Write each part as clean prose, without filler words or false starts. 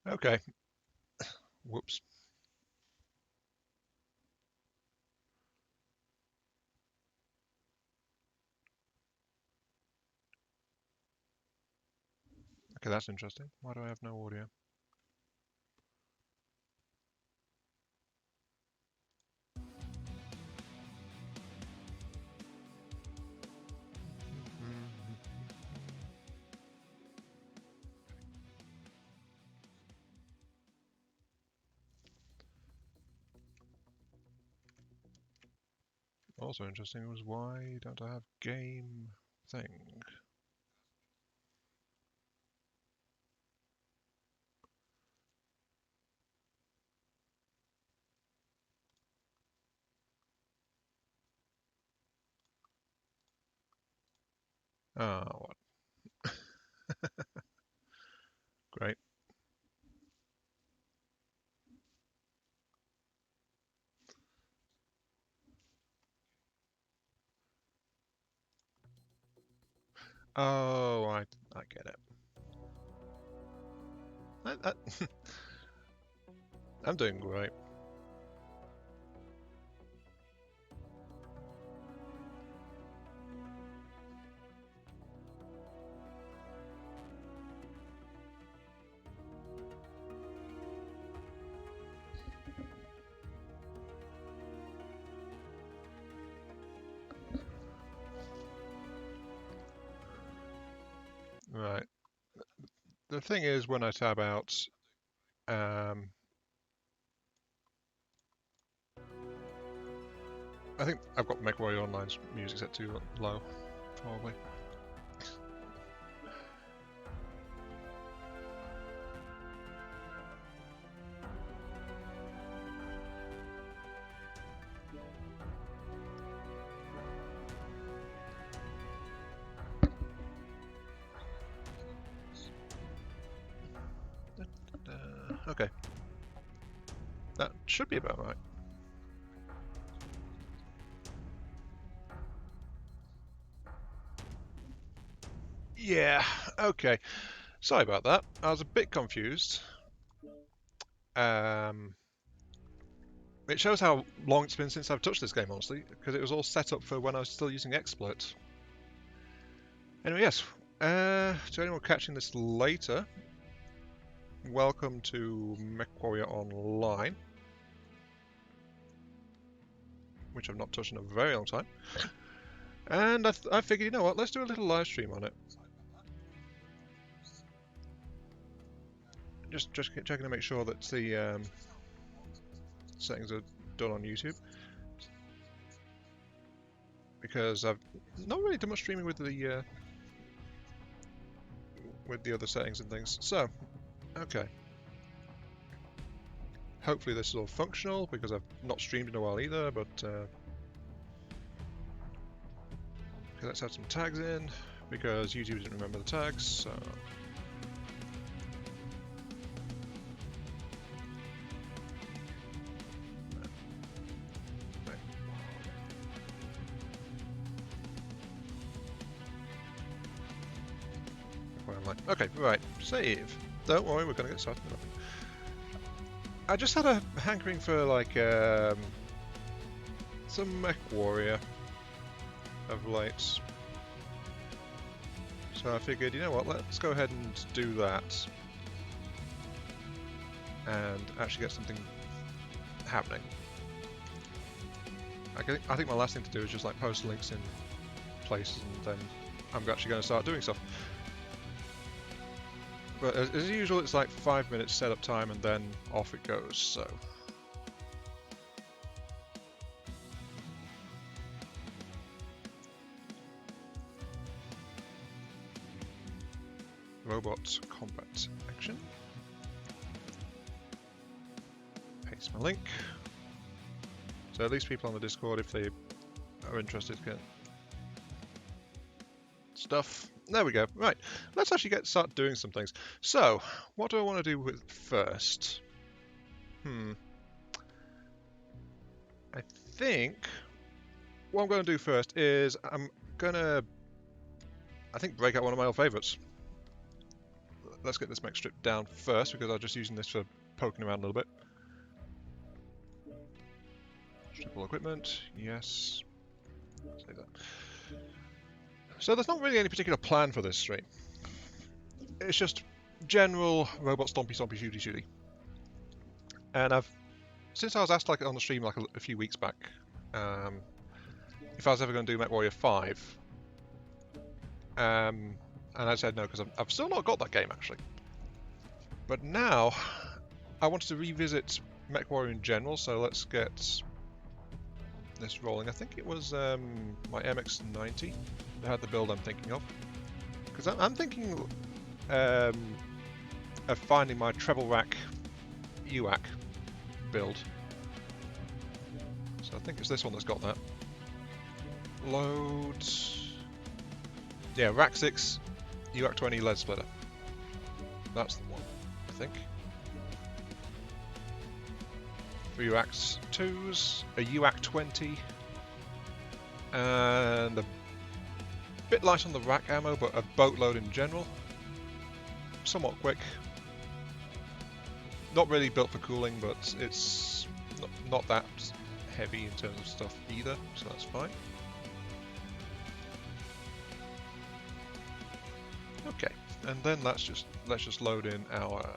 Okay. Whoops. Okay, that's interesting. Why do I have no audio? Also interesting was why don't I have game thing? Ah, what? Great. Oh, I get it. I, I'm doing great. Right. The thing is, when I tab out, um, I think I've got Mechwarrior Online's music set too low, probably. Okay, that should be about right. Yeah, okay. Sorry about that. I was a bit confused. Um, it shows how long it's been since I've touched this game, honestly, because it was all set up for when I was still using exploits. Anyway, yes. To anyone catching this later, welcome to Mechwarrior Online, which I've not touched in a very long time. And I figured, you know what, let's do a little live stream on it. Just checking to make sure that the settings are done on YouTube, because I've not really done much streaming with the other settings and things. So, okay. Hopefully this is all functional, because I've not streamed in a while either, but okay, let's add some tags in, because YouTube didn't remember the tags, so... Okay, right, save. Don't worry, we're going to get started. I just had a hankering for, like, some Mechwarrior of late. So I figured, you know what, let's go ahead and do that. And actually get something happening. I think my last thing to do is just, like, post links in places, and then I'm actually going to start doing stuff. But as usual, it's like 5 minutes setup time and then off it goes, so. Robot combat action. Paste my link. So at least people on the Discord, if they are interested, can stuff. There we go. Right, let's actually start doing some things. So, what do I want to do with first? I think what I'm going to do first is I'm going to, I think, break out one of my old favourites. let's get this mech strip down first, because I'm just using this for poking around a little bit. Strip all equipment, yes. Save that. So there's not really any particular plan for this stream. It's just general robot stompy shooty shooty. And since I was asked like on the stream like a few weeks back, if I was ever going to do Mechwarrior 5, and I said no because I've still not got that game actually. But now I wanted to revisit Mechwarrior in general, so let's get this rolling. I think it was my MX-90 that had the build I'm thinking of, because I'm thinking of finding my treble rack UAC build. So I think it's this one that's got that. Load. Yeah, rack 6, UAC 20 lead splitter. That's the one, I think. 3 UAC 2s, a UAC 20, and a bit light on the rack ammo, but a boatload in general. Somewhat quick. Not really built for cooling, but it's not that heavy in terms of stuff either, so that's fine. Okay, and then let's just load in our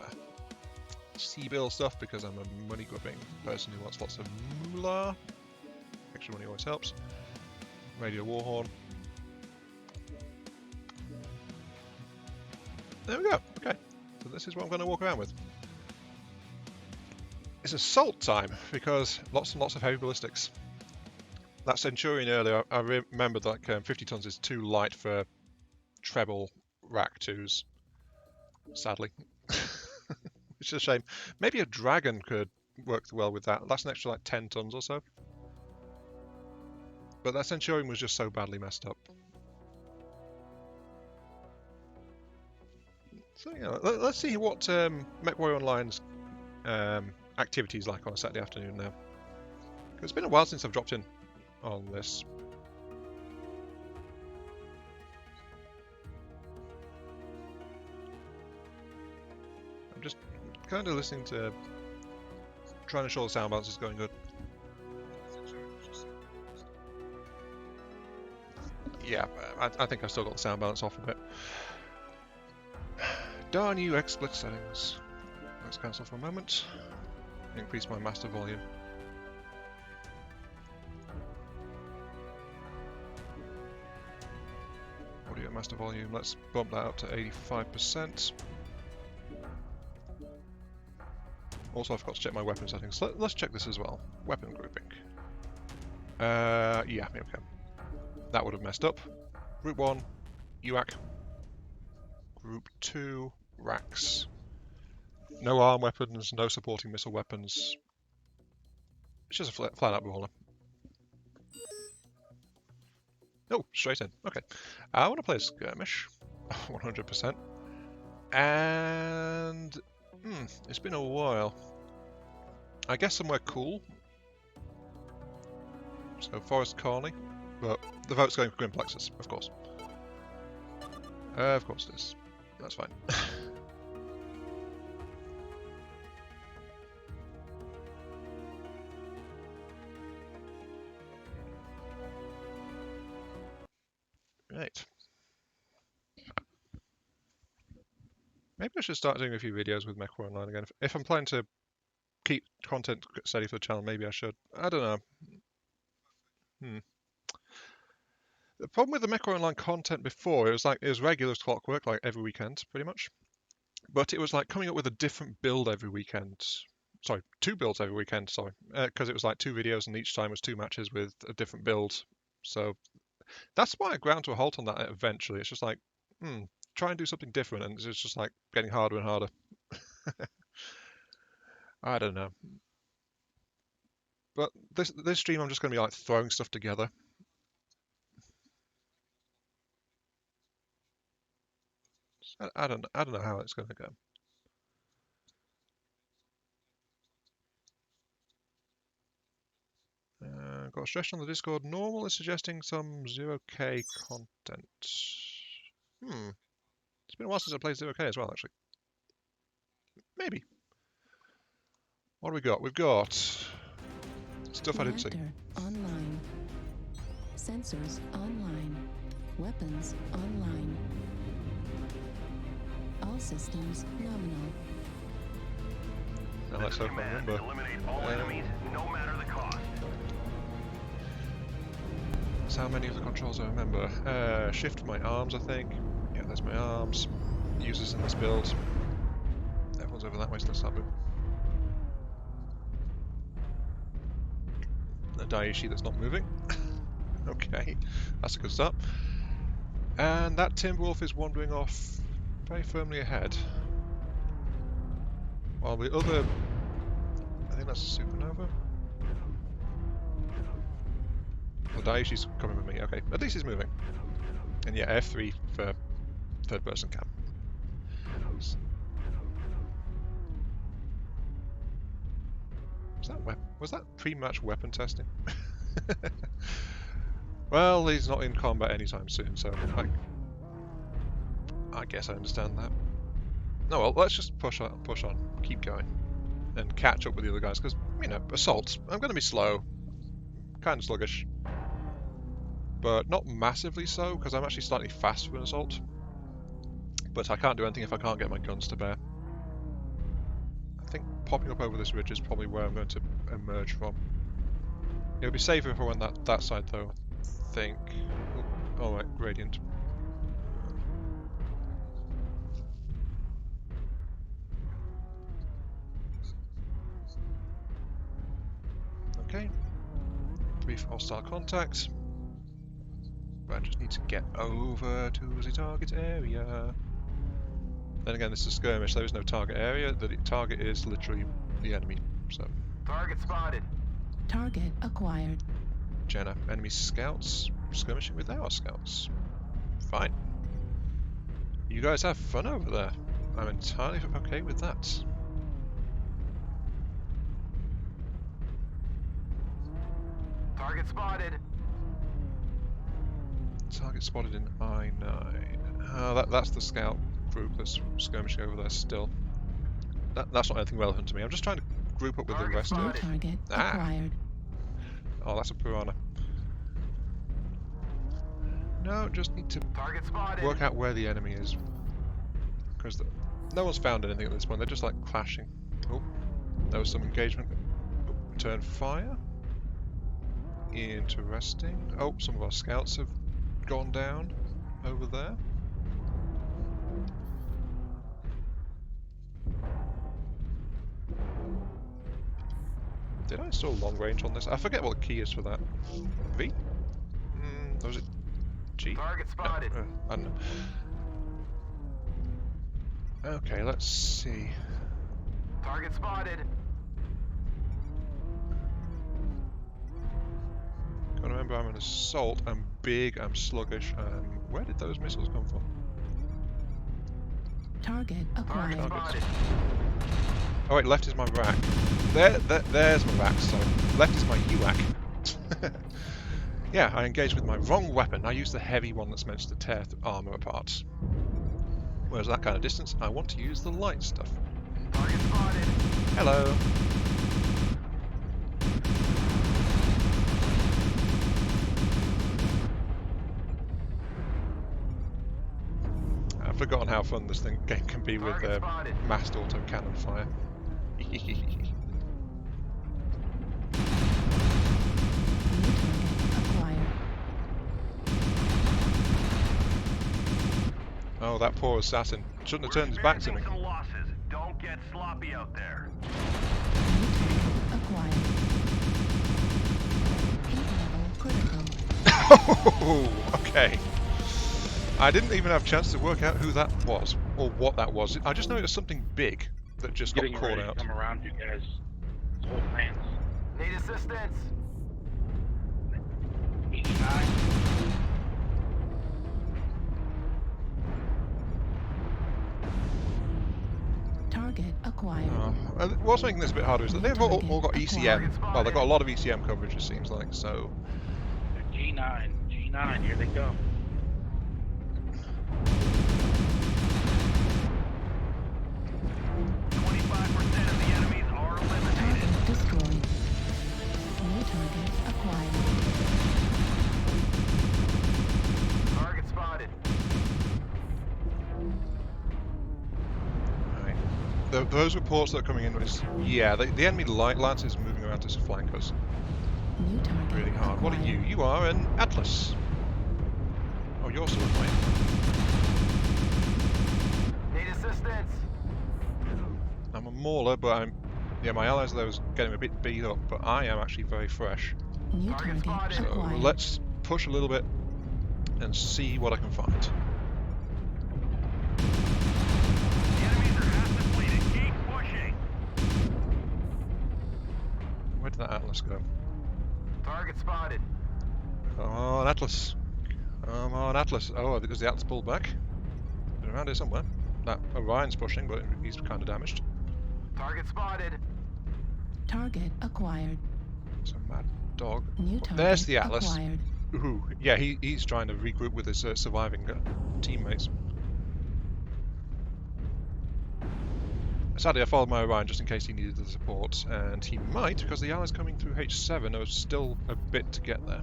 C-bill stuff, because I'm a money grubbing person who wants lots of moolah. Extra money always helps. Radio Warhorn. There we go. Okay, so this is what I'm going to walk around with. It's assault time, because lots and lots of heavy ballistics. That Centurion earlier, I remembered that 50 tons is too light for treble rack 2s, sadly. Which is a shame. Maybe a Dragon could work well with that. That's an extra like 10 tons or so. But that Centurion was just so badly messed up. So yeah, let's see what Mechwarrior Online's activities like on a Saturday afternoon now. It's been a while since I've dropped in on this. I'm just kind of listening to, trying to ensure the sound balance is going good. Yeah, I think I've still got the sound balance off a bit. Darn you, XSplit settings. Let's cancel for a moment. Increase my master volume. Audio master volume, let's bump that up to 85%. Also, I forgot to check my weapon settings. Let's check this as well. Weapon grouping. Yeah, here we go. That would have messed up. Group 1, UAC. Group 2, racks. No arm weapons, no supporting missile weapons. It's just a flat out brawler. Oh, straight in. Okay. I want to play a skirmish. 100%. And it's been a while. I guess somewhere cool. So Forest Carney, but the vote's going for PLEXUS, of course. Of course it is. That's fine. Right. Maybe I should start doing a few videos with Mechwarrior Online again. If I'm planning to keep content steady for the channel, maybe I should. I don't know. The problem with the Mechwarrior Online content before, it was regular clockwork, like every weekend, pretty much. But it was like coming up with a different build every weekend. Sorry, 2 builds every weekend, sorry. Because it was like 2 videos and each time was 2 matches with a different build. So that's why I ground to a halt on that eventually. It's just like, try and do something different, and it's just like getting harder and harder. I don't know. But this stream, I'm just going to be like throwing stuff together. I don't know how it's going to go. Got a suggestion on the Discord. Normal is suggesting some 0K content. It's been a while since I played 0K as well, actually. Maybe. What do we got? We've got stuff I didn't see. Reactor online. Sensors online. Weapons online. All systems nominal. Now let's hope I remember. Eliminate all enemies, no matter the cost. That's how many of the controls I remember. Shift my arms, I think. Yeah, there's my arms. Users in this build. Everyone's over that way, so let's start with a Daiichi that's not moving. Okay, that's a good start. And that Timberwolf is wandering off very firmly ahead. While the other... I think that's a supernova. The Daiichi's coming with me. Okay, at least he's moving. And yeah, F3 for third person cam. Was that pre-match weapon testing? Well, he's not in combat anytime soon, so I guess I understand that. No, well, let's just push on, keep going, and catch up with the other guys. Because you know, assaults. I'm going to be slow, kind of sluggish, but not massively so, because I'm actually slightly fast for an assault. But I can't do anything if I can't get my guns to bear. I think popping up over this ridge is probably where I'm going to emerge from. It would be safer if I went that side though, I think. Oh, right, gradient. Okay. Brief hostile contact. But I just need to get over to the target area. Then again, this is a skirmish, there is no target area. The target is literally the enemy, so... Target spotted. Target acquired. Jenna, enemy scouts skirmishing with our scouts. Fine. You guys have fun over there. I'm entirely okay with that. Target spotted. Target spotted in I-9. That's the scout group that's skirmishing over there still. That's not anything relevant to me. I'm just trying to group up with the rest of it. Target acquired. Oh, that's a piranha. No, just need to work out where the enemy is. Because no one's found anything at this point. They're just like clashing. Oh, there was some engagement. Return fire. Interesting. Oh, some of our scouts have gone down over there. Did I install long range on this? I forget what the key is for that. V? Or was it G? Target spotted. No, I don't know. Okay, let's see. Target spotted. Gotta remember I'm an assault, I'm big, I'm sluggish, where did those missiles come from? Target acquired. Spotted. Oh wait, left is my rack. There's my rack, so left is my UAC. Yeah, I engaged with my wrong weapon. I used the heavy one that's meant to tear the armor apart. Whereas that kind of distance, I want to use the light stuff. Target spotted. Hello. I've forgotten how fun this game can be with massed autocannon fire. Oh, that poor assassin. Shouldn't have turned his back to me. Some losses. Don't get sloppy out there. Acquired. Heat level critical. Oh, okay. I didn't even have a chance to work out who that was, or what that was. I just know it was something big that just got caught out. Come around, you guys. Hold hands. Need assistance. 89. Target acquired. What's making this a bit harder is that they've all got ECM. Well, they've got a lot of ECM coverage, it seems like, so... G9, G9, here they go. those reports that are coming in is, yeah, the enemy light lance is moving around to flank us New target really hard. What are you? acquired. You are an Atlas. Oh, you're still playing. Need assistance. I'm a mauler, but yeah, my allies there was getting a bit beat up, but I am actually very fresh. New Target target spotted. So acquired. let's push a little bit and see what I can find. The enemies are half depleted. Keep pushing. Where did that Atlas go? Target spotted. Come on, Atlas. Come on, Atlas. Oh, because the Atlas pulled back. They're around here somewhere. That Orion's pushing, but he's kind of damaged. Target spotted. Target acquired. It's a mad dog. New target There's the Atlas. acquired. Ooh, yeah, he's trying to regroup with his surviving teammates. Sadly, I followed my Orion just in case he needed the support, and he might, because the Allies coming through H7 are still a bit to get there.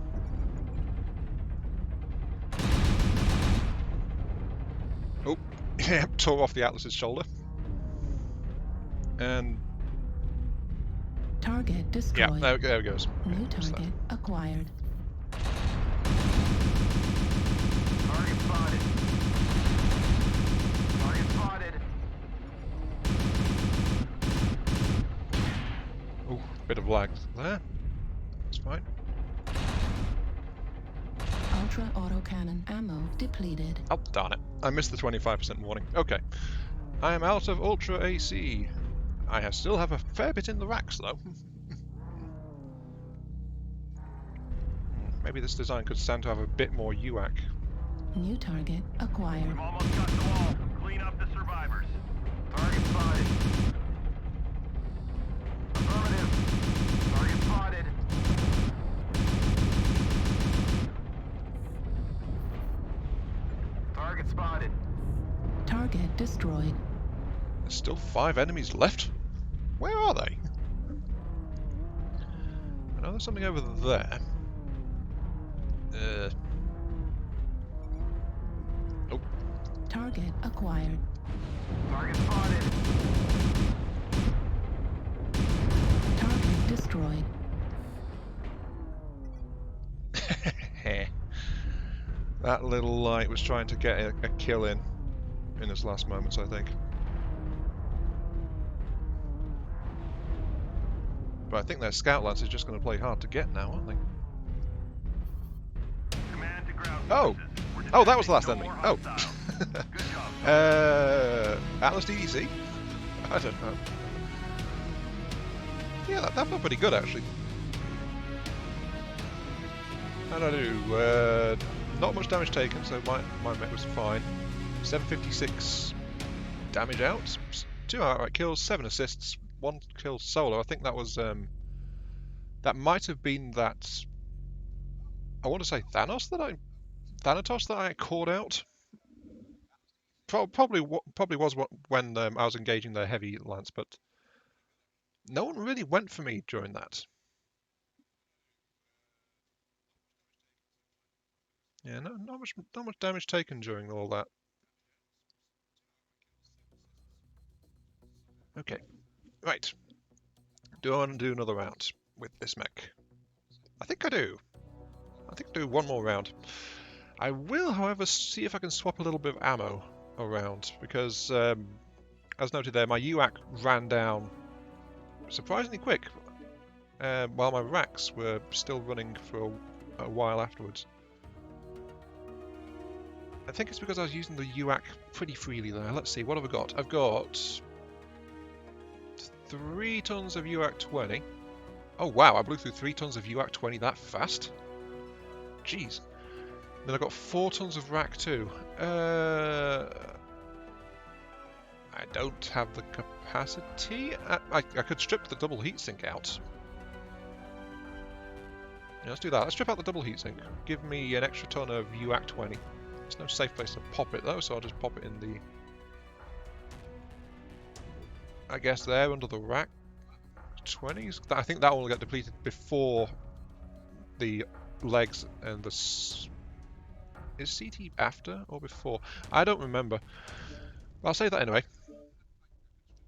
Oh, yeah, tore off the Atlas's shoulder. And Target destroyed. yeah, there it goes. New What's that? target acquired. Target spotted. Target spotted. Oh, bit of lag there. That's fine. Ultra autocannon ammo depleted. Oh, darn it. I missed the 25% warning. Okay. I am out of Ultra AC. I still have a fair bit in the racks, though. Maybe this design could stand to have a bit more UAC. New target acquired. We've almost got them all. Clean up the survivors. Target spotted. Affirmative. Target spotted. Target spotted. Target destroyed. There's still 5 enemies left? Where are they? I know there's something over there. Oh, Target acquired. Target spotted. Target destroyed. that little light was trying to get a kill in its last moments, I think. But I think their scout lance is just going to play hard to get now, aren't they? Command to ground Oh! forces. We're Oh, that was the last detecting enemy. no Oh. more hostiles. Good job. Atlas DDC? I don't know. Yeah, that felt pretty good, actually. How did I do? Not much damage taken, so my mech was fine. 756 damage out, 2 outright kills, 7 assists, 1 kill solo. I think that was that might have been that. I want to say Thanatos that I called out. Probably was when I was engaging their heavy lance, but no one really went for me during that. Yeah, not much damage taken during all that. Okay, right. Do I want to do another round with this mech? I think I do. I think I'll do one more round. I will, however, see if I can swap a little bit of ammo around, because, as noted there, my UAC ran down surprisingly quick, while my racks were still running for a while afterwards. I think it's because I was using the UAC pretty freely there. Let's see, what have I got? I've got 3 tons of UAC 20. Oh wow, I blew through 3 tons of UAC 20 that fast? Jeez. Then I've got 4 tons of rack 2. I don't have the capacity. I could strip the double heatsink out. Yeah, let's do that. Let's strip out the double heatsink. Give me an extra ton of UAC 20. There's no safe place to pop it though, so I'll just pop it in the... I guess there, under the rack 20s. I think that one will get depleted before the legs and the... Is CT after or before? I don't remember. I'll say that anyway.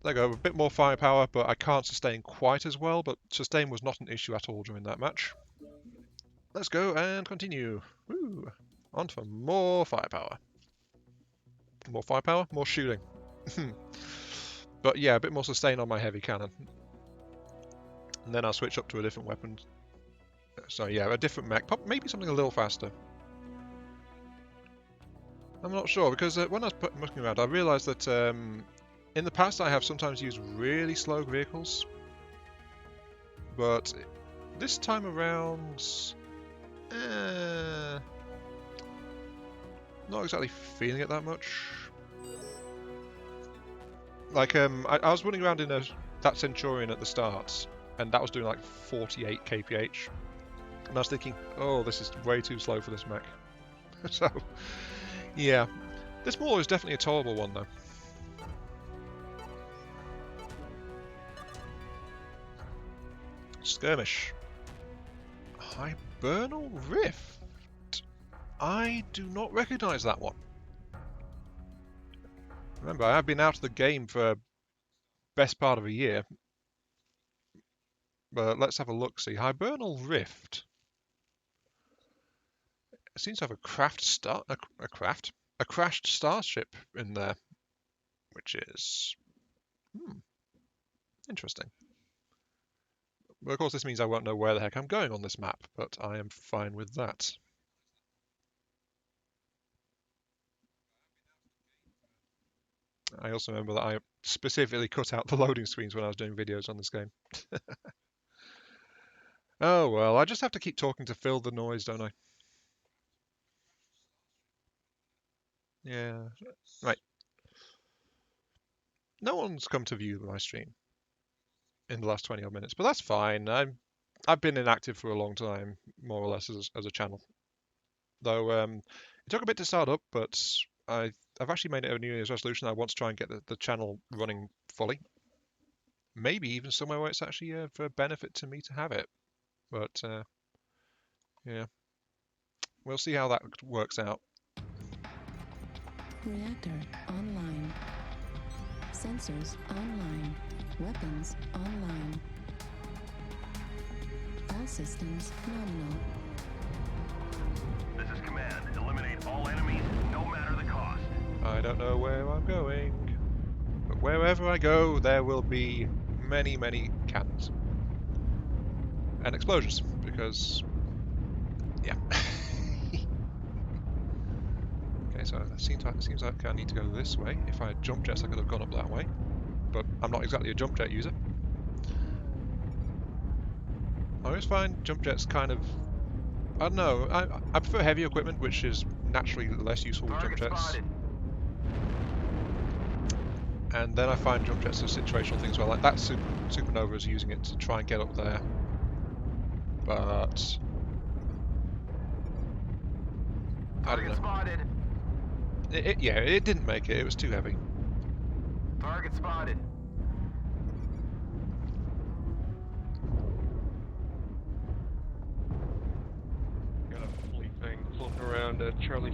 there you go, a bit more firepower, but I can't sustain quite as well, but sustain was not an issue at all during that match. Let's go and continue. Woo. On for more firepower. More firepower, more shooting. But yeah, a bit more sustain on my heavy cannon. And then I'll switch up to a different weapon. So yeah, a different mech, maybe something a little faster. I'm not sure, because when I was looking around, I realised that in the past I have sometimes used really slow vehicles. But this time around, not exactly feeling it that much. Like, I was running around in that Centurion at the start, and that was doing like 48 kph. And I was thinking, oh, this is way too slow for this mech. So, yeah. This Mauler is definitely a tolerable one, though. Skirmish. Hibernal Rift. I do not recognise that one. Remember, I have been out of the game for best part of a year. But let's have a look. See, Hibernal Rift. It seems to have a crashed starship in there, which is interesting. But of course, this means I won't know where the heck I'm going on this map, but I am fine with that. I also remember that I specifically cut out the loading screens when I was doing videos on this game. Oh well, I just have to keep talking to fill the noise, don't I? Yeah, right. No one's come to view my stream in the last 20 odd minutes, but that's fine. I've been inactive for a long time, more or less, as a channel. Though it took a bit to start up, but I've actually made it a New Year's resolution. I want to try and get the channel running fully. Maybe even somewhere where it's actually of a benefit to me to have it. But yeah, we'll see how that works out. Reactor online. Sensors online. Weapons online. All systems nominal. This is command. Eliminate all enemies, no matter the cost. I don't know where I'm going, but wherever I go, there will be many, many cannons. And explosions, because, yeah. Okay, so it seems like I need to go this way. If I had jump jets, I could have gone up that way. But I'm not exactly a jump jet user. I always find jump jets kind of... I don't know, I prefer heavy equipment, which is naturally less useful with jump jets. Spotted. And then I find jump jets are situational things, well, like that Supernova is using it to try and get up there. But... I don't know. Spotted. Yeah, it didn't make it. It was too heavy. Target spotted. Got a fleet thing floating around at Charlie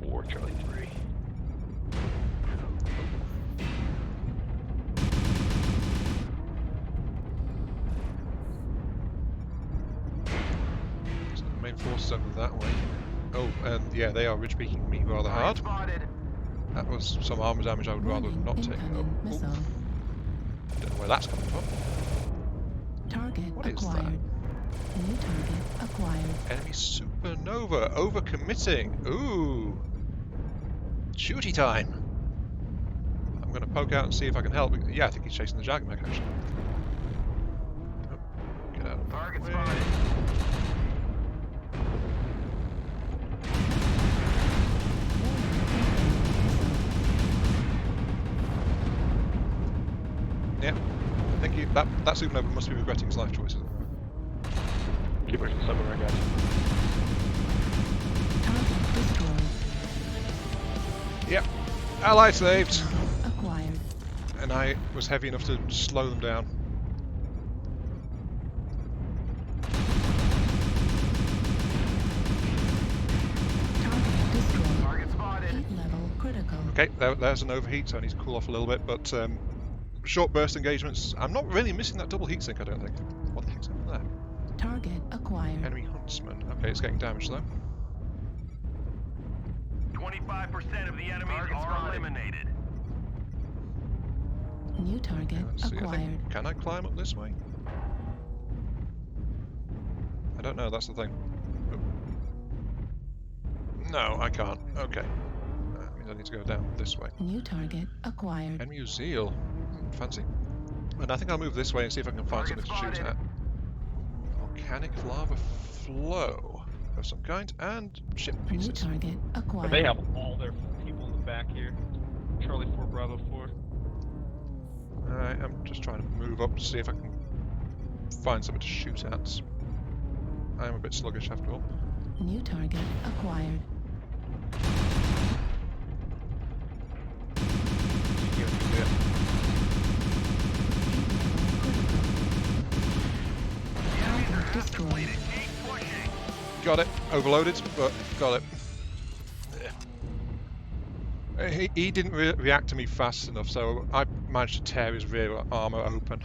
4, Charlie 3. So the main force is over that way. Oh, and yeah, they are ridge peaking me rather hard. Spotted. That was some armor damage I would rather Warning, not take. incoming Oh, missile. don't know where that's coming from. Target What is acquired. New target acquired. Enemy Supernova overcommitting. Ooh, shooty time. I'm going to poke out and see if I can help. Yeah, I think he's chasing the Jagamech actually. Oh, get out of the Target way. spotted. Yeah, thank you. That Supernova must be regretting his life choices. Keep pushing the submarine, guys. Target destroyed. Yep, ally saved. Acquired. And I was heavy enough to slow them down. Target destroyed. Target spotted. Heat level critical. Okay, there's an overheat, so I need to cool off a little bit, but short burst engagements. I'm not really missing that double heatsink, I don't think. What the heck's over there? Target acquired. Enemy huntsman. Okay, it's getting damaged though. 25% of the enemies are eliminated. New target Okay, let's see. I acquired. think, can I climb up this way? I don't know, that's the thing. No, I can't. Okay. That means I need to go down this way. New target acquired. Enemy zeal. Fancy. And I think I'll move this way and see if I can find something to shoot at. Volcanic lava flow of some kind, and ship New pieces. target acquired. But they have all their people in the back here. Charlie 4, Bravo 4. Alright, I'm just trying to move up to see if I can find something to shoot at. I am a bit sluggish after all. New target acquired. Yeah. Target destroyed. Got it. Overloaded, but got it. Yeah. He didn't react to me fast enough, so I managed to tear his rear armour open.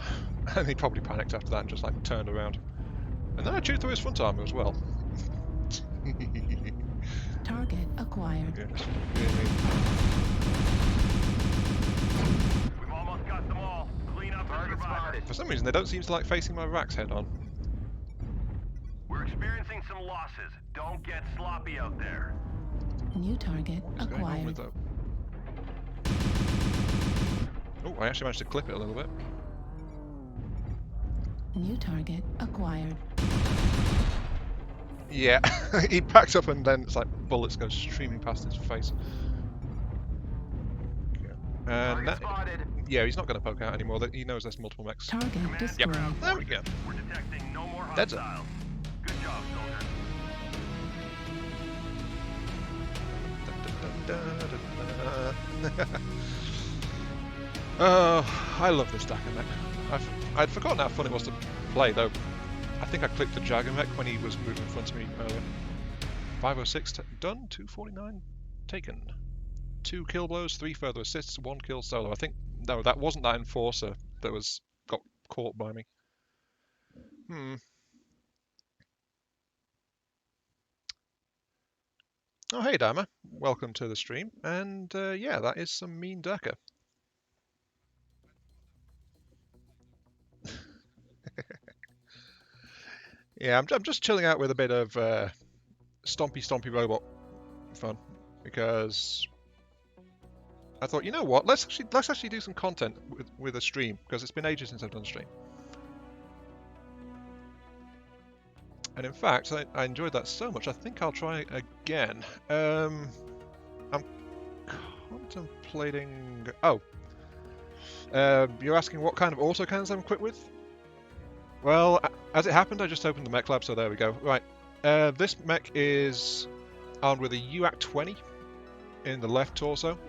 And he probably panicked after that and just like turned around. And then I chewed through his front armour as well. Target acquired. Yes, really. We've almost got them all. Clean up the survivors. For some reason, they don't seem to like facing my racks head on. We're experiencing some losses. Don't get sloppy out there. New target What is going on with acquired. that? Oh, I actually managed to clip it a little bit. New target acquired. Yeah, he backs up and then it's like bullets go streaming past his face. And that, yeah, he's not going to poke out anymore. He knows there's multiple mechs. Target Yep, destroyed. there we go. We're detecting no more Dead zone. hostiles. Good job, soldier. Oh, I love this Dakar mech. I'd forgotten how fun it was to play, though. I think I clipped the Jagger mech when he was moving in front of me earlier. 506 done, 249 taken. 2 kill blows, 3 further assists, 1 kill solo. I think, no, that wasn't that enforcer that got caught by me. Oh, hey, Dama. Welcome to the stream. And yeah, that is some mean Dakar. Yeah, I'm just chilling out with a bit of stompy robot fun because I thought, you know what? Let's actually do some content with a stream because it's been ages since I've done a stream. And in fact, I enjoyed that so much. I think I'll try again. I'm contemplating. Oh, you're asking what kind of autocannons I'm equipped with? Well, as it happened, I just opened the MECHLAB, so there we go. Right, this mech is armed with a UAC 20 in the left torso.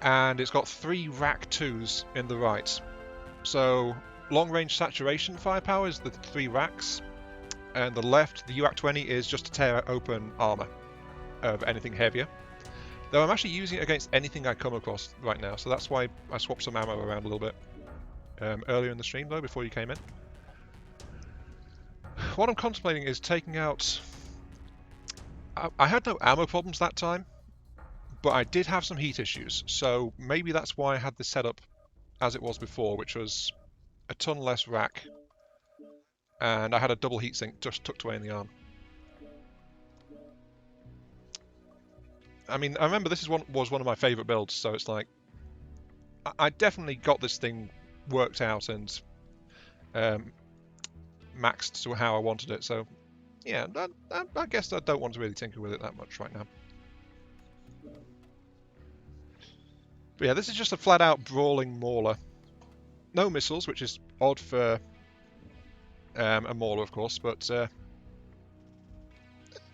And it's got 3 RAC 2s in the right. So, long-range saturation firepower is the 3 racks. And the left, the UAC 20, is just to tear open armor of anything heavier. Though I'm actually using it against anything I come across right now, so that's why I swapped some ammo around a little bit. Earlier in the stream, though, before you came in. What I'm contemplating is taking out... I had no ammo problems that time, but I did have some heat issues, so maybe that's why I had the setup as it was before, which was a ton less rack, and I had a double heatsink just tucked away in the arm. I mean, I remember this was one of my favourite builds, so it's like... I definitely got this thing worked out and maxed to how I wanted it, so yeah, I guess I don't want to really tinker with it that much right now. But yeah, this is just a flat-out brawling mauler. No missiles, which is odd for a mauler, of course, but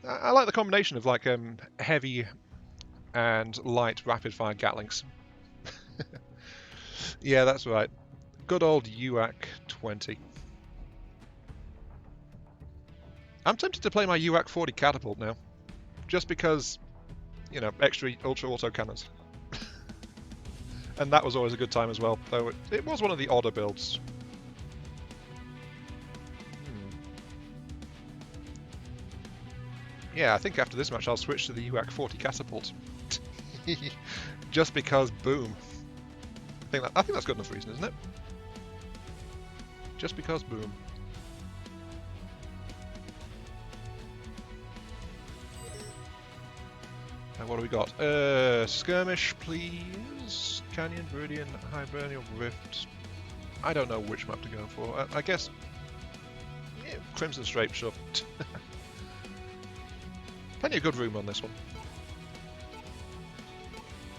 I like the combination of like heavy and light rapid-fire Gatlings. Yeah, that's right. Good old UAC 20. I'm tempted to play my UAC 40 catapult now, just because, you know, extra ultra auto cannons. And that was always a good time as well, though it was one of the odder builds. Yeah, I think after this match I'll switch to the UAC 40 catapult. Just because, boom. I think that's good enough reason, isn't it? Just because, boom. And what do we got? Skirmish, please. Canyon, Viridian, Hibernal Rift. I don't know which map to go for. I guess yeah, Crimson Strait, sure. Plenty of good room on this one.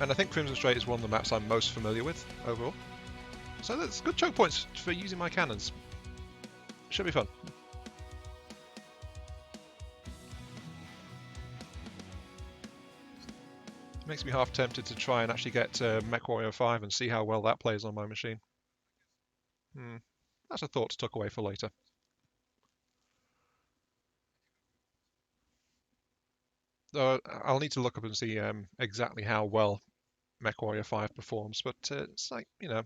And I think Crimson Strait is one of the maps I'm most familiar with overall. So that's good choke points for using my cannons. Should be fun. Makes me half tempted to try and actually get Mechwarrior 5 and see how well that plays on my machine. That's a thought to tuck away for later. I'll need to look up and see exactly how well Mechwarrior 5 performs, but it's like, you know,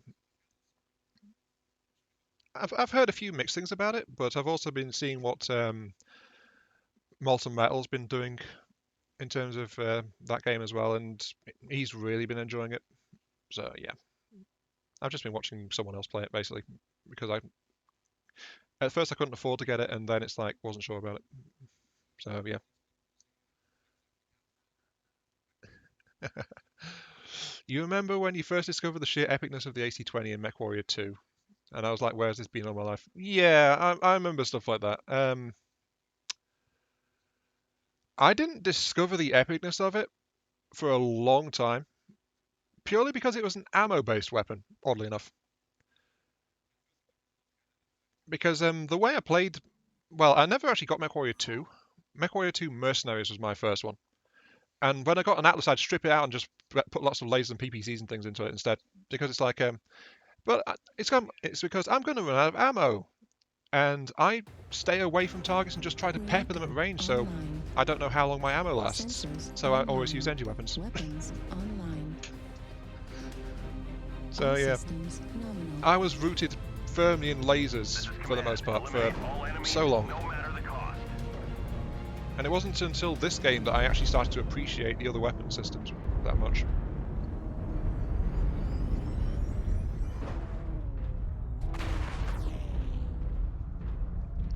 I've heard a few mixed things about it, but I've also been seeing what Molten Metal's been doing in terms of that game as well, and he's really been enjoying it. So yeah, I've just been watching someone else play it basically, because at first I couldn't afford to get it, and then it's like wasn't sure about it. So yeah. You remember when you first discovered the sheer epicness of the AC-20 in MechWarrior 2? And I was like, where's this been all my life? Yeah, I remember stuff like that. I didn't discover the epicness of it for a long time, purely because it was an ammo-based weapon, oddly enough. Because the way I played... Well, I never actually got MechWarrior 2. MechWarrior 2 Mercenaries was my first one. And when I got an Atlas, I'd strip it out and just put lots of lasers and PPCs and things into it instead. Because it's like... But it's because I'm going to run out of ammo. And I stay away from targets and just try to pepper them at range, so I don't know how long my ammo lasts. So I always use energy weapons. So yeah, I was rooted firmly in lasers for the most part for so long. And it wasn't until this game that I actually started to appreciate the other weapon systems that much.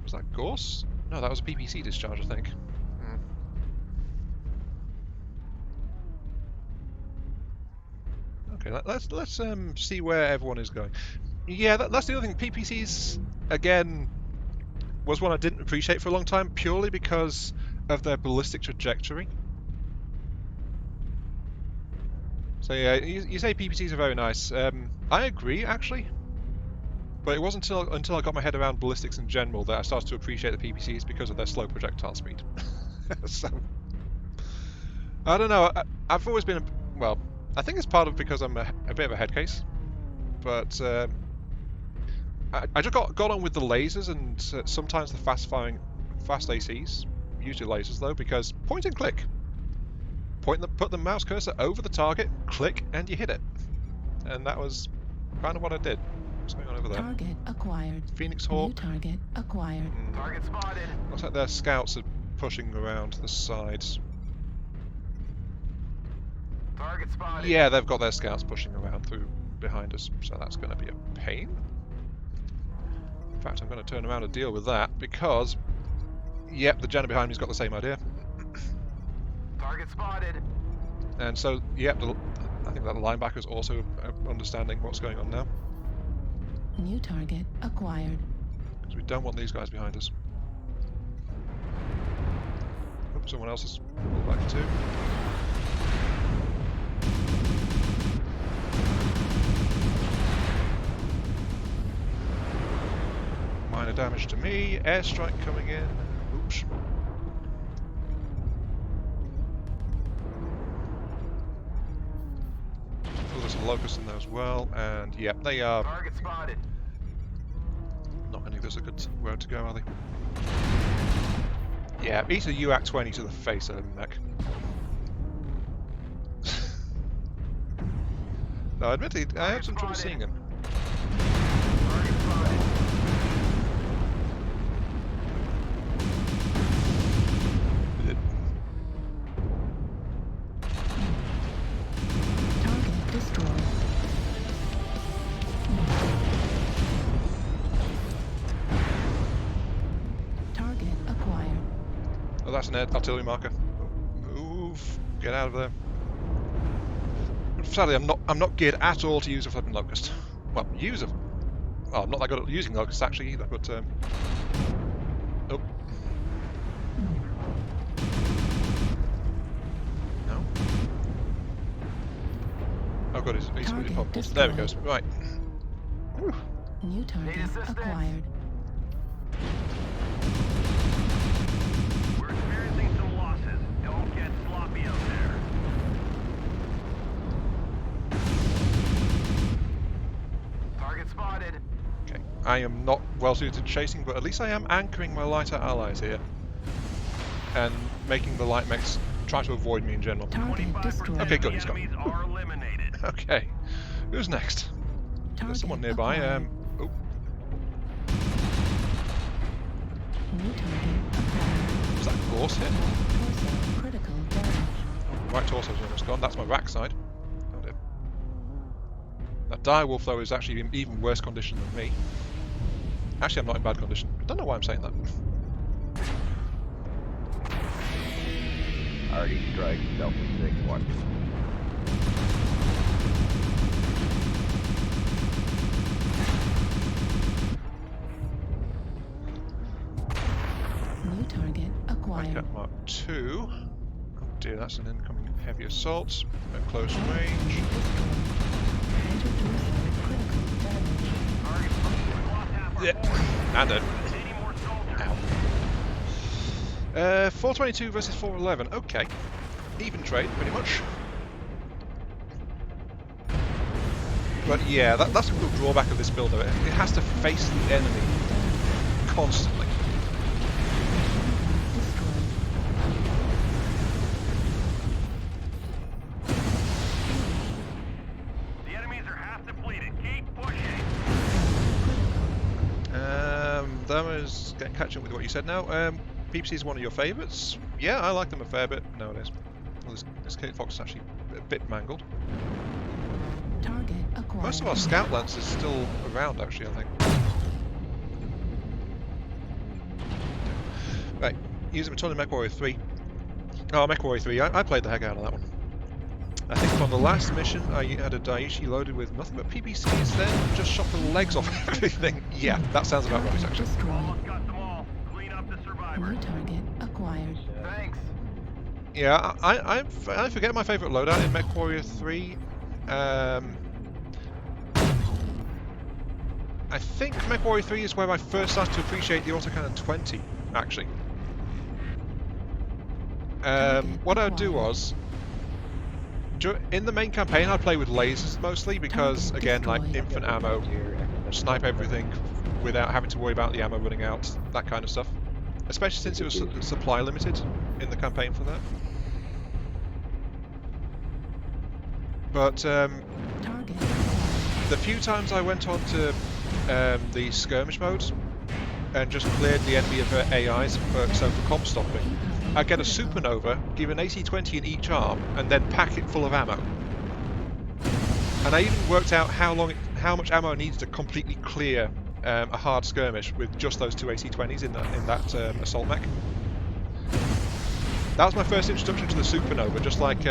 Was that Gorse? No, that was a PPC discharge, I think. Okay, let's see where everyone is going. Yeah, that's the other thing. PPCs, again, was one I didn't appreciate for a long time, purely because of their ballistic trajectory. So yeah, you say PPCs are very nice. I agree, actually. But it wasn't until I got my head around ballistics in general that I started to appreciate the PPCs because of their slow projectile speed. So, I don't know. I've always been, well, I think it's part of because I'm a bit of a head case. But I just got on with the lasers and sometimes the fast ACs, usually lasers though, because point and click. Put the mouse cursor over the target, click, and you hit it. And that was kind of what I did. What's going on over there? Target acquired. Phoenix Hawk. New target acquired. Target spotted. Looks like their scouts are pushing around the sides. Target spotted. Yeah, they've got their scouts pushing around through behind us, so that's going to be a pain. In fact, I'm going to turn around and deal with that because, yep, the Jenna behind me's got the same idea. Target spotted. And so, yep, I think that the linebacker's also understanding what's going on now. New target acquired. Because we don't want these guys behind us. Oh, someone else has pulled back too. Minor damage to me. Airstrike coming in. Oops. Oh, there's a locust in there as well, and yeah, they are. Target spotted. Not going to give us a good road to go, are they? Yeah, eat a UAC 20 to the face of mech. No, admittedly, I had some trouble seeing him. Target spotted. Target destroyed. Target acquired. Oh, that's an artillery marker. Move. Get out of there. Sadly, I'm not geared at all to use a flipping locust. Well, well, I'm not that good at using locusts actually either. But oh, no. Oh god, he's really powerful. There it goes. Right. Whew. New target assistance. acquired. We're experiencing some losses. Don't get sloppy out there. Target spotted. Okay. I am not well suited to chasing, but at least I am anchoring my lighter allies here, and making the light mechs try to avoid me in general. Target 25% destroyed. Okay, of good, the he's gone. enemies are eliminated. Okay. Who's next? Target There's someone nearby. acquired. Oh, New target acquired. was that a force hit? Torso critical damage. Right torso's almost gone. That's my rack side. Oh dear. That direwolf though is actually in even worse condition than me. Actually, I'm not in bad condition. I don't know why I'm saying that. Already strike, Delta 6-1. New target acquired. Cat Mark 2. Oh dear, that's an incoming heavy assault at close range. Target spotted. We lost half our Yeah, force. and then. Need more soldiers. Ow. 422 versus 411. Okay. Even trade, pretty much. But yeah, that's a real drawback of this build though. It has to face the enemy constantly. The enemies are half depleted. Keep pushing. That was catching up with what you said now. PPC is one of your favourites. Yeah, I like them a fair bit nowadays. Well, this Kate Fox is actually a bit mangled. Target acquired. Most of our scout lance is still around, actually, I think. Right, using a ton of Mechwarrior 3. Oh, Mechwarrior 3, I played the heck out of that one. I think on the last mission I had a Daiichi loaded with nothing but PPCs, then just shot the legs off everything. Yeah, that sounds about right, actually. Destroyed. Almost got them all. Clean up the survivors. New target acquired. Thanks. Yeah, I forget my favourite loadout in Mechwarrior 3. I think Mechwarrior 3 is where I first started to appreciate the autocannon 20, actually. What I'd do was, in the main campaign I'd play with lasers mostly, because again, like infinite ammo, snipe everything without having to worry about the ammo running out, that kind of stuff. Especially since it was supply limited in the campaign for that. But Target the few times I went on to the skirmish mode and just cleared the enemy of AIs for comp stopping, I'd get a supernova, give an AC-20 in each arm, and then pack it full of ammo. And I even worked out how much ammo I needed to completely clear a hard skirmish with just those two AC-20s in that assault mech. That was my first introduction to the supernova, just like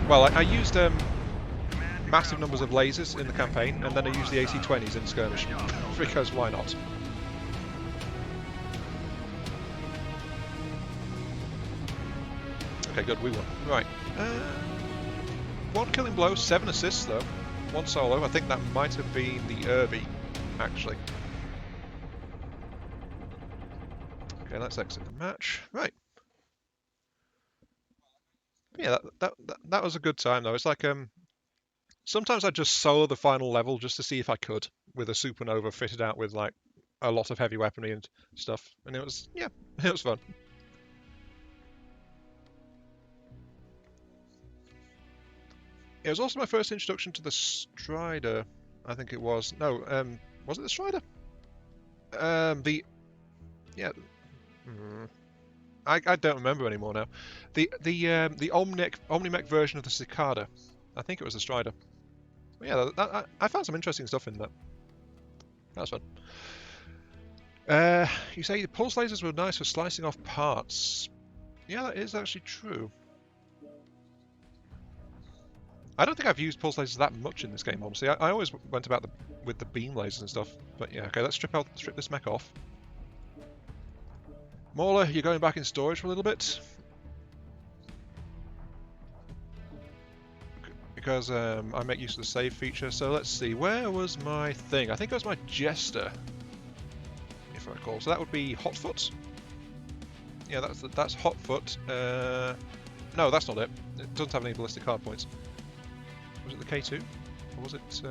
well, I used massive numbers of lasers in the campaign, and then I used the AC-20s in skirmish, because why not? Okay, good, we won. Right. One killing blow, 7 assists though. One solo. I think that might have been the Irby, actually. Okay, let's exit the match. Right. Yeah, that was a good time though. It's like sometimes I just solo the final level just to see if I could, with a supernova fitted out with like a lot of heavy weaponry and stuff, and it was, yeah, it was fun. It was also my first introduction to the Strider, I think it was. No, was it the Strider? Yeah. I don't remember anymore now. The Omni-Mech version of the Cicada. I think it was the Strider. But yeah, I found some interesting stuff in that. That was fun. You say the pulse lasers were nice for slicing off parts. Yeah, that is actually true. I don't think I've used pulse lasers that much in this game, honestly. I always went about with the beam lasers and stuff. But yeah, okay, let's strip this mech off. Mauler, you're going back in storage for a little bit. Because I make use of the save feature. So let's see, where was my thing? I think it was my Jester, if I recall. So that would be Hotfoot. Yeah, that's Hotfoot. No, that's not it. It doesn't have any ballistic hard points. Was it the K2? Or was it...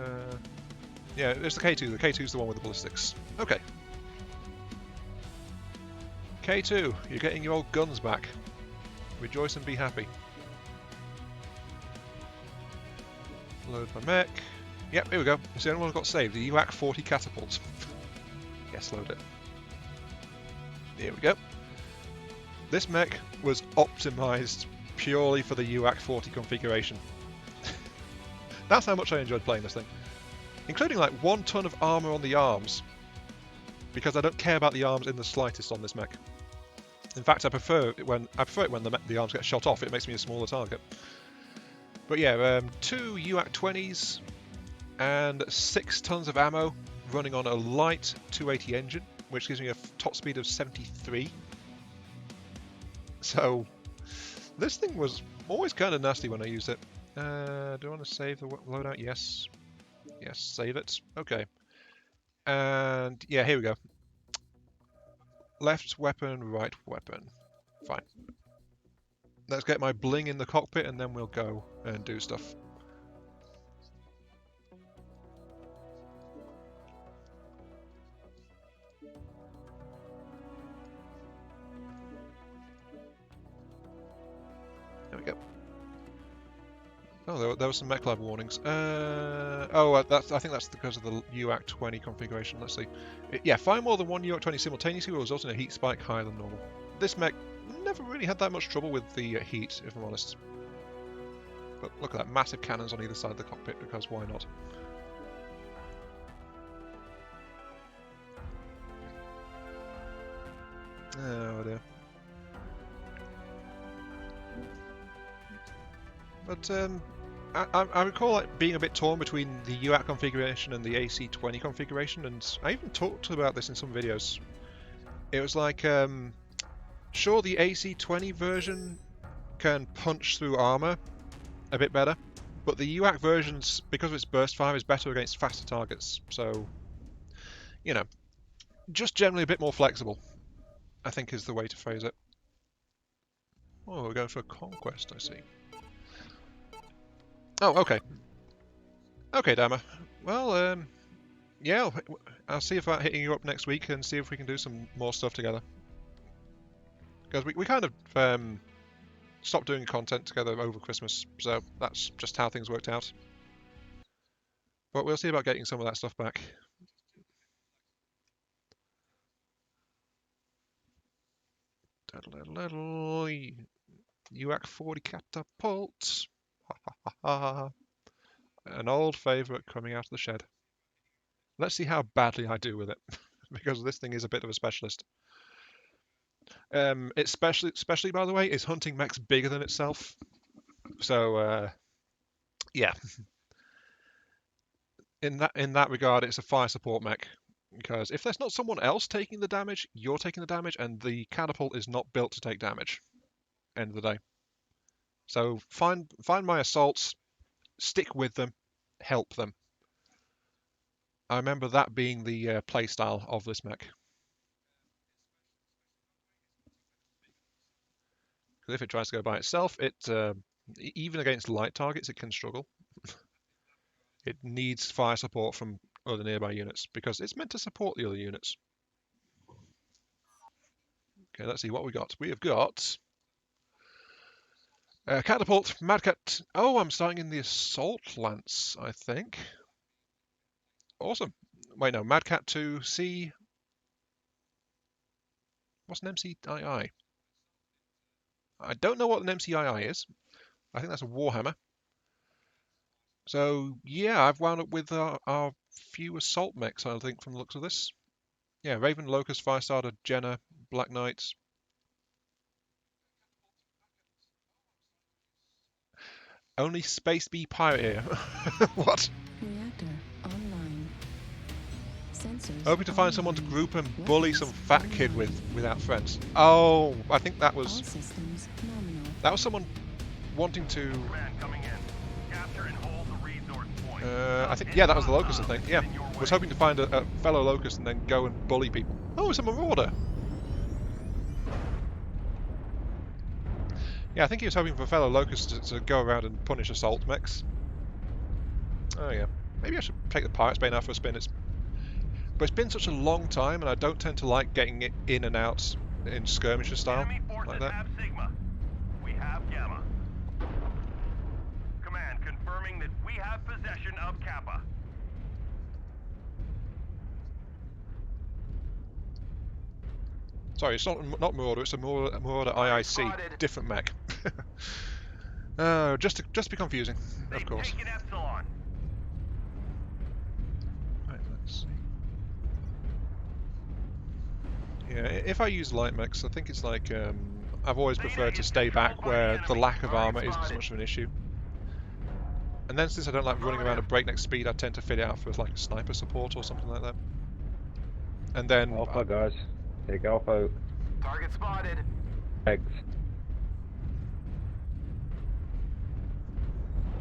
Yeah, it's the K2. The K2's the one with the ballistics. Okay. K2, you're getting your old guns back. Rejoice and be happy. Load my mech. Yep, here we go. It's the only one I've got saved. The UAC 40 catapult. Yes, load it. Here we go. This mech was optimized purely for the UAC 40 configuration. That's how much I enjoyed playing this thing. Including like 1 ton of armor on the arms. Because I don't care about the arms in the slightest on this mech. In fact, I prefer it when the arms get shot off. It makes me a smaller target. But yeah, 2 UAC 20s and 6 tons of ammo running on a light 280 engine, which gives me a top speed of 73. So this thing was always kind of nasty when I used it. Do I want to save the loadout? Yes. Yes, save it. Okay. And yeah, here we go. Left weapon, right weapon. Fine. Let's get my bling in the cockpit and then we'll go and do stuff. There we go. Oh, there were some MECHLAB warnings. I think that's because of the UAC 20 configuration. Let's see. Yeah, fire more than 1 UAC 20 simultaneously will result in a heat spike higher than normal. This mech never really had that much trouble with the heat, if I'm honest. But look at that, massive cannons on either side of the cockpit, because why not? Oh dear. But I recall like being a bit torn between the UAC configuration and the AC20 configuration, and I even talked about this in some videos. It was like, sure, the AC20 version can punch through armor a bit better, but the UAC versions, because of its burst fire, is better against faster targets. So, you know, just generally a bit more flexible, I think is the way to phrase it. Oh, we're going for a conquest, I see. Oh, okay. Okay, Dammer. Well, yeah, I'll see about hitting you up next week and see if we can do some more stuff together. Because we kind of stopped doing content together over Christmas, so that's just how things worked out. But we'll see about getting some of that stuff back. UAC 40 catapult. An old favourite coming out of the shed. Let's see how badly I do with it, because this thing is a bit of a specialist. It's especially, by the way, is hunting mechs bigger than itself. So, yeah. In that regard, it's a fire support mech, because if there's not someone else taking the damage, you're taking the damage, and the catapult is not built to take damage. End of the day. So find my assaults, stick with them, help them. I remember that being the playstyle of this mech. Because if it tries to go by itself, even against light targets, it can struggle. It needs fire support from other nearby units, because it's meant to support the other units. Okay, let's see what we got. We have got Catapult, Madcat. Oh, I'm starting in the Assault Lance, I think. Awesome. Wait, no, Madcat to C. What's an MCII? I don't know what an MCII is. I think that's a Warhammer. So, yeah, I've wound up with our few Assault mechs, I think, from the looks of this. Yeah, Raven, Locust, Firestarter, Jenna, Black Knights. Only Space Bee Pirate here. What? Reactor online. Sensors Hoping to find someone to online. group and bully some Weapons fat kid online. without friends. Oh, I think that All was systems nominal. someone wanting to. Command coming in. Capture and hold the resource point. I think yeah, that was the Locust. I think yeah, was hoping to find a fellow Locust and then go and bully people. Oh, it's a Marauder. Yeah, I think he was hoping for a fellow Locust to go around and punish assault mechs. Oh yeah, maybe I should take the Pirate's Bane out for a spin. But it's been such a long time, and I don't tend to like getting it in and out in skirmisher style Enemy forces like that. have Sigma. We have Gamma. Command confirming that we have possession of Kappa. Sorry, it's not Marauder. It's a Marauder IIC, Spotted. different mech. Oh, just to be confusing, They've of course. taken Epsilon. Right, let's see. Yeah, if I use light mechs, I think it's like I've always preferred to stay back where the lack of armor isn't so much of an issue. And then since I don't like running around at breakneck speed, I tend to fit it out with like a sniper support or something like that. And then Alpha, guys. Take Alpha. Target spotted. Eggs.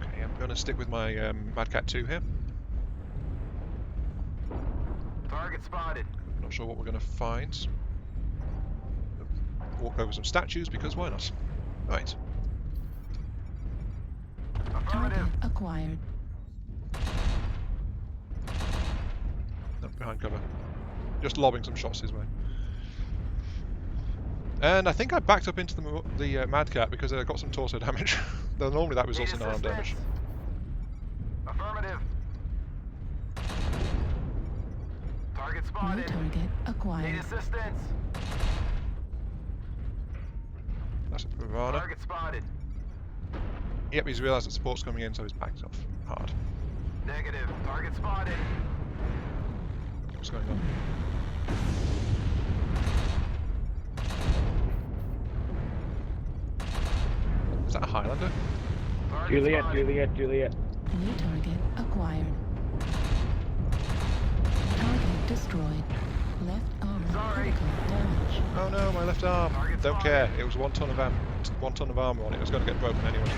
okay, I'm going to stick with my Madcat 2 here. Target spotted. Not sure what we're going to find. Walk over some statues because why not? Right. Target Affirmative. acquired. No, behind cover. Just lobbing some shots his way. And I think I backed up into the Madcat because I got some torso damage. Though normally that results in arm damage. Affirmative. Target New spotted. target Need acquired. assistance. That's a Piranha. Target spotted. Yep, he's realised that support's coming in, so he's backed off hard. Negative. Target spotted. What's going on? Is that a Highlander? Target Juliet, spotted. Juliet, Juliet. New target acquired. Target destroyed. Left arm Sorry. critical damage. Oh no, my left arm. Target Don't spotted. care. It was 1 ton of armor on it. It was going to get broken anyway.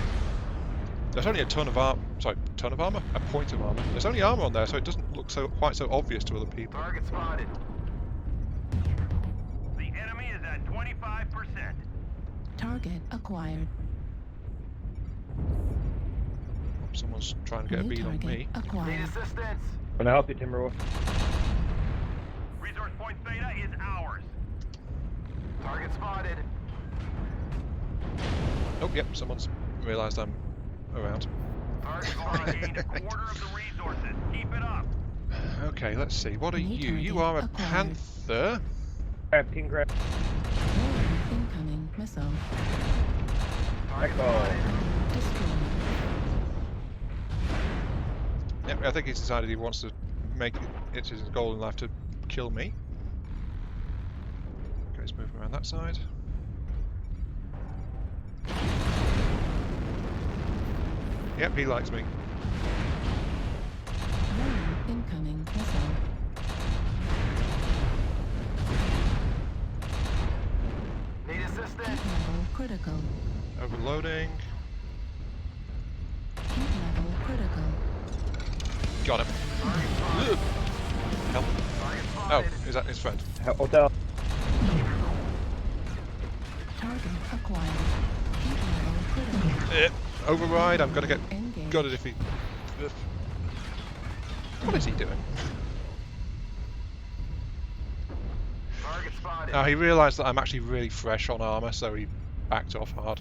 There's only a ton of armor. Sorry, ton of armor? A point of armor. There's only armor on there, so it doesn't look quite so obvious to other people. Target spotted. The enemy is at 25%. Target acquired. Someone's trying to get a New bead on target me. Need acquired. assistance. Gonna help you, Timberwolf. Resource point Beta is ours. Target spotted. Oh, yep, someone's realised I'm around. Target spotted. Gained a quarter of the resources. Keep it up. Okay, let's see. What are New you? You target are a acquired. panther. Grab, King Grab. Warning incoming missile. Target Echo. spotted. Destroyed. Yep, I think he's decided he wants to make it his goal in life to kill me. Okay, let's move around that side. Yep, he likes me. Warning incoming missile. Need Heat assistance. level critical. Overloading. Heat level critical. Got him. Ugh. Help. Target Oh, spotted. is that his friend? Hotel. Target acquired. Heat level critical. Override. I'm gonna get Engage. gutted if he. Ugh. What is he doing? Target spotted. He realised that I'm actually really fresh on armour, so he backed off hard.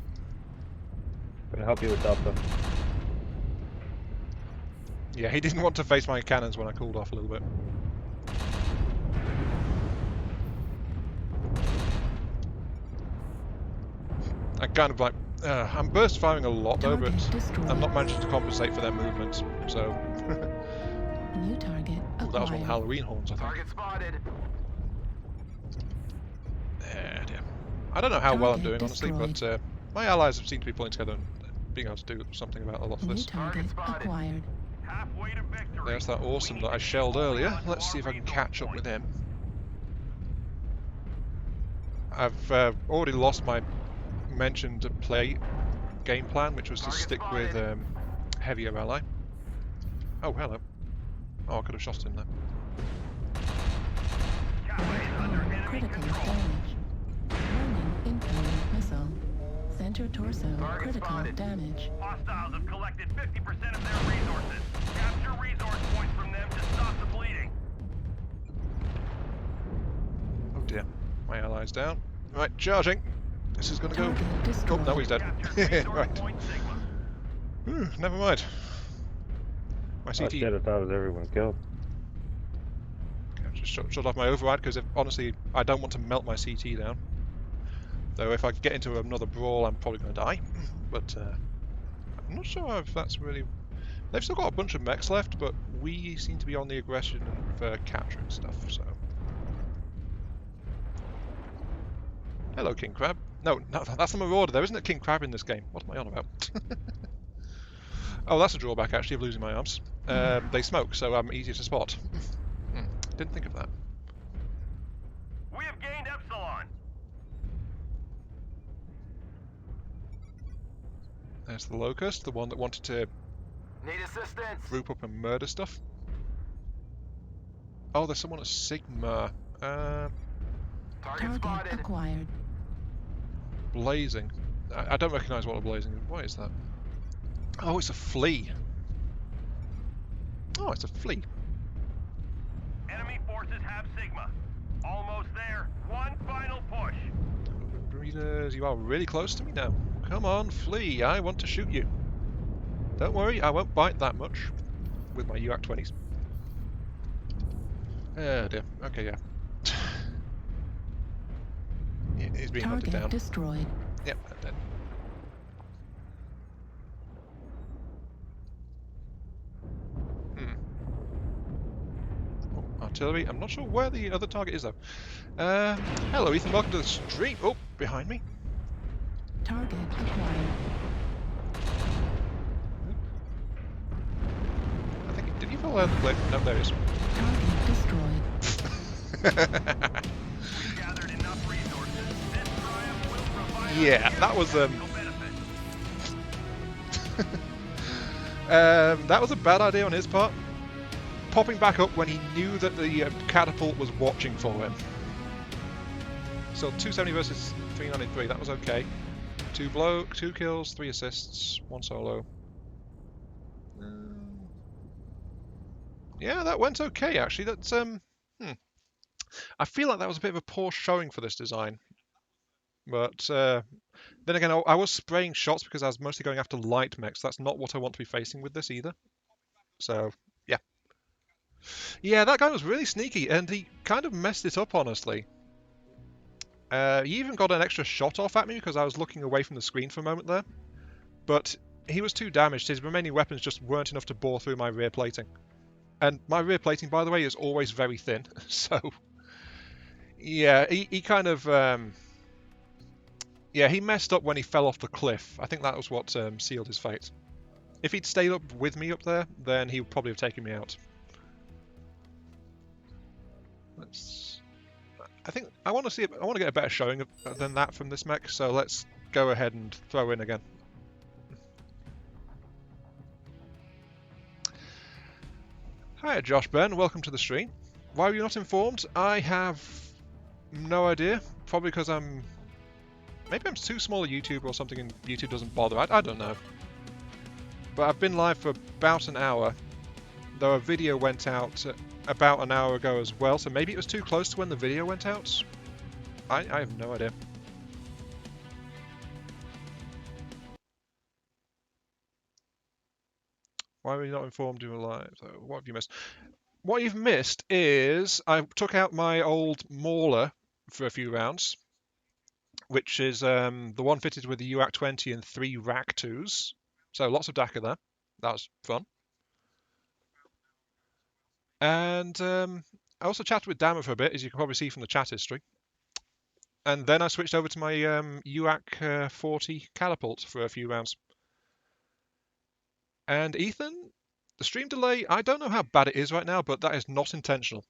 Gonna help you with Delta. Yeah, he didn't want to face my cannons when I cooled off a little bit. I kind of like... I'm burst firing a lot though, but I'm not managing to compensate for their movement, so... New target Ooh, that was one of the acquired. Halloween horns, I think. Target spotted. Dear. I don't know how well I'm Target doing, honestly, but my allies seem to be pulling together and being able to do something about a lot of New this. target spotted. acquired. Halfway to victory. There's that awesome that I shelled earlier. Let's see if I can catch up with him. I've already lost my mentioned play game plan, which was to stick with heavier ally. Oh, hello. Oh, I could have shot him there. Critical damage. Warning, incoming missile. Center torso, critical damage. Hostiles have collected 50% of their resources. Capture resource points from them to stop the bleeding. Oh dear. My ally's down. Right, charging. This is going to go... Target Oh, destroyed. no, he's dead. Capture resource Right. point Sigma. Never mind. My Oh CT... shit, I thought it was everyone killed. I've just shut off my override because honestly, I don't want to melt my CT down. Though if I get into another brawl, I'm probably going to die. But I'm not sure if that's really... They've still got a bunch of mechs left, but we seem to be on the aggression for capturing stuff, so... Hello, King Crab. No, that's the Marauder. There isn't a King Crab in this game. What am I on about? Oh, that's a drawback, actually, of losing my arms. They smoke, so I'm easier to spot. Didn't think of that. We have gained Epsilon. There's the Locust, the one that wanted to Need assistance. group up and murder stuff. Oh, there's someone at Sigma. Target Target spotted. acquired. Blazing. I don't recognise what a blazing is. What is that? Oh, it's a flea. Oh, it's a flea. Enemy forces have Sigma. Almost there. One final push. Breeders, you are really close to me now. Come on, flea. I want to shoot you. Don't worry, I won't bite that much with my UAC 20s. Oh dear. Okay, yeah. Yeah, he's being hunted Target down. destroyed. Yep, dead. Oh, artillery. I'm not sure where the other target is though. Hello, Ethan. Welcome to the stream. Oh, behind me. Target acquired. I think. Did you fall out of the blade? No, there he is. Target destroyed. We've gathered enough resources. This triumph will provide Yeah, that was benefit. that was a bad idea on his part. Popping back up when he knew that the catapult was watching for him. So 270 versus 393, that was okay. 2 kills, 3 assists, 1 solo. Yeah, that went okay actually. That's I feel like that was a bit of a poor showing for this design. But then again, I was spraying shots because I was mostly going after light mechs. That's not what I want to be facing with this either. So, yeah. Yeah, that guy was really sneaky, and he kind of messed it up, honestly. He even got an extra shot off at me because I was looking away from the screen for a moment there. But he was too damaged. His remaining weapons just weren't enough to bore through my rear plating. And my rear plating, by the way, is always very thin. So, yeah, he kind of... yeah, he messed up when he fell off the cliff. I think that was what sealed his fate. If he'd stayed up with me up there, then he would probably have taken me out. I think I want to get a better showing than that from this mech. So let's go ahead and throw in again. Hi, Josh Ben. Welcome to the stream. Why were you not informed? I have no idea. Probably because maybe I'm too small a YouTuber or something and YouTube doesn't bother. I don't know. But I've been live for about an hour, though a video went out about an hour ago as well, so maybe it was too close to when the video went out? I have no idea. Why were you not informed you were live? So what have you missed? What you've missed is I took out my old Mauler for a few rounds, which is the one fitted with the UAC 20 and 3 rack 2s. So lots of DACA there. That was fun. And I also chatted with Dammer for a bit, as you can probably see from the chat history. And then I switched over to my UAC 40 catapult for a few rounds. And Ethan, the stream delay, I don't know how bad it is right now, but that is not intentional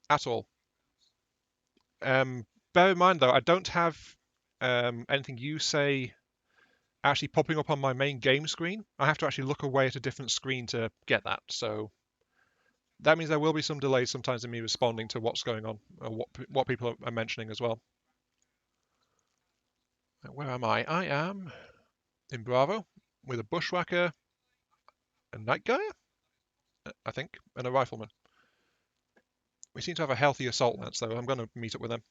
at all. Bear in mind, though, I don't have anything you say actually popping up on my main game screen. I have to actually look away at a different screen to get that. So that means there will be some delays sometimes in me responding to what's going on, or what people are mentioning as well. Where am I? I am in Bravo with a bushwhacker, a night guy, I think, and a rifleman. We seem to have a healthy assault lance, though. I'm going to meet up with them.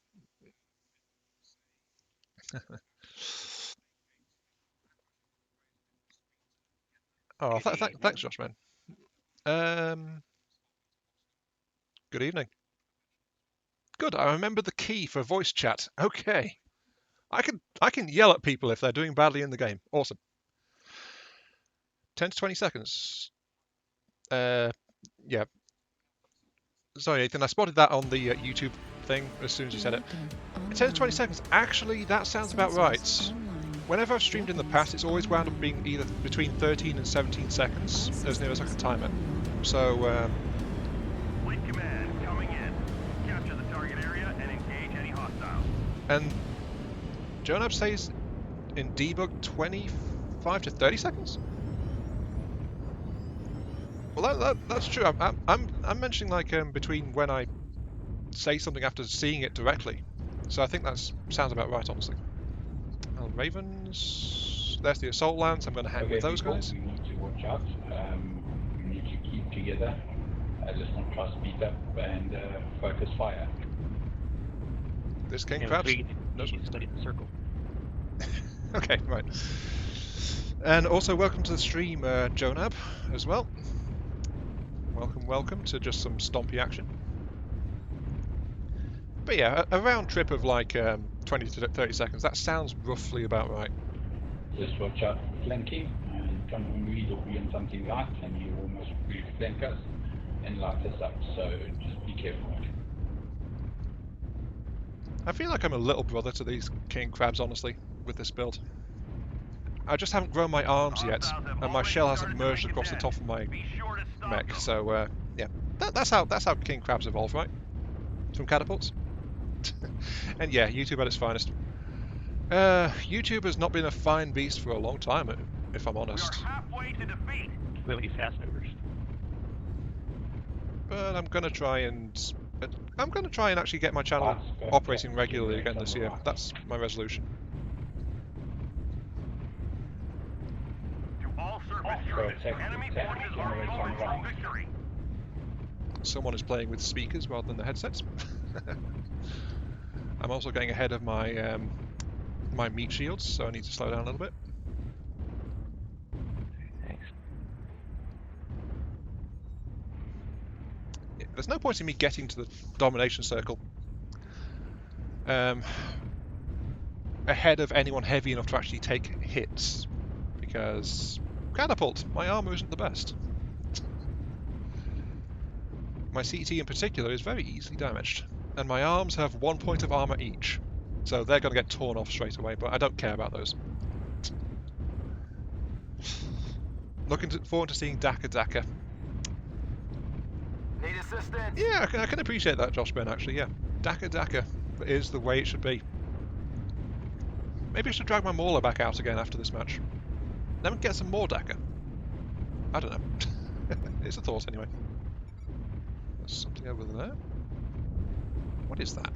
Oh, thanks, Josh, man. Good evening. Good. I remember the key for voice chat. Okay. I can yell at people if they're doing badly in the game. Awesome. 10 to 20 seconds. Yeah. Sorry, Ethan. I spotted that on the YouTube thing as soon as you said it. 10 to 20 seconds. Actually, that sounds about right. Whenever I've streamed in the past, it's always wound up being either between 13 and 17 seconds, as near as I can time it. So, Fleet command coming in. Capture the target area and engage any hostiles. and Jonab says in debug 25 to 30 seconds? Well, that's true. I'm mentioning like between when I say something after seeing it directly. So I think that sounds about right, honestly. Well, Ravens. There's the assault lance. I'm going to hang with those guys. We need to watch out. We need to keep together. Let's not try to speed up and focus fire. This king crabs. Study the circle. Okay, right. And also welcome to the stream, Jonab, as well. Welcome to just some stompy action. But yeah, a round trip of like 20 to 30 seconds. That sounds roughly about right. Just watch out for flanking. And come when we do on something light and you almost flank us and light us up. So just be careful. I feel like I'm a little brother to these king crabs, honestly, with this build. I just haven't grown my arms yet, and my shell hasn't merged across the top of my mech. So yeah, that's how king crabs evolve, right? From catapults. And yeah, YouTube at its finest. YouTube has not been a fine beast for a long time, if I'm honest. We are halfway to defeat. Really fast movers. But I'm gonna try and actually get my channel operating regularly again this year. That's my resolution. To all surface units, enemy forces are moving for victory. Someone is playing with speakers rather than the headsets. I'm also getting ahead of my my meat shields, so I need to slow down a little bit. Thanks. Yeah, there's no point in me getting to the domination circle ahead of anyone heavy enough to actually take hits, because catapult, my armor isn't the best. My CT in particular is very easily damaged, and my arms have 1 point of armor each, so they're going to get torn off straight away, but I don't care about those. Looking forward to seeing DACA. Need assistance? Yeah, I can appreciate that, Josh Ben, actually, yeah. DACA is the way it should be. Maybe I should drag my Mauler back out again after this match. Then get some more DACA. I don't know. It's a thought, anyway. There's something over there. What is that?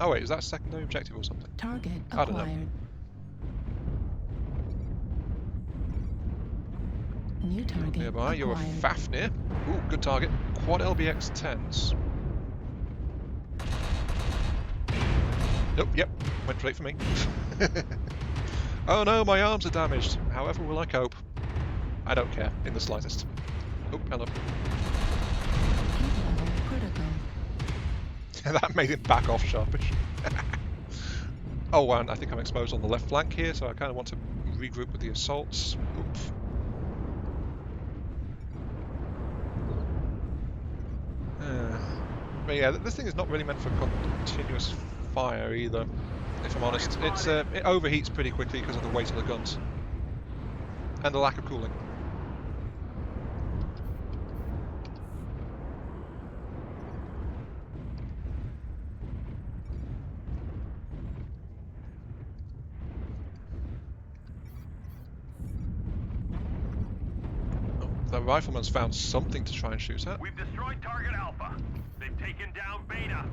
Oh wait, is that a secondary objective or something? Target I don't know. acquired. New target Nearby, you're a acquired. Fafnir. Ooh, good target. Quad LBX 10s. Nope, yep, went straight for me. Oh no, my arms are damaged. However will I cope? I don't care in the slightest. Oh, hello. Heat level critical. That made him back off sharpish. Oh, and I think I'm exposed on the left flank here, so I kind of want to regroup with the assaults. Oops. But yeah, this thing is not really meant for continuous fire either, if I'm honest. It overheats pretty quickly because of the weight of the guns. And the lack of cooling. The rifleman's found something to try and shoot at. We've destroyed target Alpha. They've taken down Beta.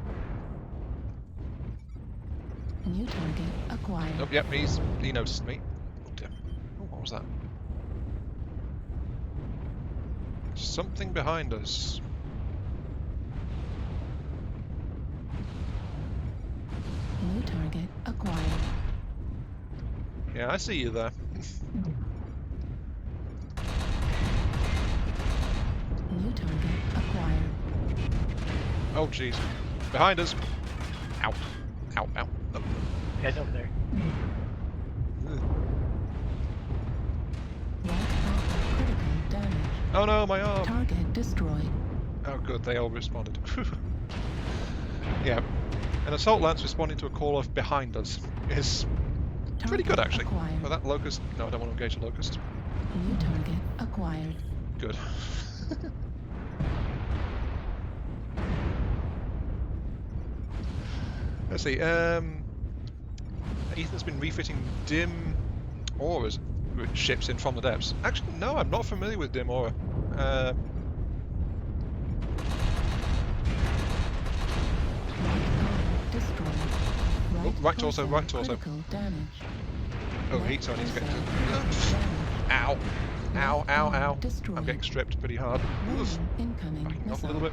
New target acquired. Oh, yep, he noticed me. Oh dear. Oh, what was that? Something behind us. New target acquired. Yeah, I see you there. New target acquired. Oh jeez. Behind us. Ow. Ow, ow. Oh. Head over there. Right alpha critical damage. Oh no, my arm! Target destroyed. Oh good, they all responded. Yeah. An assault lance responding to a call off behind us is pretty good actually. Acquired. For that locust. No, I don't want to engage a locust. New target acquired. Good. Let's see. Ethan's been refitting dim auras ships in from the depths. Actually, no, I'm not familiar with dim aura. Destroyed. Right torso, right torso. Critical damage. Oh, heat, so I need to get to. Damage. Ow! Ow, ow, ow. Destroyed. I'm getting stripped pretty hard. Oof. Incoming Backing off a missile. little bit.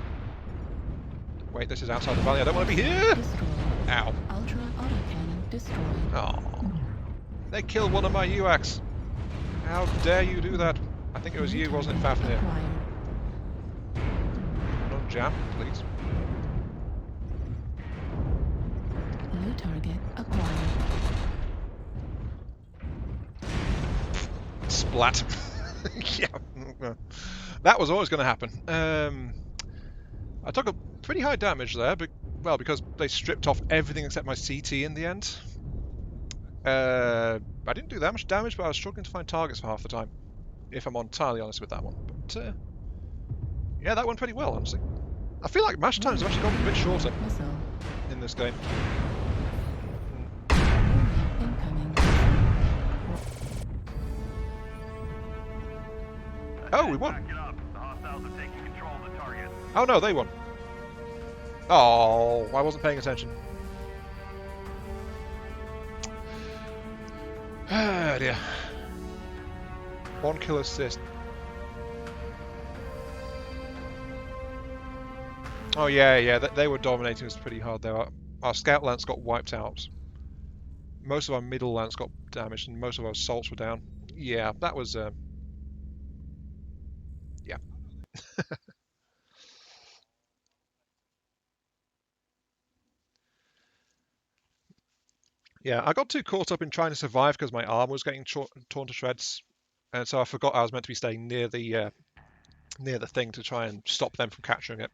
Wait, this is outside the valley. I don't want to be here! Destroyed. Ow. Ultra autocannon destroyed. Oh. They killed one of my UACs. How dare you do that? I think it was you, wasn't it, Fafnir? Acquired. Don't jam, please. New target acquired. Splat. Yeah. That was always going to happen. I took a pretty high damage there, well, because they stripped off everything except my CT in the end. I didn't do that much damage, but I was struggling to find targets for half the time, if I'm entirely honest with that one. But, yeah, that went pretty well, honestly. I feel like mash times have actually gotten a bit shorter Missile. in this game. Incoming. Oh, we won! Back it up. The hostiles are taking control of the target. Oh no, they won. Oh, I wasn't paying attention. Ah, dear. 1 kill assist. Oh yeah, they were dominating us pretty hard there. Our scout lance got wiped out. Most of our middle lance got damaged, and most of our assaults were down. Yeah, that was yeah. Yeah, I got too caught up in trying to survive because my arm was getting torn to shreds, and so I forgot I was meant to be staying near the thing to try and stop them from capturing it.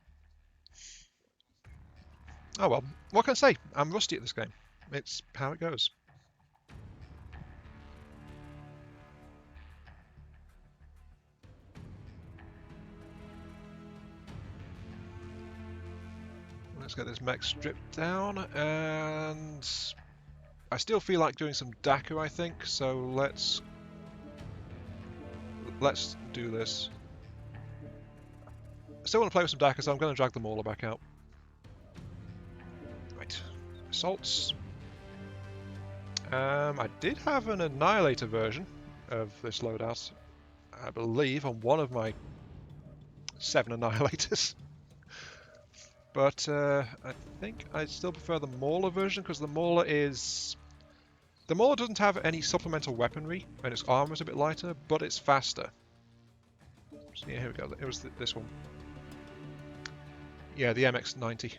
Oh well, what can I say? I'm rusty at this game. It's how it goes. Let's get this mech stripped down, and I still feel like doing some Daku, I think, so let's do this. I still want to play with some Daku, so I'm going to drag the Mauler back out. Right, assaults. I did have an Annihilator version of this loadout, I believe, on one of my 7 Annihilators. But I think I still prefer the Mauler version, because the Mauler doesn't have any supplemental weaponry, and its armor is a bit lighter, but it's faster. Yeah, here we go. It was this one. Yeah, the MX-90.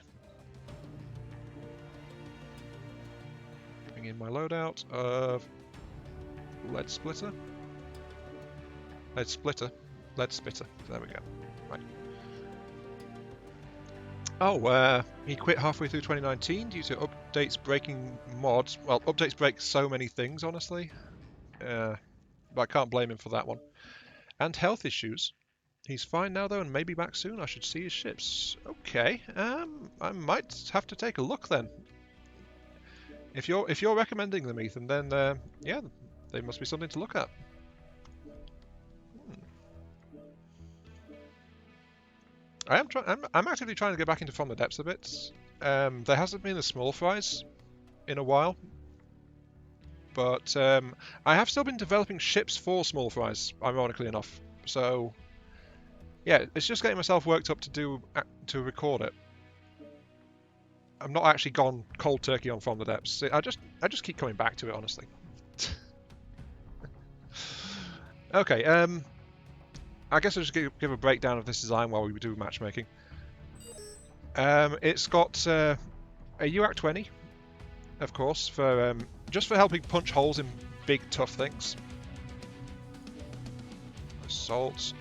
Bring in my loadout of lead splitter. Lead splitter. Lead spitter. There we go. Right. Oh, he quit halfway through 2019 due to updates breaking mods. Well, updates break so many things, honestly. But I can't blame him for that one. And health issues. He's fine now though, and maybe back soon. I should see his ships. Okay, I might have to take a look then. If you're recommending them, Ethan, then yeah, they must be something to look at. I'm actively trying to get back into From the Depths a bit. There hasn't been a small fries in a while, but I have still been developing ships for small fries, ironically enough. So yeah, it's just getting myself worked up to record it. I'm not actually gone cold turkey on From the Depths. I just keep coming back to it, honestly. Okay, I guess I'll just give a breakdown of this design while we do matchmaking. It's got a UAC 20, of course, for just for helping punch holes in big tough things. Assault,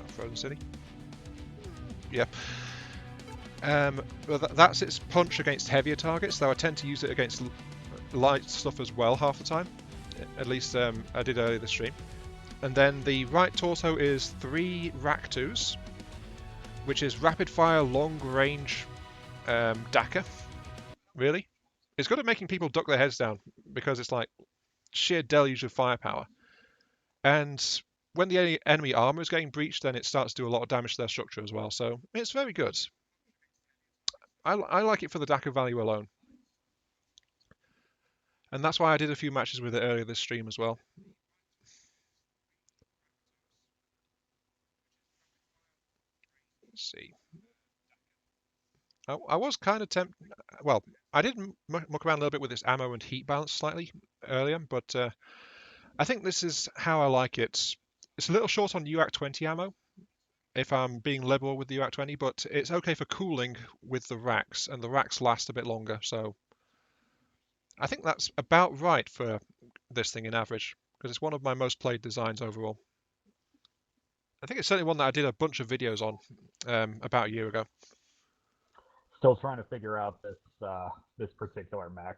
Frozen City. Yeah. Well, that's its punch against heavier targets, though I tend to use it against light stuff as well half the time. At least I did earlier this stream. And then the right torso is 3 Rack 2s, which is rapid fire long range DACA. Really? It's good at making people duck their heads down because it's like sheer deluge of firepower. And when the enemy armor is getting breached, then it starts to do a lot of damage to their structure as well. So it's very good. I like it for the DACA value alone. And that's why I did a few matches with it earlier this stream as well. Let's see. I was kind of tempted. Well, I did muck around a little bit with this ammo and heat balance slightly earlier, but I think this is how I like it. It's a little short on UAC 20 ammo, if I'm being liberal with the UAC 20, but it's okay for cooling with the racks, and the racks last a bit longer, so I think that's about right for this thing in average, because it's one of my most played designs overall. I think it's certainly one that I did a bunch of videos on about a year ago. Still trying to figure out this particular mech.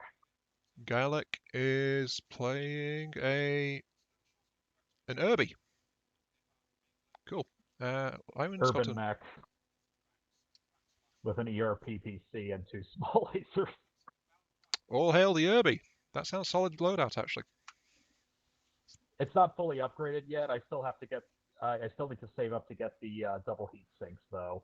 Gallic is playing an Irby. Cool. Urban mech with an ERPPC and 2 small lasers. All hail the Irby. That sounds solid loadout, actually. It's not fully upgraded yet. I still have to get. I still need to save up to get the double heat sinks, though.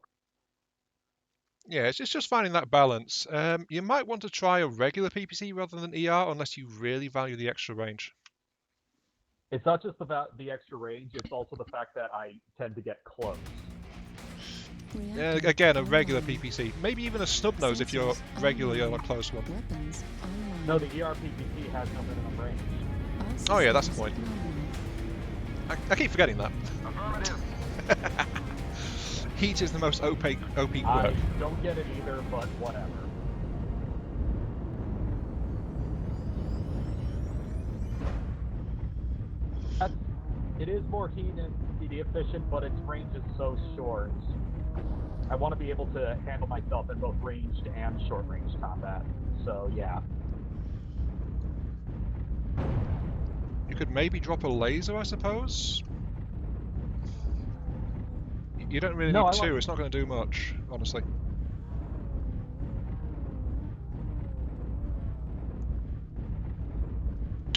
Yeah, it's just finding that balance. You might want to try a regular PPC rather than ER, unless you really value the extra range. It's not just about the extra range, it's also the fact that I tend to get close. Yeah, again, a regular PPC. Maybe even a snub nose if you're regularly on a close one. No, the ERPPC has no minimum range. Oh yeah, that's the point. I keep forgetting that. Heat is the most opaque work. I don't get it either, but whatever. It is more heat and CD efficient, but its range is so short. I want to be able to handle myself in both ranged and short range combat. So yeah. You could maybe drop a laser, I suppose. You don't really need 2. It's not going to do much, honestly.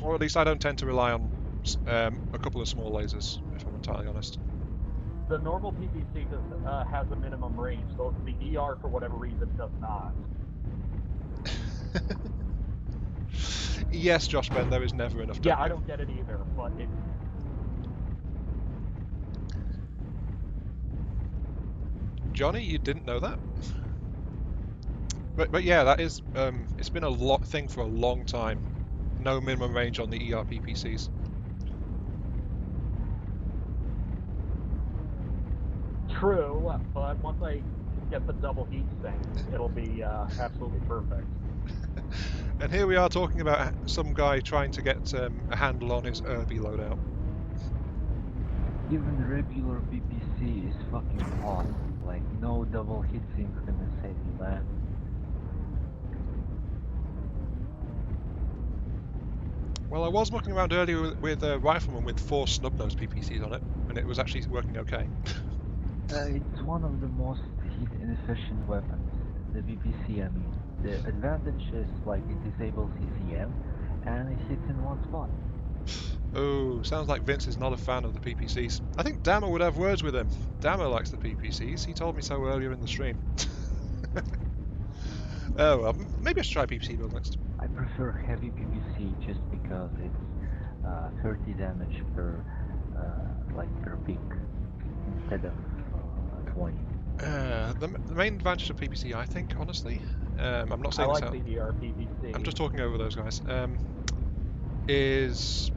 Or at least I don't tend to rely on a couple of small lasers, if I'm entirely honest. The normal PPC has a minimum range, though the ER, for whatever reason, does not. Yes, Josh Ben, there is never enough time. Yeah, I don't get it either, but it... Johnny, you didn't know that? But yeah, that is it's been a thing for a long time. No minimum range on the ER PPCs. True, but once I get the double heat sink, it'll be absolutely perfect. And here we are talking about some guy trying to get a handle on his Irby loadout. Even regular PPC is fucking hot. Like, no double heatsinks gonna save you, man. Well, I was looking around earlier with a rifleman with 4 snub-nosed PPCs on it, and it was actually working okay. It's one of the most heat-inefficient weapons. The PPC, I mean. The advantage is, like, it disables CCM, and it hits in one spot. Oh, sounds like Vince is not a fan of the PPCs. I think Dammer would have words with him. Dammer likes the PPCs. He told me so earlier in the stream. Oh well, maybe I should try PPC build next. I prefer heavy PPC just because it's 30 damage per per pick instead of 20. The main advantage of PPC, I think, honestly, I'm not saying I this like out. CDR PPC. I'm just talking over those guys. Is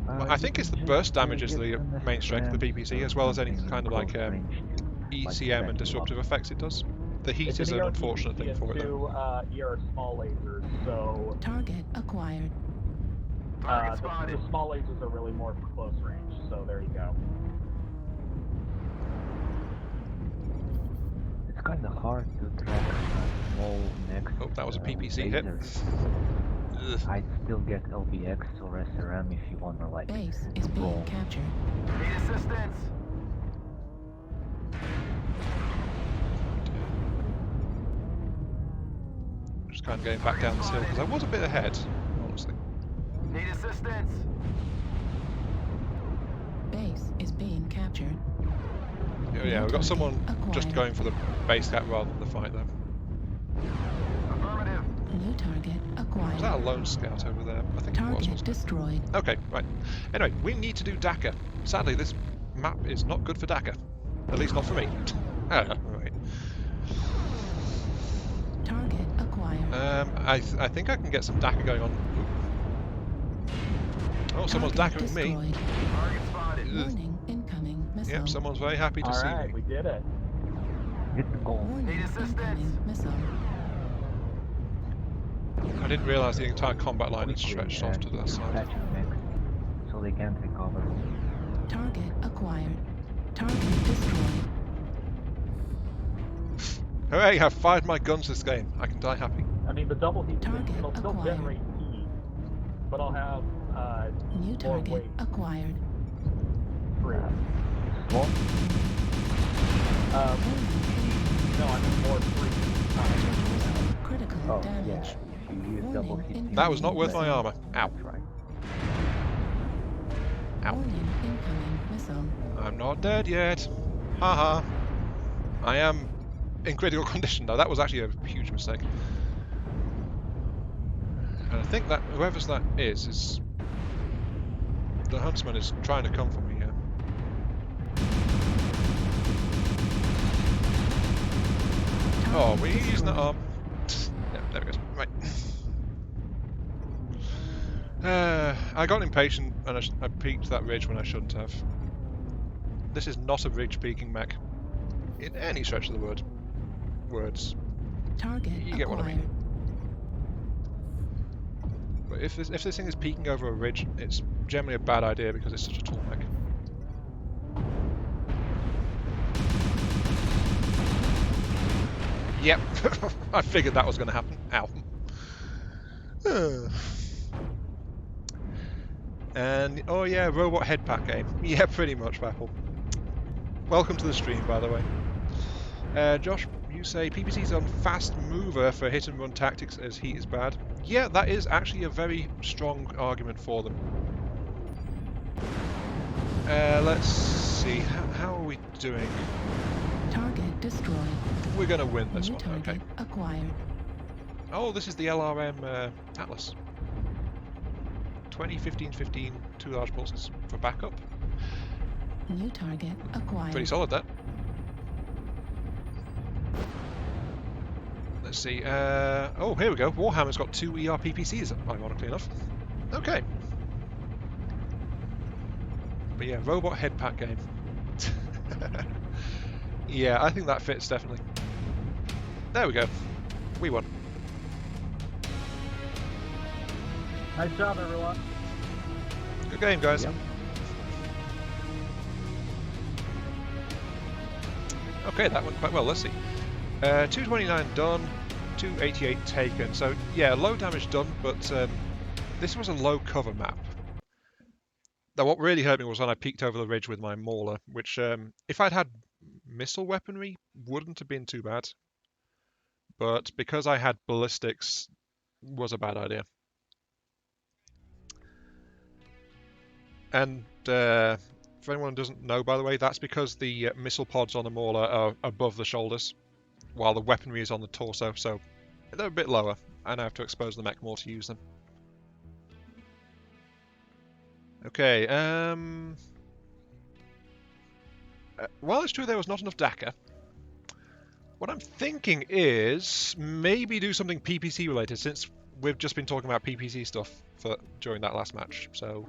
I think it's the just, burst damage is get the some main strength of the FMs PPC, or as well as any something kind of in like close range to, ECM and set you disruptive up. effects it does. The heat It's is an an ER unfortunate PPC thing for it, and though. 2 ER small lasers, so Target acquired. Target spotted. the small lasers are really more for close range, so there you go. It's kind of hard to track small next. Oh, that was a PPC hit. Ugh. I'd still get LBX or SRM if you wanna like Base is being roll. captured. Need assistance. Just kind of getting back down this hill because I was a bit ahead, honestly. Need assistance. Base is being captured. Yeah, we've got someone just Acquired. going for the base cap rather than the fight, though. Affirmative. New target acquired. Was that a lone scout over there? I think it was, Target wasn't it? destroyed. Okay, right. Anyway, we need to do DACA. Sadly, this map is not good for DACA. At least not for me. Right. Target acquired. I think I can get some DACA going on. Oh, someone's Target DACAing me. destroyed. Target spotted. Ugh. Warning, incoming missile. Yep, someone's very happy to see Alright, me. we did it. Hit the goal. Warning, Need assistance. incoming missile. I didn't realise the entire combat line had Quickly, stretched off to keep that side. patching next, so they can't recover. Target acquired. Target destroyed. Hooray, I've fired my guns this game. I can die happy. I mean, the double heat sink, Target it'll still acquired. generate heat, but I'll have New more target weight acquired. free. Swap? No, I mean more free time. Critical Oh, damage. yeah. If you use double hit. Warning, That was not worth my missile. armour. Ow. That's right. Ow. Warning, incoming missile. I'm not dead yet. Haha. I am in critical condition though. That was actually a huge mistake. And I think that whoever's that is the huntsman is trying to come for me here. Oh, were you using that arm? Yeah, there we go. Right. I got impatient and I peeked that ridge when I shouldn't have. This is not a ridge peaking mech. In any stretch of the words. Target You get what I mean. acquired. But if this thing is peeking over a ridge, it's generally a bad idea because it's such a tall mech. Yep, I figured that was going to happen. Ow. And, oh yeah, robot head pack game. Yeah, pretty much, Apple. Welcome to the stream, by the way. Josh, you say PPC's on fast mover for hit and run tactics as heat is bad. Yeah, that is actually a very strong argument for them. Let's see, how are we doing? Target destroyed. We're going to win this New one, target okay. acquired. Oh, this is the LRM Atlas. 20, 15, 15, 2 large pulses for backup. New target acquired. Pretty solid, that. Let's see. Oh, here we go. Warhammer's got 2 ER PPCs, ironically enough. Okay. But yeah, robot head pack game. Yeah, I think that fits definitely. There we go. We won. Nice job, everyone. Good game, guys. Yep. Okay, that went quite well. Let's see. 229 done, 288 taken. So yeah, low damage done, but this was a low cover map. Now what really hurt me was when I peeked over the ridge with my mauler, which if I'd had missile weaponry, wouldn't have been too bad. But because I had ballistics, was a bad idea. And for anyone who doesn't know, by the way, that's because the missile pods on the mauler are above the shoulders, while the weaponry is on the torso, so they're a bit lower, and I have to expose the mech more to use them. Okay, well, it's true there was not enough DACA. What I'm thinking is maybe do something PPC related, since we've just been talking about PPC stuff during that last match, so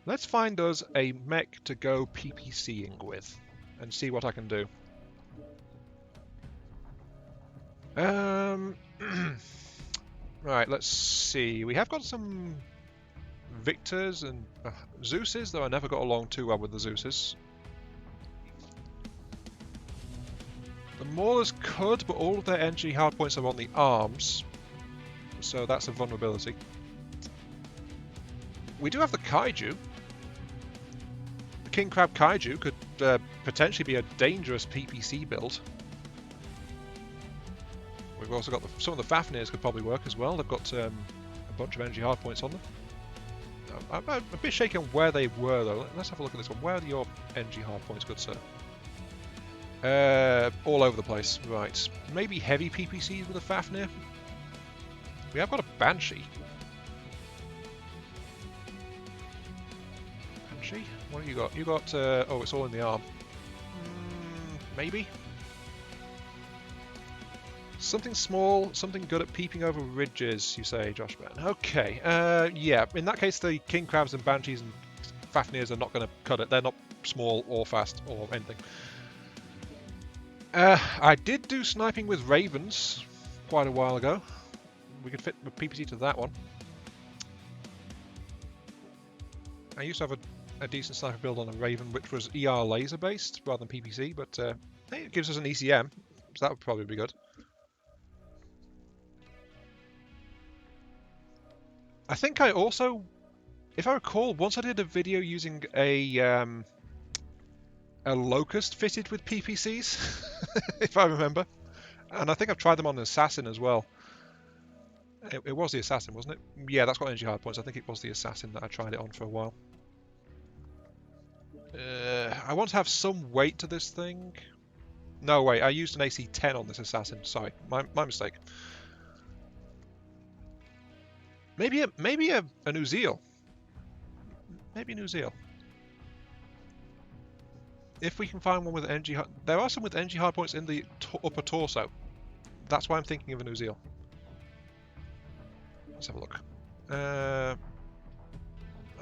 let's find us a mech to go PPCing with, and see what I can do. Right, let's see. We have got some Victors and Zeuses, though I never got along too well with the Zeuses. The Maulers could, but all of their energy hardpoints are on the arms, so that's a vulnerability. We do have the Kaiju. The King Crab Kaiju could potentially be a dangerous PPC build. We've also got some of the Fafnirs could probably work as well. They've got a bunch of energy hardpoints on them. I'm a bit shaky on where they were though. Let's have a look at this one. Where are your energy hardpoints, good sir? All over the place. Right. Maybe heavy PPCs with a Fafnir. We have got a Banshee. Banshee? What have you got? You got, oh, it's all in the arm. Maybe? Something small, something good at peeping over ridges, you say, Josh Ben. Okay, yeah, in that case the King Crabs and Banshees and Fafnirs are not going to cut it. They're not small or fast or anything. I did do sniping with Ravens quite a while ago. We could fit the PPC to that one. I used to have a decent sniper build on a Raven, which was ER laser based rather than PPC, but hey, it gives us an ECM, so that would probably be good. I think I also, if I recall, once I did a video using a Locust fitted with PPCs, if I remember, and I think I've tried them on an Assassin as well. It was the Assassin, wasn't it? Yeah, that's got energy hardpoints. I think it was the Assassin that I tried it on for a while. I want to have some weight to this thing. No, wait, I used an AC-10 on this Assassin. Sorry, my mistake. Maybe a Uziel. Maybe an Uziel. If we can find one with energy, there are some with energy hardpoints in the upper torso. That's why I'm thinking of an Uziel. Let's have a look. I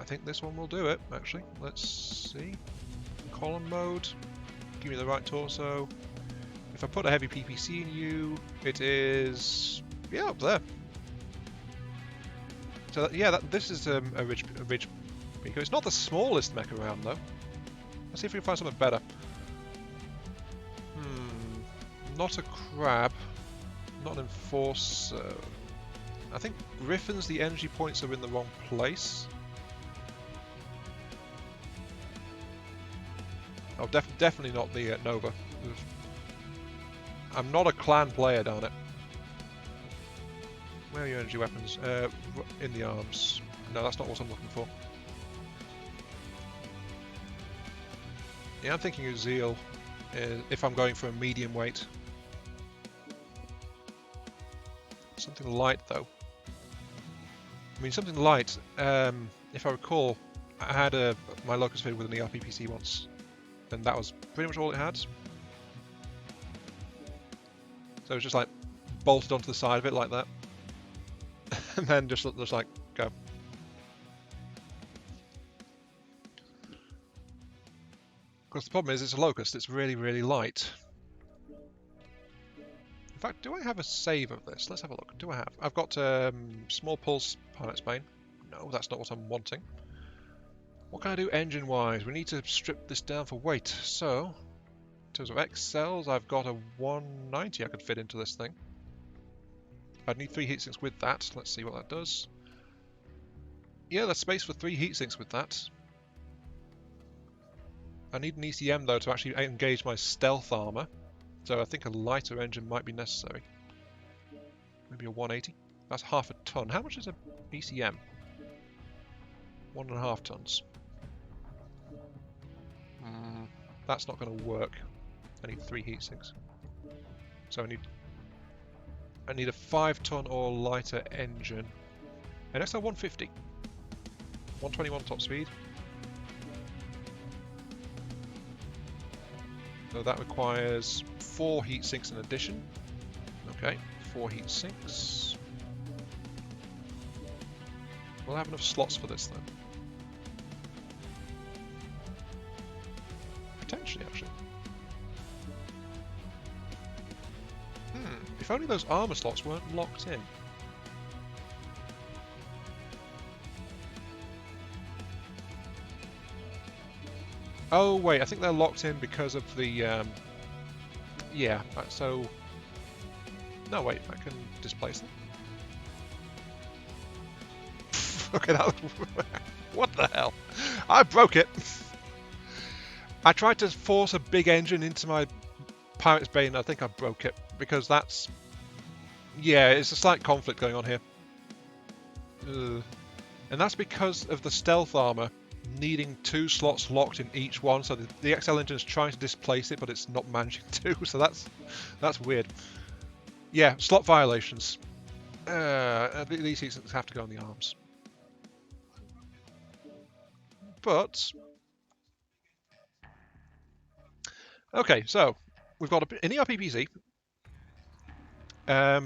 think this one will do it, actually. Let's see. Column mode. Give me the right torso. If I put a heavy PPC in you, it is, yeah, up there. So yeah, this is a ridge beaker. It's not the smallest mech around though. Let's see if we can find something better. Not a crab. Not an enforcer. I think Griffins, the energy points are in the wrong place. Oh, definitely not the Nova. I'm not a clan player, darn it. Where are your energy weapons? In the arms. No, that's not what I'm looking for. Yeah, I'm thinking Uziel if I'm going for a medium weight. Something light, though. I mean, something light. If I recall, I had my Locust fitted with an ERPPC once, and that was pretty much all it had. So it was just like bolted onto the side of it like that. And then just like, go. Of course, the problem is it's a Locust. It's really, really light. In fact, do I have a save of this? Let's have a look. Do I have? I've got small pulse Pilot's Bane. No, that's not what I'm wanting. What can I do engine-wise? We need to strip this down for weight. So, in terms of X cells, I've got a 190 I could fit into this thing. I'd need 3 heatsinks with that. Let's see what that does. Yeah, there's space for 3 heatsinks with that. I need an ECM though to actually engage my stealth armor. So I think a lighter engine might be necessary. Maybe a 180. That's half a ton. How much is a ECM? 1.5 tons. That's not going to work. I need 3 heatsinks. So I need a 5-ton or lighter engine. An XL 150. 121 top speed. So that requires 4 heatsinks in addition. Okay, 4 heatsinks. We'll have enough slots for this then. Potentially, actually. If only those armor slots weren't locked in. Oh wait, I think they're locked in because of the, yeah, so, no wait, I can displace them. Okay, that what the hell? I broke it! I tried to force a big engine into my Pirate's Bane and I think I broke it, because that's, yeah, it's a slight conflict going on here. And that's because of the stealth armor needing 2 slots locked in each one, so the XL engine is trying to displace it, but it's not managing to, so that's weird. Yeah, slot violations. These heatsinks have to go on the arms. But... okay, so, we've got an ERPPZ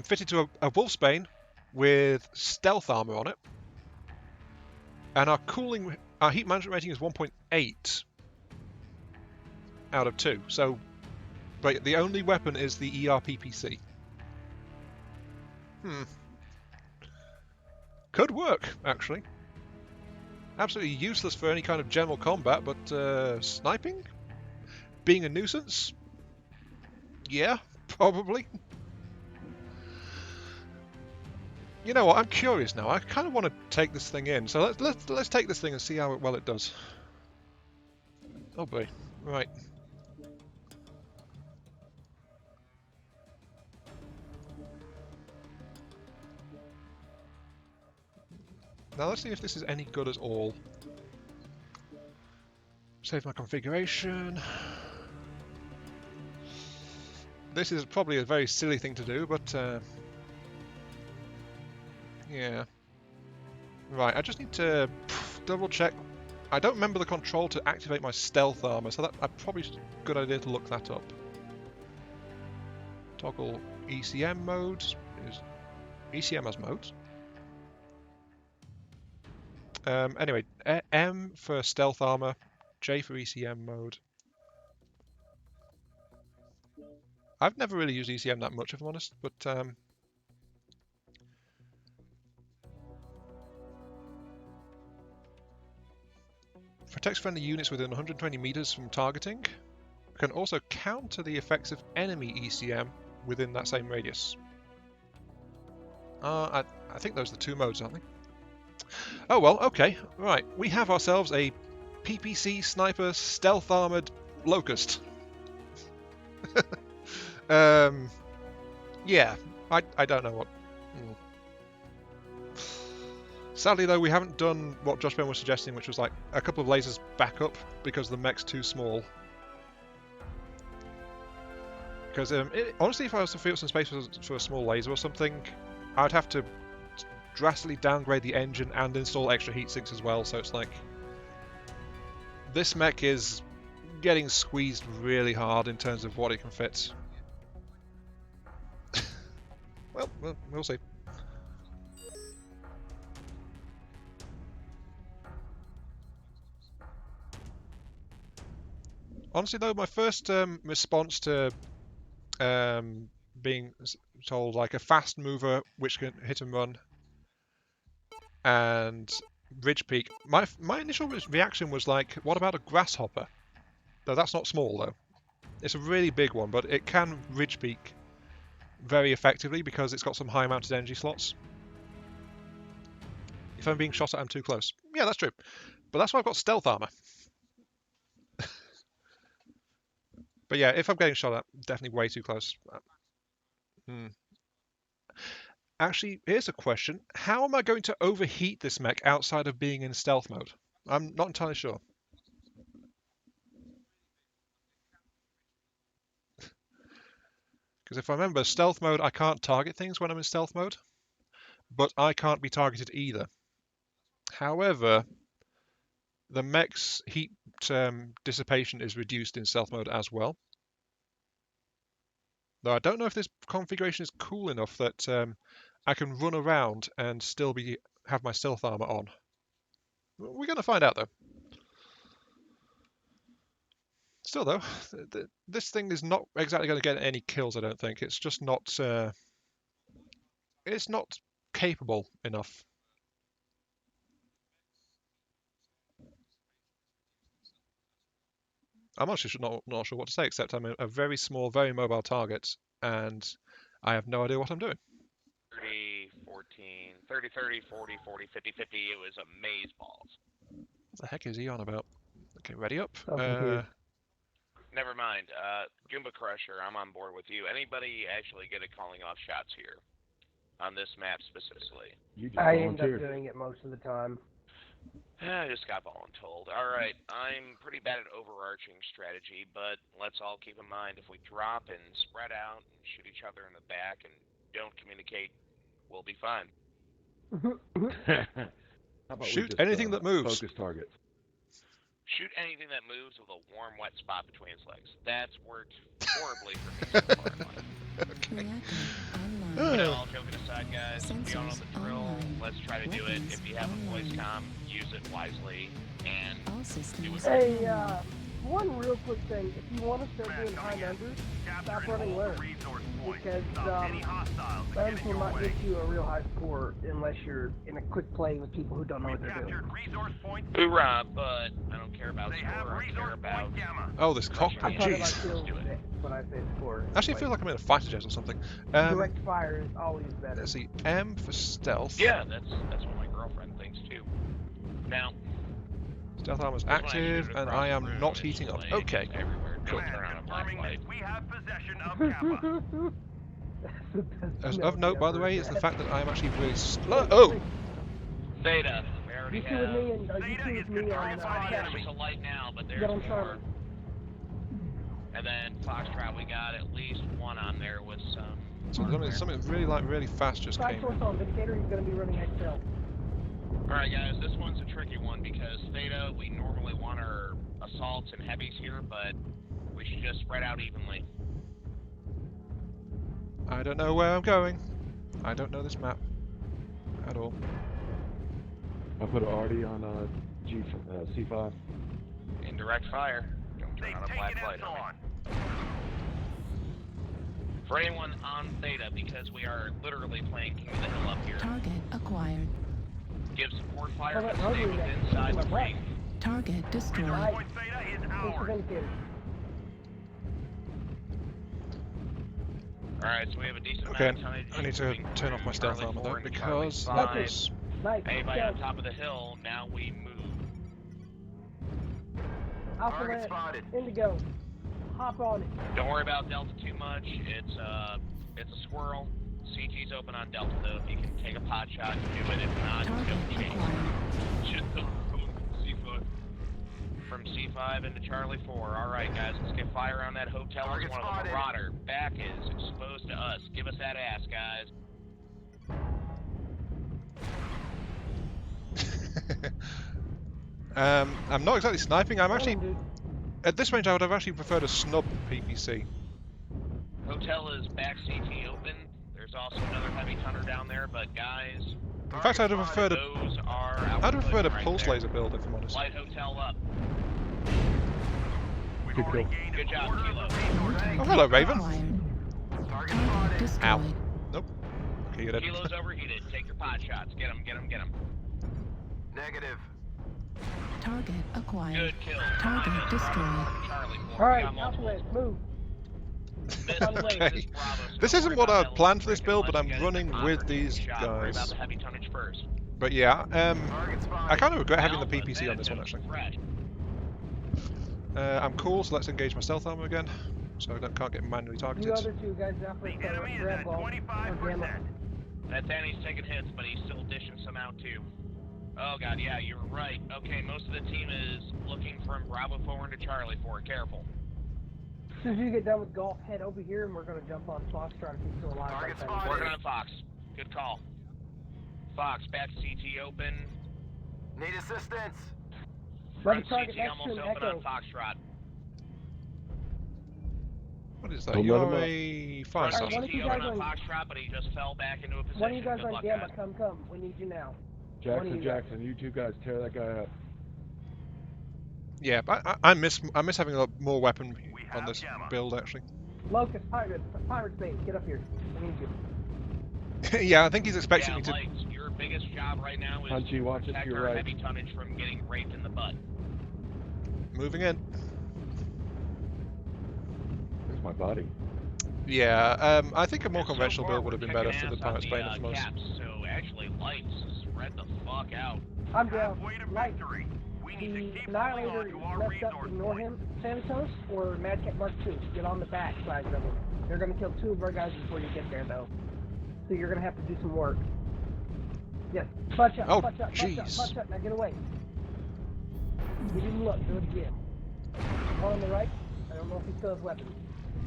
fitted to a Wolf's Bane with stealth armor on it. And our heat management rating is 1.8 out of 2. So, but the only weapon is the ERPPC. Could work, actually. Absolutely useless for any kind of general combat, but sniping? Being a nuisance? Yeah, probably. You know what? I'm curious now. I kind of want to take this thing in. So let's take this thing and see how well it does. Oh boy. Right. Now let's see if this is any good at all. Save my configuration. This is probably a very silly thing to do, but yeah. Right, I just need to double check. I don't remember the control to activate my stealth armor, so that probably a good idea to look that up. Toggle ECM mode. Is ECM as mode. Anyway, M for stealth armor, J for ECM mode. I've never really used ECM that much, if I'm honest, but protects friendly units within 120 meters from targeting. Can also counter the effects of enemy ECM within that same radius. I think those are the 2 modes, aren't they? Oh well, okay, right. We have ourselves a PPC sniper stealth armored Locust. Yeah, I don't know what. Sadly though, we haven't done what Josh Ben was suggesting, which was like a couple of lasers back up because the mech's too small. Because honestly, if I was to free up some space for a small laser or something, I'd have to drastically downgrade the engine and install extra heatsinks as well, so it's like this mech is getting squeezed really hard in terms of what it can fit. Well, we'll see. Honestly though, my first response to being told like a fast mover which can hit and run and ridge peak, my initial reaction was like, what about a grasshopper? No, that's not small though. It's a really big one, but it can ridge peak very effectively because it's got some high mounted energy slots. If I'm being shot at, I'm too close. Yeah, that's true. But that's why I've got stealth armor. But yeah, if I'm getting shot at, definitely way too close. Actually, here's a question. How am I going to overheat this mech outside of being in stealth mode? I'm not entirely sure. Because if I remember, stealth mode, I can't target things when I'm in stealth mode, but I can't be targeted either. However, the mech's heat dissipation is reduced in stealth mode as well. Though I don't know if this configuration is cool enough that I can run around and still have my stealth armor on. We're going to find out though. Still though, this thing is not exactly going to get any kills, I don't think. It's just not... it's not capable enough. I'm actually not sure what to say, except I'm a very small, very mobile target, and I have no idea what I'm doing. 30, 14, 30, 30, 40, 40, 50, 50, it was a maze balls. What the heck is he on about? Okay, ready up. Never mind. Goomba Crusher, I'm on board with you. Anybody actually get a calling off shots here? On this map specifically? I end up doing it most of the time. I just got voluntold. Alright, I'm pretty bad at overarching strategy, but let's all keep in mind if we drop and spread out and shoot each other in the back and don't communicate, we'll be fine. Shoot anything that moves. Focus targets. Shoot anything that moves with a warm, wet spot between its legs. That's worked horribly for me so far in life. Okay. But all joking aside, guys, if you don't know the drill, let's try to do it. If you have a voice comm, use it wisely and do it. Hey, one real quick thing. If you want to start doing high numbers, stop running low. Because guns will not get you a real high score unless you're in a quick play with people who don't know what they're doing. Hoorah, but I don't care about score, I care about... Oh, this cockpit, jeez. When I say score. Actually, I feel like I'm in a fighter jet or something. Direct fire is always better. Let's see, M for stealth. Yeah, that's what my girlfriend thinks too. Now... Stealth armor's active, and I am not heating up. Okay, cool. We have possession of Kappa. Of note, by the way, is the fact that I am actually really slow. Oh! Theta, we already have... Theta is controlled by the There's a light now, but there's more. And then Foxtrot, we got at least one on there with some... Something really fast just came. On Vindicator, he's going to be running XL. Alright guys, this one's a tricky one because Theta, we normally want our assaults and heavies here, but we should just spread out evenly. I don't know where I'm going. I don't know this map at all. I put an RD on C5. Indirect fire. Don't turn on a black light on me. For anyone on Theta, because we are literally playing King of the Hill up here. Target acquired. Give support fire, but stay within inside the ring. Target destroyed. Alright, so we have a decent okay, amount of tonnage. I need to turn off my stealth armor though, because that was... Anybody on top of the hill, now we move. Alpha Land, Indigo, hop on it. Don't worry about Delta too much, it's a squirrel. CG's open on Delta though, if you can take a pot shot, do it, if not, don't change. Just C5. From C5 into Charlie 4. Alright guys, let's get fire on that hotel. There's one of the Marauder. Back is exposed to us. Give us that ass, guys. I'm not exactly sniping, I'm actually... At this range I would have actually preferred a snub PPC. Hotel is back CT open. There's also another heavy hunter down there, but guys... In fact, I'd have preferred a pulse laser build, if I'm honest. Light hotel up. Good kill. Good job, Kilo. Oh, hello, Raven. Target destroyed. Ow. Nope. Okay, you're dead. Kilo's overheated. Take your pot shots. Get him, get him, get him. Negative. Target acquired. Good kill. Target destroyed. Charlie 4. Alright, We got multiple. Alpha, move. Okay. This isn't what I planned for this build, but I'm running with these Worry about guys. the heavy tonnage first. But yeah, Target spotted. I kind of regret having the Alpha, PPC on this one, Thanatos, actually. fresh. I'm cool, so let's engage my stealth armor again, so I can't get manually You targeted. other two guys Alpha, The enemy is grab at ball. Or gamma. 25%. That Danny's taking hits, but he's still dishing some out too. Oh god, yeah, you were right. Okay, most of the team is looking from Bravo 4 into Charlie 4. Careful. As soon as you get done with golf, head over here and we're gonna jump on Foxtrot if he's still alive. Target like that. spotted. Working on Fox. Good call. Fox, back CT open. Need assistance. Right Front target CT next to almost him, open Echo. on Foxtrot. What is that? Don't You let him are up. a fire Alright, saucer. one of CT you open guys on on- Foxtrot, but he just fell back into a position. One of you guys Good on luck, gamma, guys. come. We need you now. One of you Jackson, you two guys tear that guy up. Yeah, but I miss having a more weapon We on have this Gamma. build, actually. Locust, Pirate Base, get up here. We need you. Yeah, I think he's expecting Yeah, me to. Lights, your biggest job right now is Punchy, to watch it to protect your our right. heavy tonnage from getting raped in the butt. Moving in. There's my body. Yeah, I think a more And so conventional far, build would have we're been better kicking for the ass on Pirates playing it from us. caps, so actually, Lights, spread the fuck out. I'm down. Halfway to Light. victory. We need to The keep holding Annihilator on to our messed up, resource ignore points. him, Thanatos, or Madcap Mark II. Get on the back side of him. They're gonna kill two of our guys before you get there, though. So you're gonna have to do some work. Yes, punch up, Oh, punch up, punch up, jeez. punch up, now get away. You didn't look, do it again. One on the right, I don't know if he still has weapons.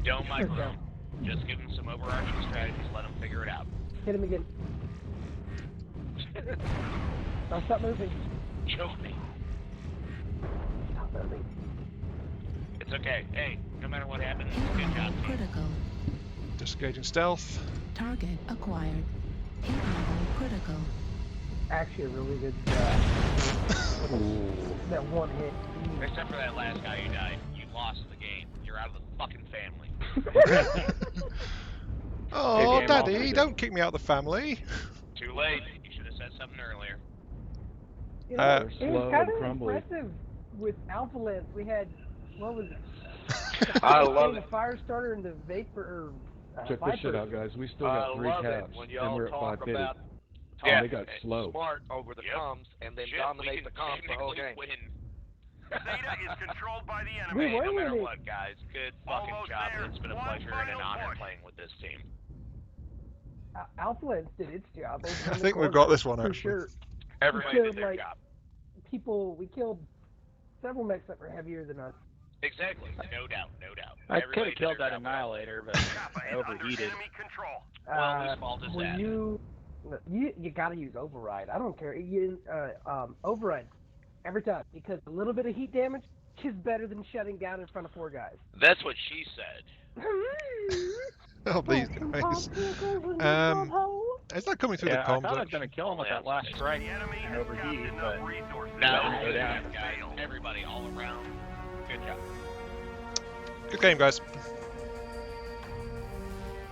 Don't micro. Just give him some overarching strategies, let him figure it out. Hit him again. Now stop moving. Choke me. Stop moving. It's okay. Hey, no matter what happens, good Heat job, level team. critical. Disengaging stealth. Target acquired. Heat level critical. Actually a really good, that one hit. Except for that last guy who died. You lost the game. You're out of the fucking family. Oh, Hey, Daddy, Game don't kick me out of the family. Too late. You should have said something earlier. You know, Uh, it slow was kind and of crumbly. impressive with Alpha Lens. We had, what was it? I love The it. fire starter and the vapor, Check Viper. this shit out, guys. We still I got 3 love it caps, when and y'all we're at talk 550. about Yeah. They got slow. smart over the Yep. comms and then Shit, dominate we the can comms the whole game. technically win. Zeta is controlled by the We enemy. were No matter winning. what, guys. Good fucking Almost job. there. It's been a One pleasure and an final honor push. playing with this team. Alpha Lens did its job. They I won the think we've corner, got this one, for actually. Sure. Everybody killed, did their like- job. We killed several mechs that were heavier than us. Exactly. No doubt. No doubt. I Everybody could have did killed their that job well. Annihilator, but Kappa I is under overheated. enemy control. Well, whose fault is Were that? you gotta use override. I don't care. Override every time because a little bit of heat damage is better than shutting down in front of 4 guys. That's what she said. Oh, these guys. Is that coming through Yeah, the I comms? thought I was actually? going to kill him with that last strike The enemy and has overheated, gathered but enough resources. No, Go good down. job, guys. Everybody all around. Good job. Good game, guys.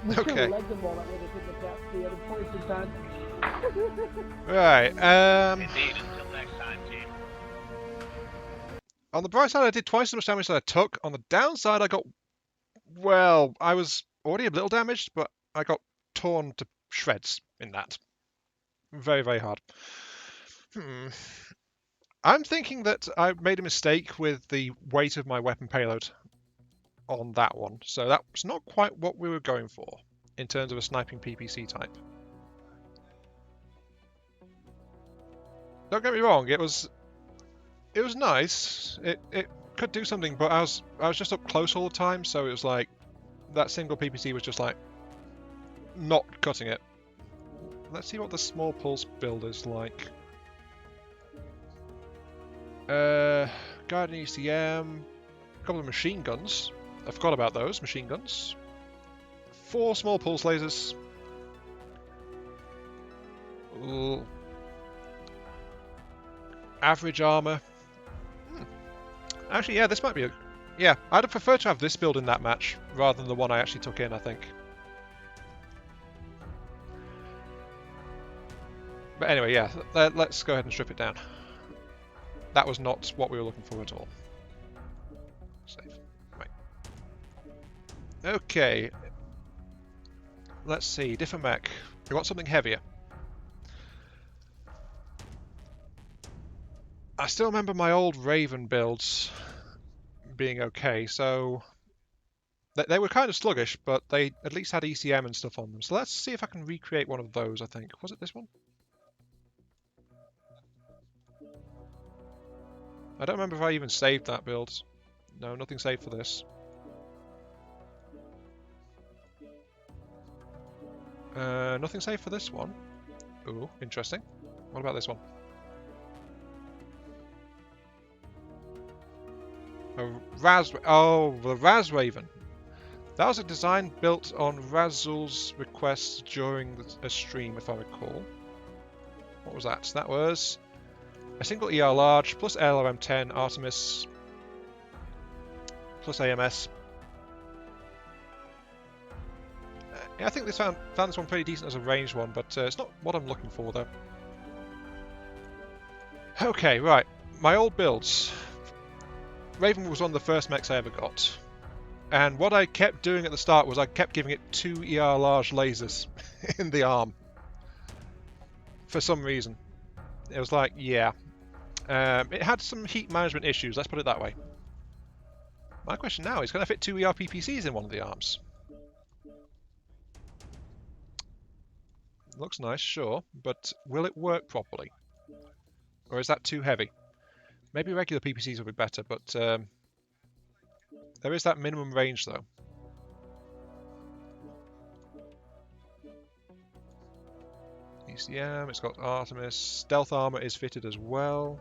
We should Okay. have legged them all that way they could look out the other points in time. Right. Indeed. Until next time, team. On the bright side, I did twice as much damage as I took. On the downside, I got... Well, I was already a little damaged, but I got torn to shreds in that. Very, very hard. I'm thinking that I made a mistake with the weight of my weapon payload on that one. So that's not quite what we were going for in terms of a sniping PPC type. Don't get me wrong, it was nice. It could do something, but I was just up close all the time, so it was like that single PPC was just like not cutting it. Let's see what the small pulse build is like. Guardian ECM, a couple of machine guns. I forgot about those machine guns. 4 small pulse lasers. Ooh. Average armor. Actually, yeah, this might be Yeah, I'd have preferred to have this build in that match rather than the one I actually took in, I think. But anyway, yeah, let's go ahead and strip it down. That was not what we were looking for at all. Save. Right. Okay. Let's see, different mech. We want something heavier. I still remember my old Raven builds being okay, so they were kind of sluggish, but they at least had ECM and stuff on them. So let's see if I can recreate one of those, I think. Was it this one? I don't remember if I even saved that build. No, nothing saved for this. Nothing saved for this one. Ooh, interesting. What about this one? The Raz Raven. That was a design built on Razul's request during a stream, if I recall. What was that? That was a single ER large plus LRM 10 Artemis plus AMS. Yeah, I think this found this one pretty decent as a ranged one, but it's not what I'm looking for though. Okay, right. My old builds. Raven was one of the first mechs I ever got. And what I kept doing at the start was I kept giving it 2 ER large lasers in the arm. For some reason. It was like, yeah. It had some heat management issues, let's put it that way. My question now is, can I fit 2 ER PPCs in one of the arms? Looks nice, sure, but will it work properly? Or is that too heavy? Maybe regular PPCs will be better, but there is that minimum range though. ECM, it's got Artemis, stealth armor is fitted as well.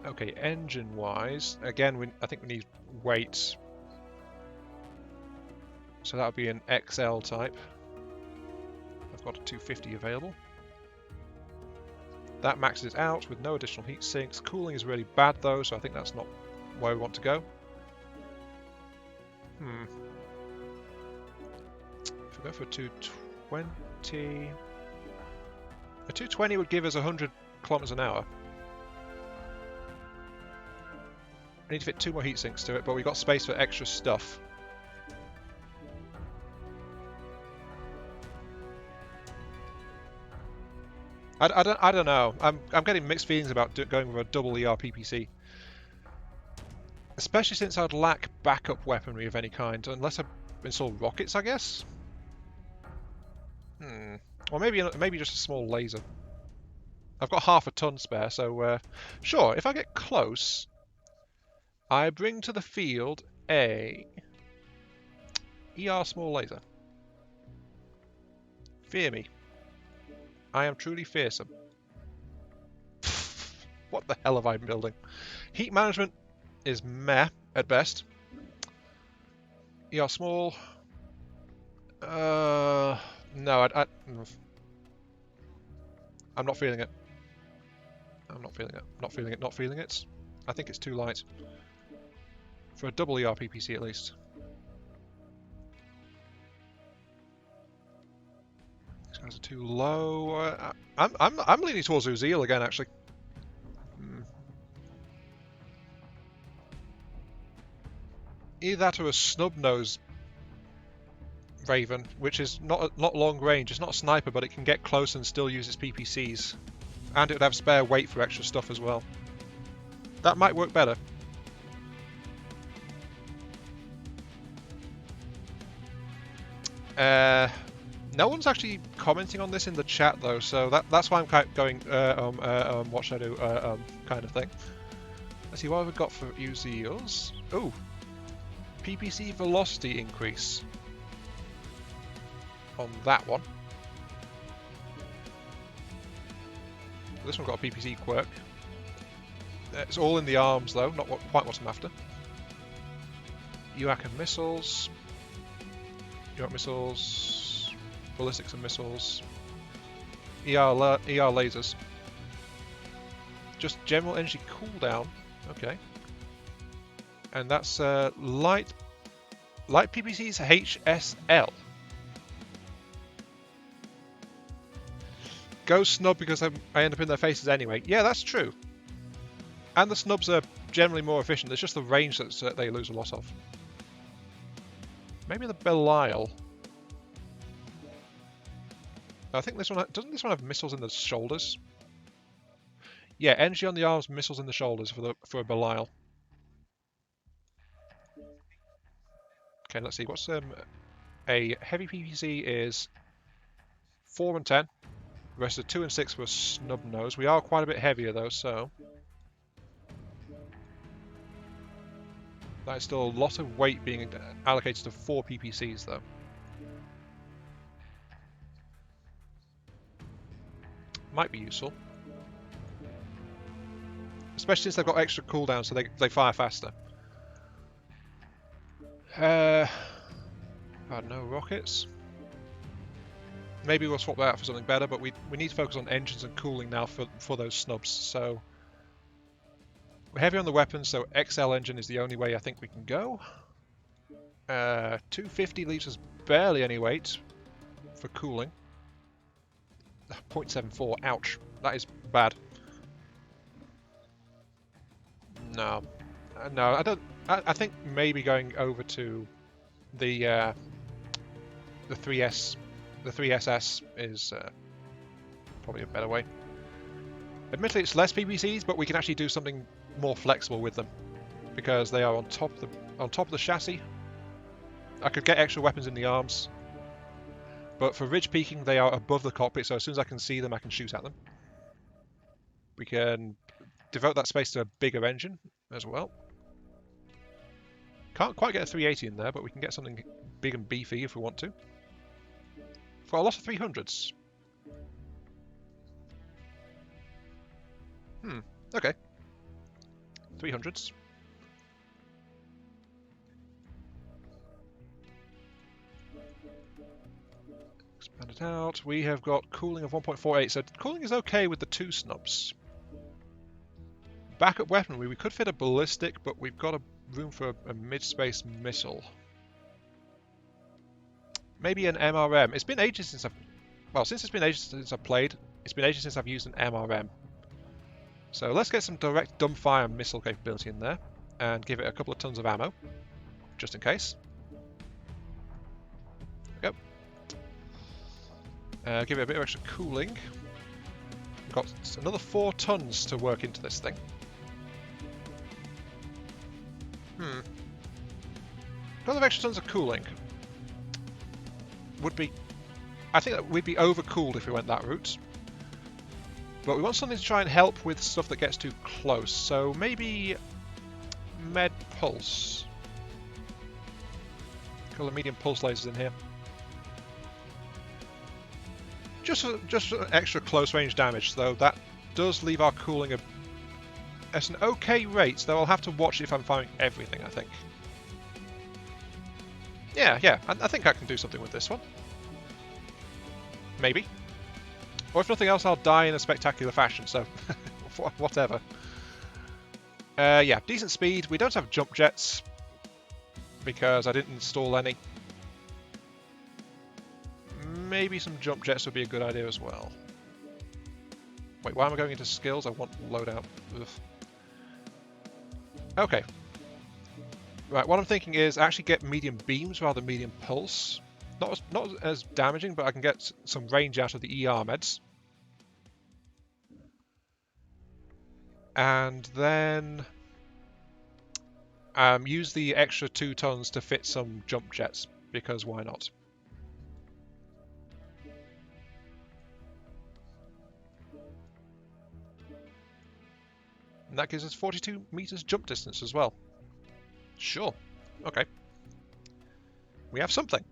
Okay, engine wise, again I think we need weight. So that would be an XL type. I've got a 250 available. That maxes out with no additional heat sinks. Cooling is really bad though, so I think that's not where we want to go. If we go for a 220... A 220 would give us 100 kilometers an hour. I need to fit 2 more heat sinks to it, but we've got space for extra stuff. I don't know. I'm getting mixed feelings about going with a double ER PPC. Especially since I'd lack backup weaponry of any kind, unless I install rockets, I guess? Or maybe just a small laser. I've got half a ton spare, so sure, if I get close, I bring to the field a ER small laser. Fear me. I am truly fearsome. What the hell have I been building? Heat management is meh at best. ER small. No, I'm not feeling it. I'm not feeling it. Not feeling it. Not feeling it. I think it's too light. For a double ER PPC at least. These guys are too low. I'm leaning towards Uziel again, actually. Either that or a snub nose Raven, which is not long range. It's not a sniper, but it can get close and still use its PPCs, and it would have spare weight for extra stuff as well. That might work better. No one's actually commenting on this in the chat though, so that's why I'm kind of going what should I do kind of thing. Let's see what have we got for Uziels. Oh, PPC velocity increase on that one. This one got a PPC quirk. It's all in the arms though, not quite what I'm after. UAC and missiles. UAC missiles. Ballistics and missiles. ER lasers. Just general energy cooldown. Okay. and that's light PPC's HSL. Go snub because I end up in their faces anyway. Yeah, that's true. And the snubs are generally more efficient. It's just the range that they lose a lot of. Maybe the Belial. I think this one doesn't this one have missiles in the shoulders? Yeah, energy on the arms, missiles in the shoulders for a Belial. Okay, let's see. What's a heavy PPC is 4 and 10. The rest of 2 and 6 were snub nose. We are quite a bit heavier though, so that is still a lot of weight being allocated to 4 PPCs though. Might be useful. Especially since they've got extra cooldown so they fire faster. No rockets. Maybe we'll swap that out for something better, but we need to focus on engines and cooling now for those snubs. So we're heavy on the weapons, so XL engine is the only way I think we can go. 250 leaves us barely any weight for cooling. 0.74, ouch, that is bad. No, I don't. I think maybe going over to the 3S, the 3SS is probably a better way. Admittedly, it's less PPCs, but we can actually do something more flexible with them because they are on top of the chassis. I could get extra weapons in the arms, but for ridge peaking, they are above the cockpit, so as soon as I can see them, I can shoot at them. We can devote that space to a bigger engine as well. Can't quite get a 380 in there, but we can get something big and beefy if we want to. For a lot of 300s. Okay. 300s. Expand it out. We have got cooling of 1.48, so cooling is okay with the 2 snubs. Backup weaponry, we could fit a ballistic, but we've got a room for a mid-space missile. Maybe an MRM. It's been ages since I've played. It's been ages since I've used an MRM. So let's get some direct dumbfire missile capability in there and give it a couple of tons of ammo, just in case. There we go. Give it a bit of extra cooling. We've got another 4 tons to work into this thing. A couple of extra tons of cooling would be... I think that we'd be overcooled if we went that route. But we want something to try and help with stuff that gets too close. So maybe med pulse. A couple of medium pulse lasers in here. Just for extra close range damage, though. That does leave our cooling at an okay rate, though I'll have to watch if I'm firing everything, I think. Yeah, I think I can do something with this one. Maybe. Or if nothing else, I'll die in a spectacular fashion, so whatever. Yeah, decent speed. We don't have jump jets because I didn't install any. Maybe some jump jets would be a good idea as well. Wait, why am I going into skills? I want loadout. Ugh. Okay. Right, what I'm thinking is actually get medium beams rather than medium pulse. Not as damaging, but I can get some range out of the ER meds. And then use the extra 2 tons to fit some jump jets, because why not? And that gives us 42 meters jump distance as well. Sure. Okay. We have something.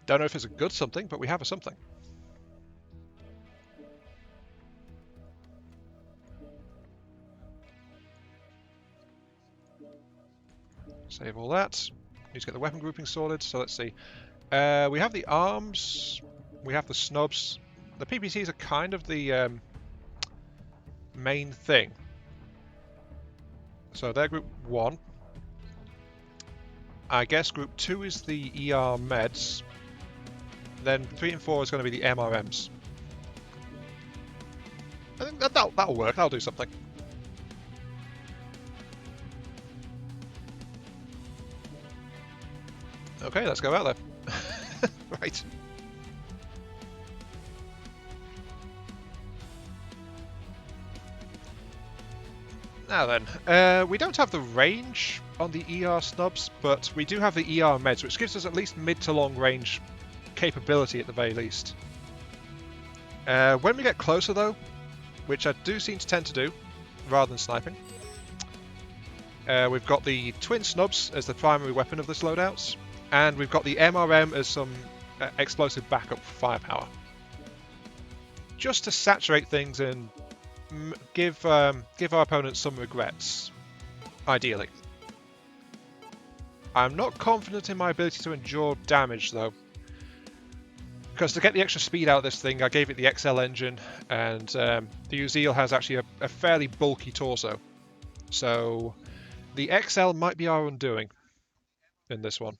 Don't know if it's a good something, but we have a something. Save all that. Need to get the weapon grouping sorted, so let's see. We have the arms, we have the snubs. The PPCs are kind of the main thing. So they're group 1. I guess group 2 is the ER meds. Then 3 and 4 is going to be the MRMs. I think that'll work. That'll do something. Okay, let's go out there. Right. Now then, we don't have the range on the ER snubs, but we do have the ER meds, which gives us at least mid to long range capability at the very least. When we get closer though, which I do seem to tend to do, rather than sniping, we've got the twin snubs as the primary weapon of this loadouts, and we've got the MRM as some explosive backup firepower. Just to saturate things and give our opponents some regrets, ideally. I'm not confident in my ability to endure damage though, because to get the extra speed out of this thing I gave it the XL engine, and the Uzil has actually a fairly bulky torso, so the XL might be our undoing in this one.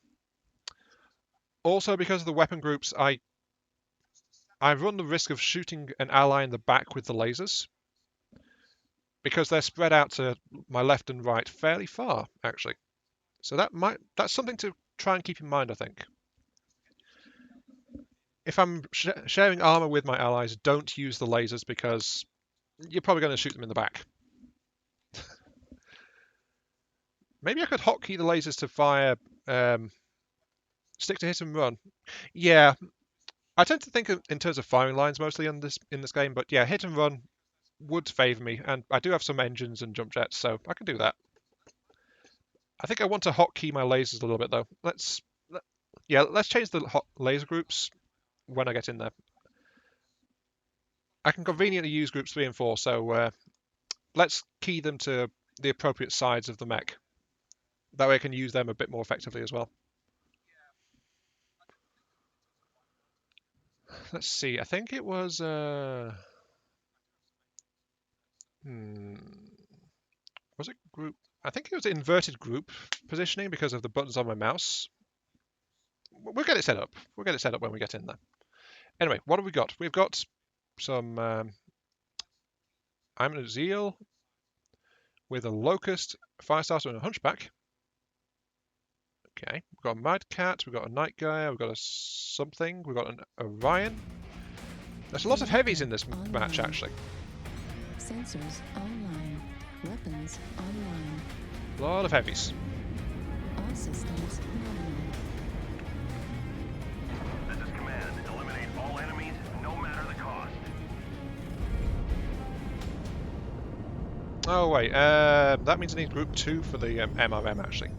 Also, because of the weapon groups, I run the risk of shooting an ally in the back with the lasers, because they're spread out to my left and right fairly far, actually. So that's something to try and keep in mind, I think. If I'm sharing armor with my allies, don't use the lasers, because you're probably going to shoot them in the back. Maybe I could hotkey the lasers to fire stick to hit and run. Yeah, I tend to think in terms of firing lines mostly in this game, but yeah, hit and run would favour me, and I do have some engines and jump jets, so I can do that. I think I want to hotkey my lasers a little bit though. Let's change the laser groups when I get in there. I can conveniently use groups 3 and 4, so let's key them to the appropriate sides of the mech. That way I can use them a bit more effectively as well. Let's see, I think it was was it group? I think it was inverted group positioning because of the buttons on my mouse. We'll get it set up. We'll get it set up when we get in there. Anyway, what have we got? We've got some I'm an Uzil with a Locust, Firestarter, and a Hunchback. Okay, we've got a Mad Cat, we've got a Night Guy, we've got a something, we've got an Orion. There's a lot of heavies in this match, actually. Sensors online. Weapons online. A lot of heavies. All systems nominal. This is command. Eliminate all enemies, no matter the cost. Oh wait, that means I need group 2 for the MRM actually.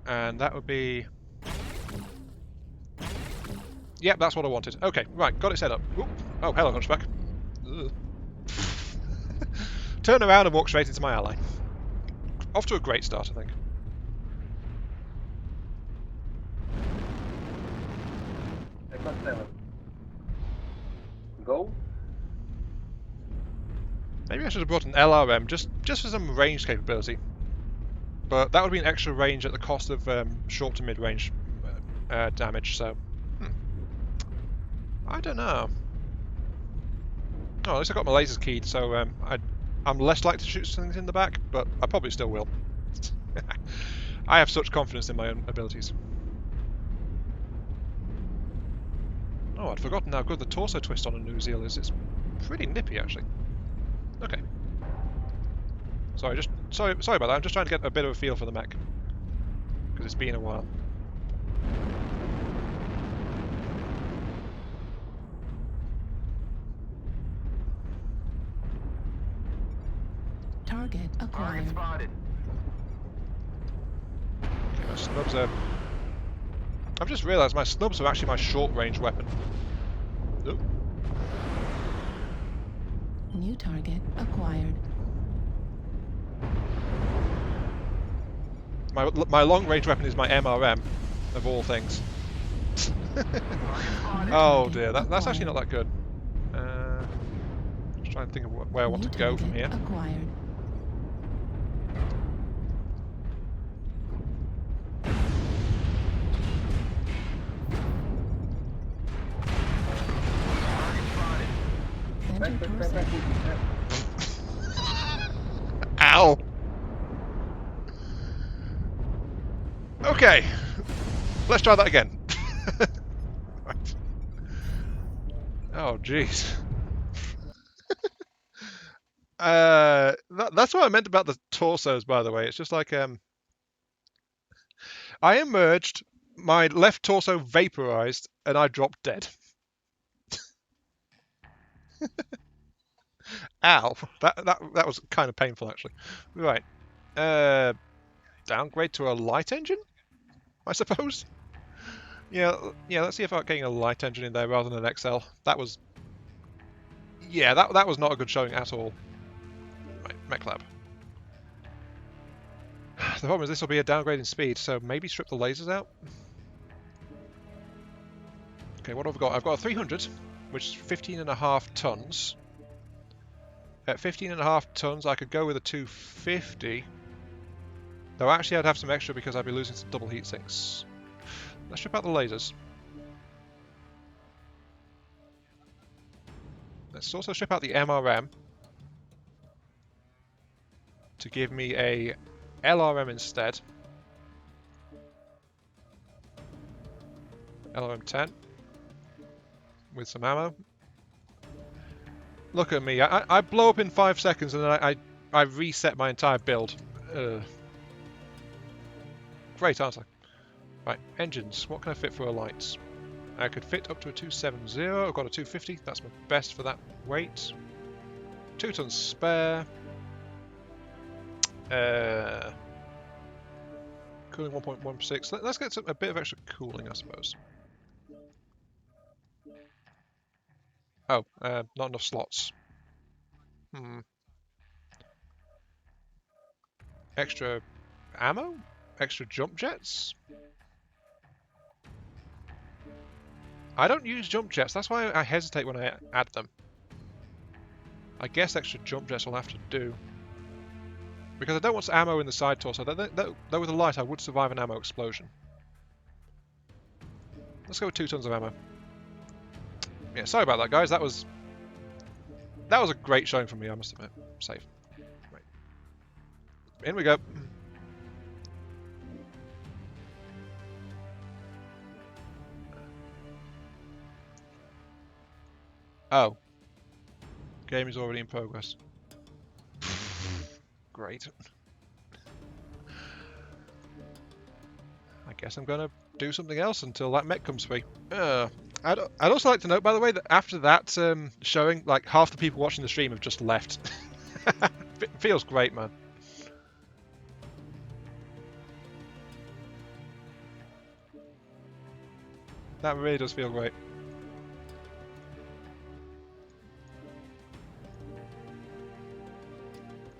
And that would be... Yep, that's what I wanted. Okay, right, got it set up. Oop. Oh, hello, Hunchback. Ugh. Turn around and walk straight into my ally. Off to a great start, I think. Go. Maybe I should have brought an LRM just for some range capability. But that would be an extra range at the cost of short to mid-range damage, so... I don't know. Oh, at least I got my lasers keyed, so I'm less likely to shoot things in the back, but I probably still will. I have such confidence in my own abilities. Oh, I'd forgotten how good the torso twist on a New Zeal is. It's pretty nippy, actually. Okay. Sorry about that. I'm just trying to get a bit of a feel for the mech, because it's been a while. Target acquired. Spotted. Okay, my snubs are... I've just realised my snubs are actually my short-range weapon. Oop. New target acquired. My long-range weapon is my MRM, of all things. Oh dear, that's actually not that good. Just Trying to think of where I want to go from here. Acquired. Ow! Okay, let's try that again. Right. Oh, jeez. That's what I meant about the torsos, by the way. It's just like I emerged, my left torso vaporized, and I dropped dead. Ow! That was kind of painful, actually. Right. Downgrade to a light engine, I suppose. Yeah. Let's see if I'm getting a light engine in there rather than an XL. That was. Yeah, that was not a good showing at all. Right, MECHLAB. The problem is this will be a downgrade in speed, so maybe strip the lasers out. Okay, what have I got? I've got a 300, which is 15.5 tons. At 15.5 tons, I could go with a 250. Though actually I'd have some extra because I'd be losing some double heat sinks. Let's strip out the lasers. Let's also strip out the MRM to give me a LRM instead. LRM 10 with some ammo. Look at me, I blow up in 5 seconds and then I reset my entire build. Great, aren't I? Right, engines. What can I fit for a light? I could fit up to a 270. I've got a 250. That's my best for that weight. 2 tons spare. Cooling 1.16. Let's get a bit of extra cooling, I suppose. Oh, not enough slots. Extra ammo? Extra jump jets? I don't use jump jets, that's why I hesitate when I add them. I guess extra jump jets will have to do. Because I don't want ammo in the side torso, though with a light I would survive an ammo explosion. Let's go with 2 tons of ammo. Yeah, sorry about that, guys. That was a great showing from me, I must admit. Safe. Right. In we go. Oh. Game is already in progress. Great. I guess I'm gonna do something else until that mech comes free. I'd also like to note, by the way, that after that showing, like half the people watching the stream have just left. It feels great, man. That really does feel great.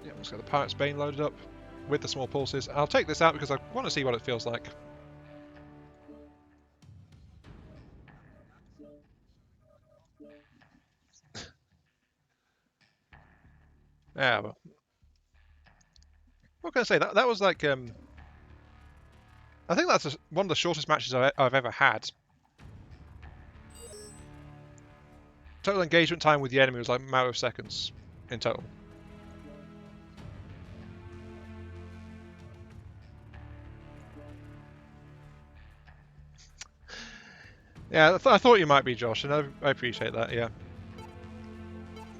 Yeah, let's get the Pirate's Bane loaded up with the small pulses. I'll take this out because I want to see what it feels like. Yeah, well. What can I say? That was like I think that's one of the shortest matches I've ever had. Total engagement time with the enemy was like a matter of seconds in total. Yeah, I thought you might be, Josh, and I appreciate that, yeah.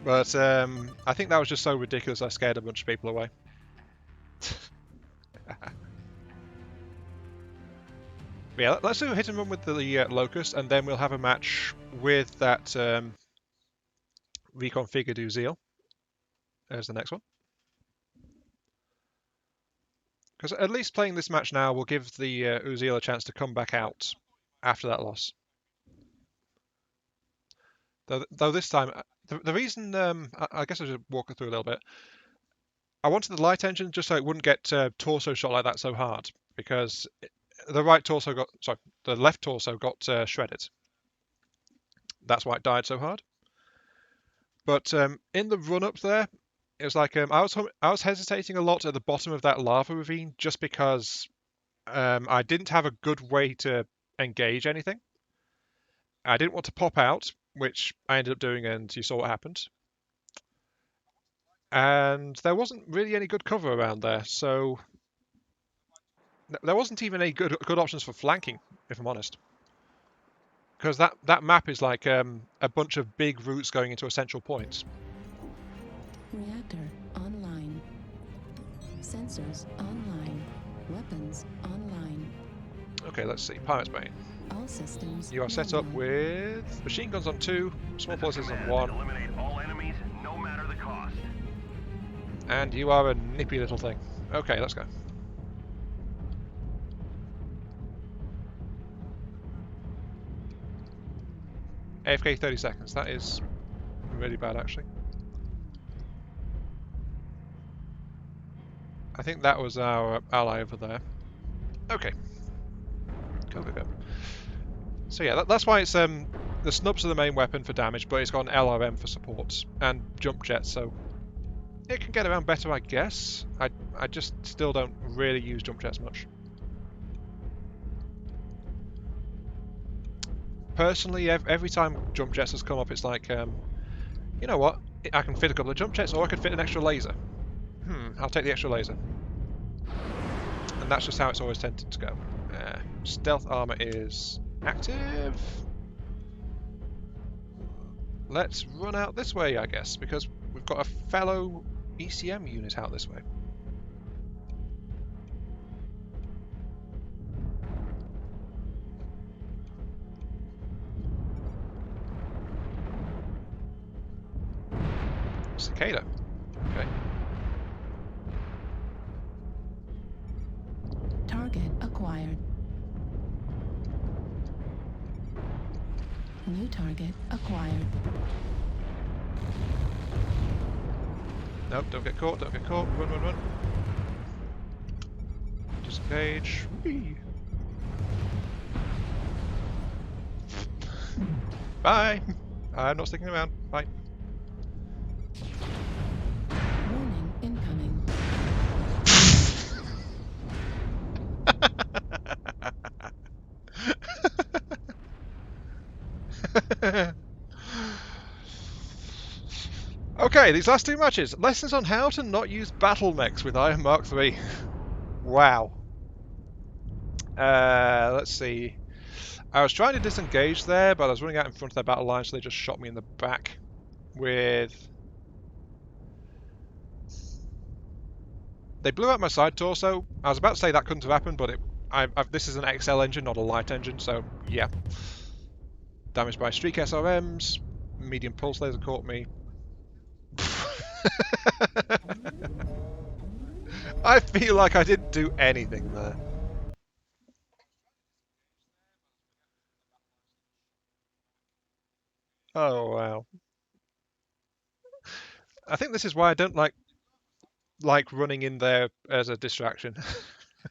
But I think that was just so ridiculous I scared a bunch of people away. Yeah, let's do a hit and run with the Locust, and then we'll have a match with that reconfigured Uziel as the next one. Because at least playing this match now will give the Uziel a chance to come back out after that loss. Though this time, the reason, I guess I'll just walk it through a little bit. I wanted the light engine just so it wouldn't get torso shot like that so hard, because the left torso got shredded. That's why it died so hard. But in the run-up there, it was like I was hesitating a lot at the bottom of that lava ravine just because I didn't have a good way to engage anything. I didn't want to pop out, which I ended up doing, and you saw what happened. And there wasn't really any good cover around there, so there wasn't even any good options for flanking, if I'm honest. Because that map is like a bunch of big routes going into a central point. Reactor online. Sensors online. Weapons online. Okay, let's see. Pirate's Bane. All systems. You are set up with machine guns on 2, small pulses on 1. Eliminate all enemies, no matter the cost. And you are a nippy little thing. Okay, let's go. AFK 30 seconds. That is really bad, actually. I think that was our ally over there. Okay. Go, go, go. So yeah, that's why it's the snubs are the main weapon for damage, but it's got an LRM for support and jump jet, so it can get around better, I guess. I just still don't really use jump jets much. Personally, every time jump jets has come up, it's like, you know what? I can fit a couple of jump jets, or I could fit an extra laser. I'll take the extra laser. And that's just how it's always tended to go. Stealth armor is active. Let's run out this way, I guess, because we've got a fellow ECM unit out this way. Cicada. Okay. Target acquired. New target acquired. Nope, don't get caught, don't get caught. Run, run, run. Disengage. Whee. Bye! I'm not sticking around. Bye. Warning incoming. Okay, these last 2 matches. Lessons on how to not use battle mechs with Iron Mark III. Wow. Let's see. I was trying to disengage there, but I was running out in front of their battle line, so they just shot me in the back with... They blew out my side torso. I was about to say that couldn't have happened, but this is an XL engine, not a light engine, so yeah. Damaged by streak SRMs. Medium pulse laser caught me. I feel like I didn't do anything there. Oh wow. I think this is why I don't like running in there as a distraction.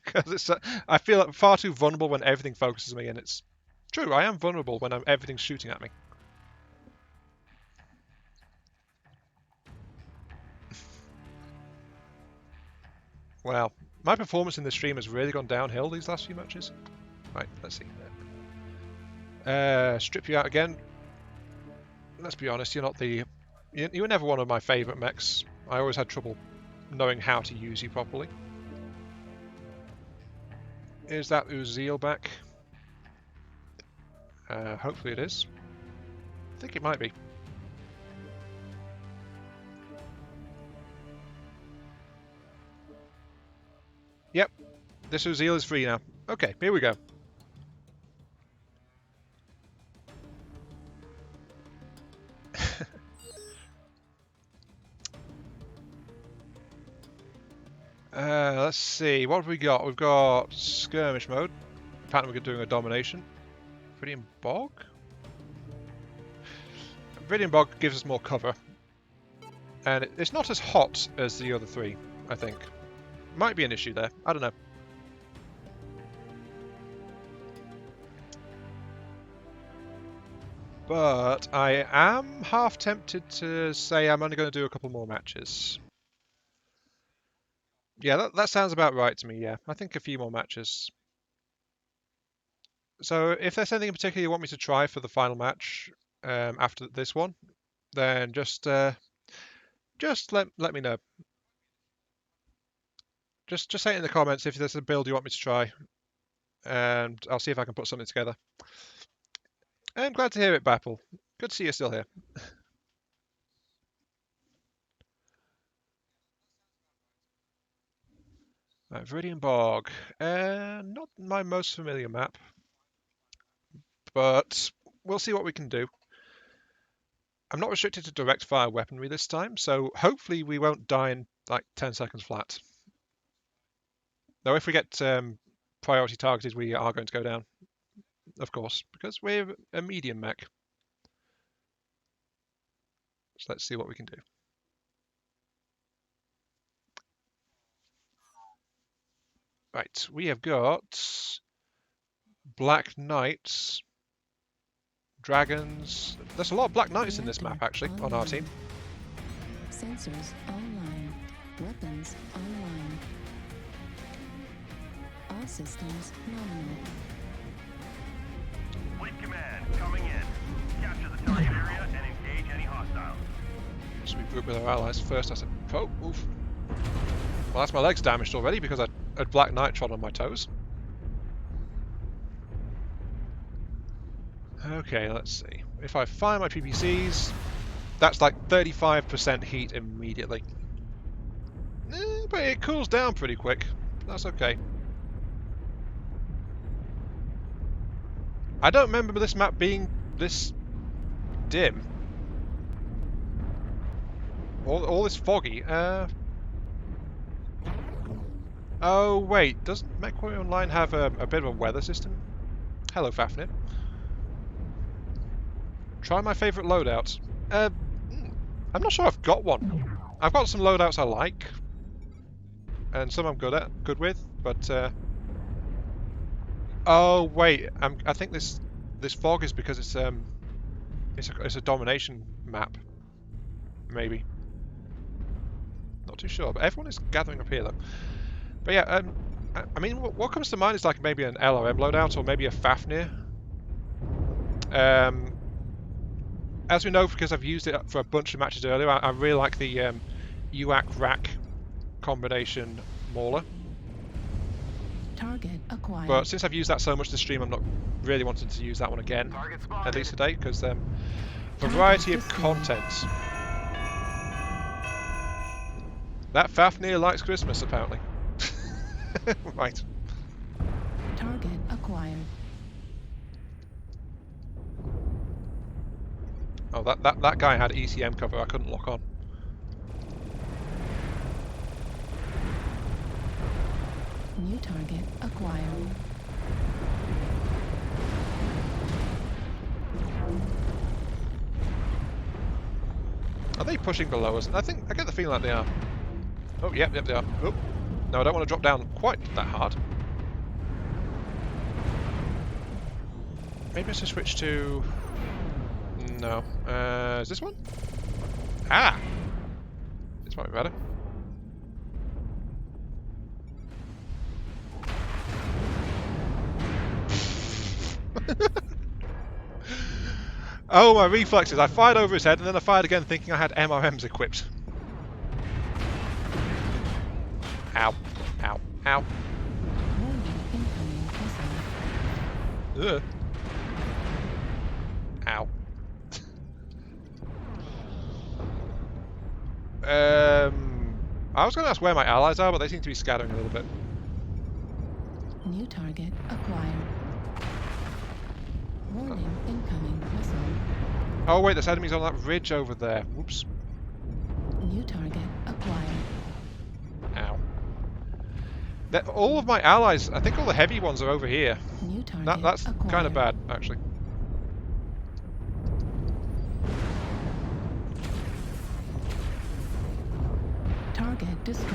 Because it's I feel far too vulnerable when everything focuses me, and it's true, I am vulnerable when everything's shooting at me. Wow, my performance in the stream has really gone downhill these last few matches. Right, let's see. Strip you out again. Let's be honest, you're not the... You were never one of my favourite mechs. I always had trouble knowing how to use you properly. Is that Uziel back? Hopefully it is. I think it might be. Yep, this Uziel is free now. Okay, here we go. Let's see, what have we got? We've got skirmish mode. Apparently we're doing a domination. Viridian Bog? Viridian Bog gives us more cover. And it's not as hot as the other 3, I think. Might be an issue there, I don't know. But I am half tempted to say I'm only going to do a couple more matches. Yeah, that sounds about right to me, yeah. I think a few more matches. So if there's anything in particular you want me to try for the final match after this one, then just let me know. Just say it in the comments if there's a build you want me to try, and I'll see if I can put something together. I'm glad to hear it, Bapple. Good to see you're still here. Right, Viridian Bog. Not my most familiar map, but we'll see what we can do. I'm not restricted to direct fire weaponry this time, so hopefully we won't die in like 10 seconds flat. Though if we get priority targeted, we are going to go down, of course, because we're a medium mech. So let's see what we can do. Right, we have got Black Knights, Dragons. There's a lot of Black Knights in this map, actually, on our team. Sensors online. Weapons online. All systems nominal. Fleet command coming in. Capture the target area and engage any hostiles. Should we group with our allies first? I said, oh, oof. Well, that's my legs damaged already because I had Black Knight trod on my toes. Okay, let's see. If I fire my PPCs, that's like 35% heat immediately. But it cools down pretty quick. That's okay. I don't remember this map being this dim. All this foggy. Oh wait, doesn't Mechwarrior Online have a bit of a weather system? Hello, Fafnir. Try my favourite loadout. I'm not sure I've got one. I've got some loadouts I like, and some I'm good with. But oh wait, I think this fog is because it's a domination map. Maybe. Not too sure, but everyone is gathering up here though. But yeah, I mean, what comes to mind is like maybe an LRM loadout or maybe a Fafnir. As we know, because I've used it for a bunch of matches earlier, I really like the UAC-RAC combination Mauler. Target acquired. But since I've used that so much this stream, I'm not really wanting to use that one again, at least today, because variety of content. That Fafnir likes Christmas, apparently. Right. Target acquired. Oh, that guy had ECM cover I couldn't lock on. New target acquired. Are they pushing below us? I get the feeling like they are. Oh, yep, they are. Oh. No, I don't want to drop down quite that hard. Maybe I should switch to... No. Is this one? Ah! This might be better. Oh, my reflexes. I fired over his head and then I fired again thinking I had MRMs equipped. Ow. Ow. Ow. Ugh. Ow. I was going to ask where my allies are, but they seem to be scattering a little bit. New target acquired. Warning, incoming missile. Oh wait, there's enemies on that ridge over there. Whoops. New target acquired. Ow. All of my allies, I think all the heavy ones are over here. New target That's acquired. kind of bad, actually. Target destroyed.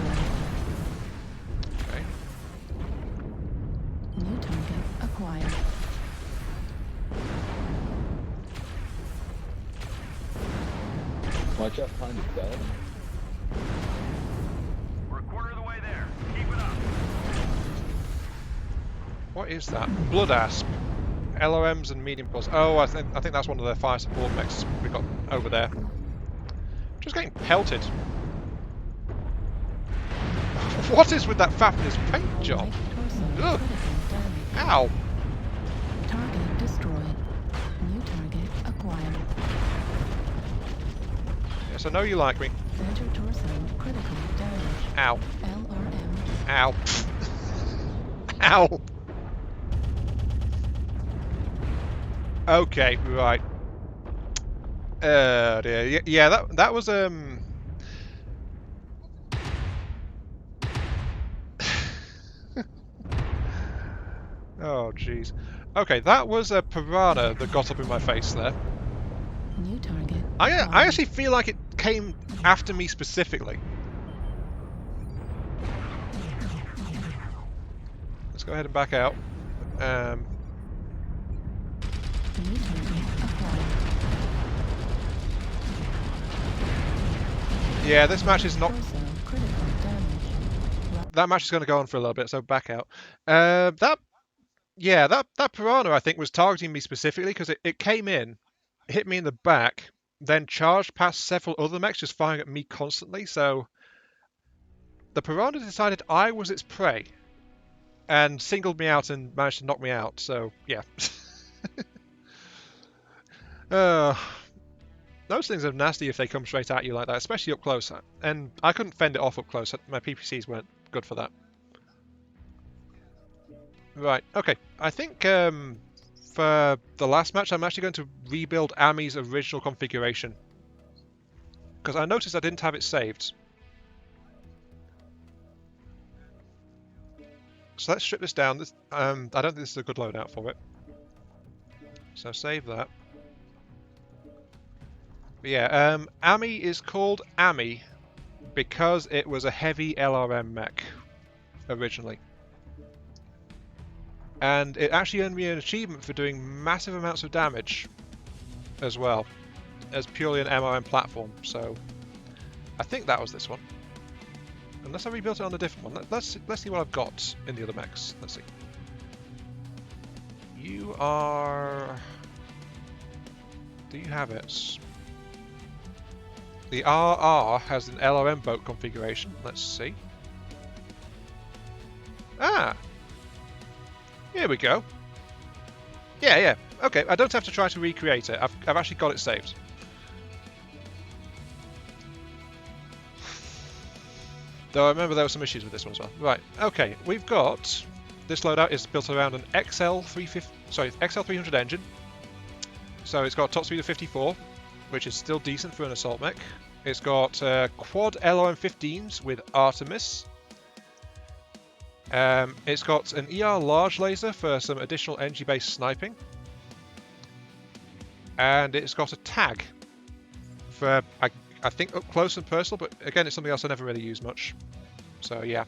Okay. New target acquired. Watch out behind the bell. We're a quarter of the way there. Keep it up. What is that? Blood Asp. LOMs and medium plus. Oh, I think that's one of the fire support mechs we got over there. Just getting pelted. What is with that fabulous paint job? Ugh. Ow! Target destroyed. New target acquired. Yes, I know you like me. Center torso critical damage. Ow. LRM. Ow. Ow! Okay, right. Dear. Yeah, that was Oh jeez. Okay, that was a piranha that got up in my face there. New target. I actually feel like it came after me specifically. Let's go ahead and back out. New target acquired. Yeah, this match is not. Torso critical damage. That match is going to go on for a little bit, so back out. That piranha I think was targeting me specifically because it came in, hit me in the back, then charged past several other mechs just firing at me constantly. So the piranha decided I was its prey and singled me out and managed to knock me out. So yeah. Those things are nasty if they come straight at you like that, especially up close. And I couldn't fend it off up close. My PPCs weren't good for that. Right, okay. I think for the last match, I'm actually going to rebuild Ami's original configuration. Because I noticed I didn't have it saved. So let's strip this down. I don't think this is a good loadout for it. So save that. But yeah, Ami is called Ami because it was a heavy LRM mech originally. And it actually earned me an achievement for doing massive amounts of damage as well, as purely an MRM platform. So I think that was this one. Unless I rebuilt it on a different one. Let's see what I've got in the other mechs. Let's see. You are... Do you have it? The RR has an LRM boat configuration. Let's see. Ah! Here we go. Yeah. Okay, I don't have to try to recreate it. I've actually got it saved. Though I remember there were some issues with this one as well. Right, okay, we've got... This loadout is built around an XL300 engine. So it's got a top speed of 54, which is still decent for an assault mech. It's got quad LRM-15s with Artemis. It's got an ER large laser for some additional energy-based sniping. And it's got a tag for, I think, up close and personal, but again, it's something else I never really use much. So yeah.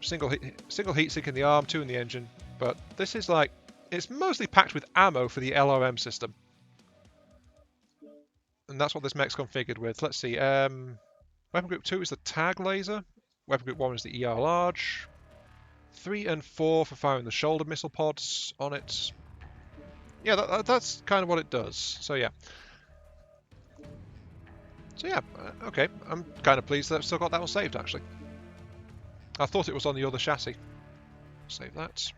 Single heat sink in the arm, 2 in the engine. But this is like, it's mostly packed with ammo for the LRM system. And that's what this mech's configured with. Let's see, Weapon Group 2 is the tag laser. Weapon Group 1 is the ER large. 3 and 4 for firing the shoulder missile pods on it. Yeah, that's kind of what it does. So yeah. Okay. I'm kind of pleased that I've still got that one saved, actually. I thought it was on the other chassis. Save that.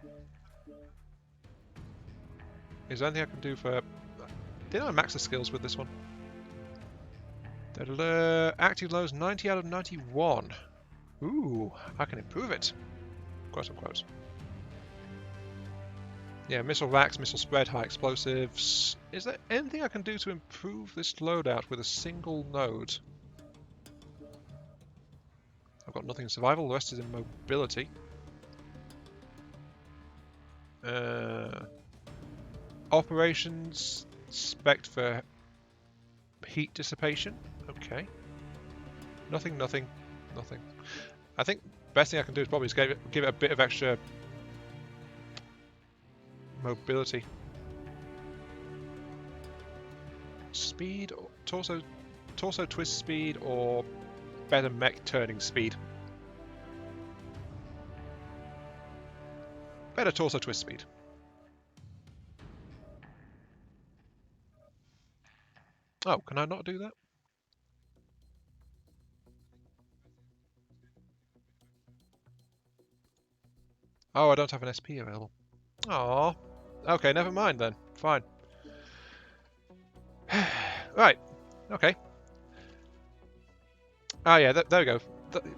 Is there anything I can do for... Did I max the skills with this one? Active lows 90 out of 91. Ooh, I can improve it. Quote unquote. Yeah, missile racks, missile spread, high explosives. Is there anything I can do to improve this loadout with a single node? I've got nothing in survival, the rest is in mobility. Operations, spec for heat dissipation. Okay. Nothing. I think best thing I can do is probably give it a bit of extra mobility. speed, or torso twist speed, or better mech turning speed? Better torso twist speed. Oh, can I not do that? Oh, I don't have an SP available. Oh, okay, never mind then. Fine. Right, okay. Ah, yeah, there we go.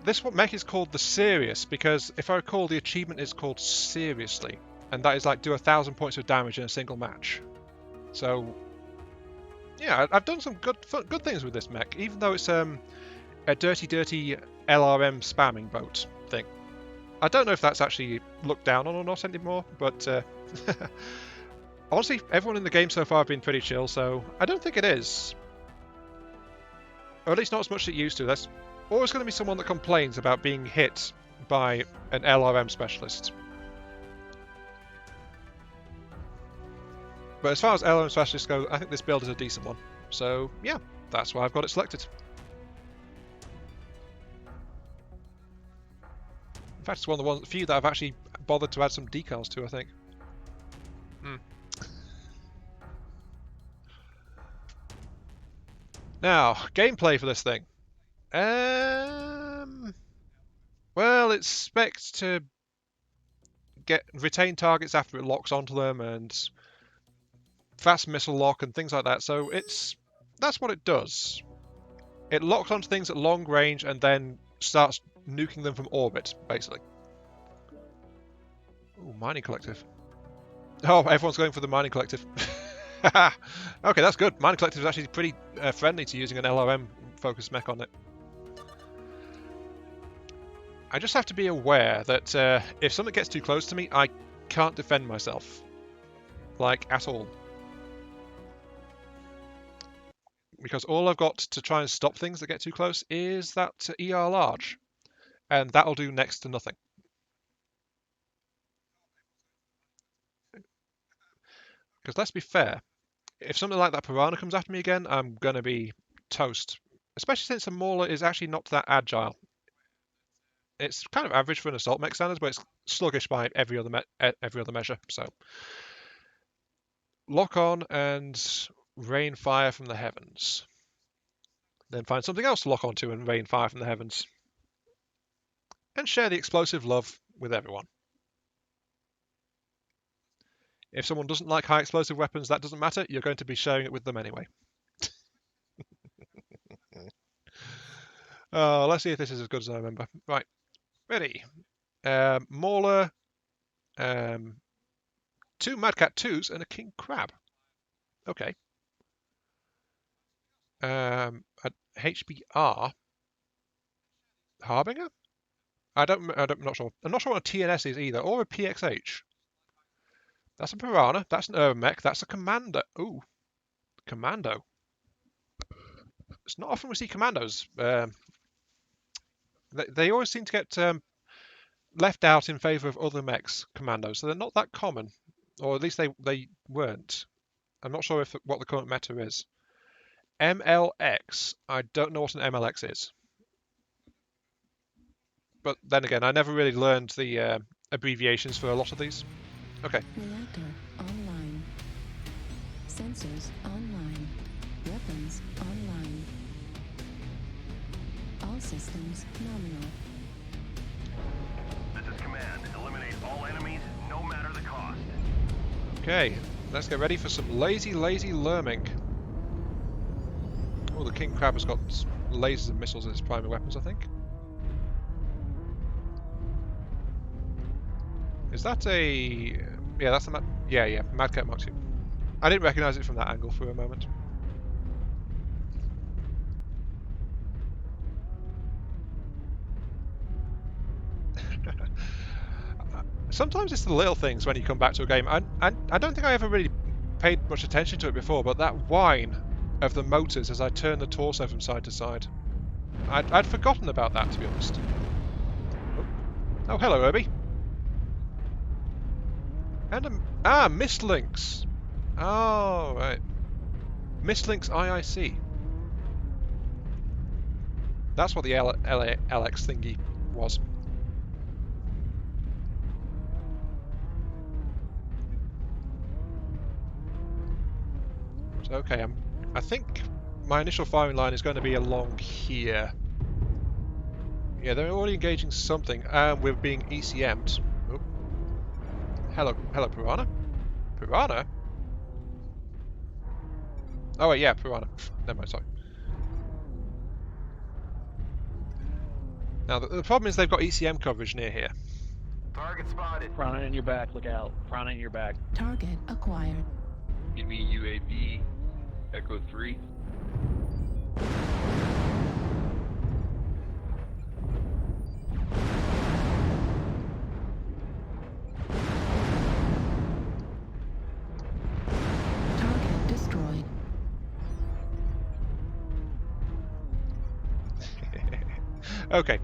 This mech is called the Serious because, if I recall, the achievement is called Seriously, and that is like do 1,000 points of damage in a single match. So, yeah, I've done some good things with this mech, even though it's a dirty LRM spamming boat thing. I don't know if that's actually looked down on or not anymore, but honestly, everyone in the game so far have been pretty chill, so I don't think it is. Or at least not as much as it used to. There's always going to be someone that complains about being hit by an LRM specialist. But as far as LRM specialists go, I think this build is a decent one. So yeah, that's why I've got it selected. In fact, it's one of the few that I've actually bothered to add some decals to, I think. Now, gameplay for this thing. Well, it's spec'd to retain targets after it locks onto them, and fast missile lock and things like that. So that's what it does. It locks onto things at long range and then starts nuking them from orbit, basically. Ooh, mining collective. Oh, everyone's going for the mining collective. Okay, that's good. Mining collective is actually pretty friendly to using an LRM focused mech on it. I just have to be aware that if something gets too close to me, I can't defend myself. Like, at all. Because all I've got to try and stop things that get too close is that ER large. And that'll do next to nothing. Because let's be fair, if something like that Piranha comes after me again, I'm going to be toast. Especially since the Mauler is actually not that agile. It's kind of average for an assault mech standards, but it's sluggish by every other measure. So, lock on and rain fire from the heavens. Then find something else to lock onto and rain fire from the heavens. And share the explosive love with everyone. If someone doesn't like high explosive weapons, that doesn't matter. You're going to be sharing it with them anyway. Oh, let's see if this is as good as I remember. Right. Ready. Mauler. 2 Madcat 2s and a King Crab. Okay. A HBR. Harbinger? I'm not sure. I'm not sure what a TNS is either, or a PXH. That's a Piranha. That's an Urban Mech. That's a Commando. Ooh. Commando. It's not often we see Commandos. They always seem to get left out in favour of other mechs, Commandos. So they're not that common. Or at least they weren't. I'm not sure what the current meta is. MLX. I don't know what an MLX is. But then again, I never really learned the abbreviations for a lot of these. Okay. Reactor online. Sensors online. Weapons online. All systems nominal. This is command. Eliminate all enemies, no matter the cost. Okay, let's get ready for some lazy lurming. Oh, the King Crab has got lasers and missiles as its primary weapons, I think. Is that a... Yeah, that's a... Madcat Mark 2. I didn't recognise it from that angle for a moment. Sometimes it's the little things when you come back to a game. I don't think I ever really paid much attention to it before, but that whine of the motors as I turn the torso from side to side. I'd forgotten about that, to be honest. Oh, hello, Irby. And mist links. Oh, right. Mistlink's IIC. That's what the LX thingy was. So, okay, I think my initial firing line is going to be along here. Yeah, they're already engaging something, and we're being ECM'd. Oh. Hello, Piranha? Piranha? Oh wait, yeah, Piranha. Never mind, sorry. Now, the problem is they've got ECM coverage near here. Target spotted. Piranha in your back, look out. Piranha in your back. Target acquired. Give me UAV, Echo 3. Target destroyed. Okay,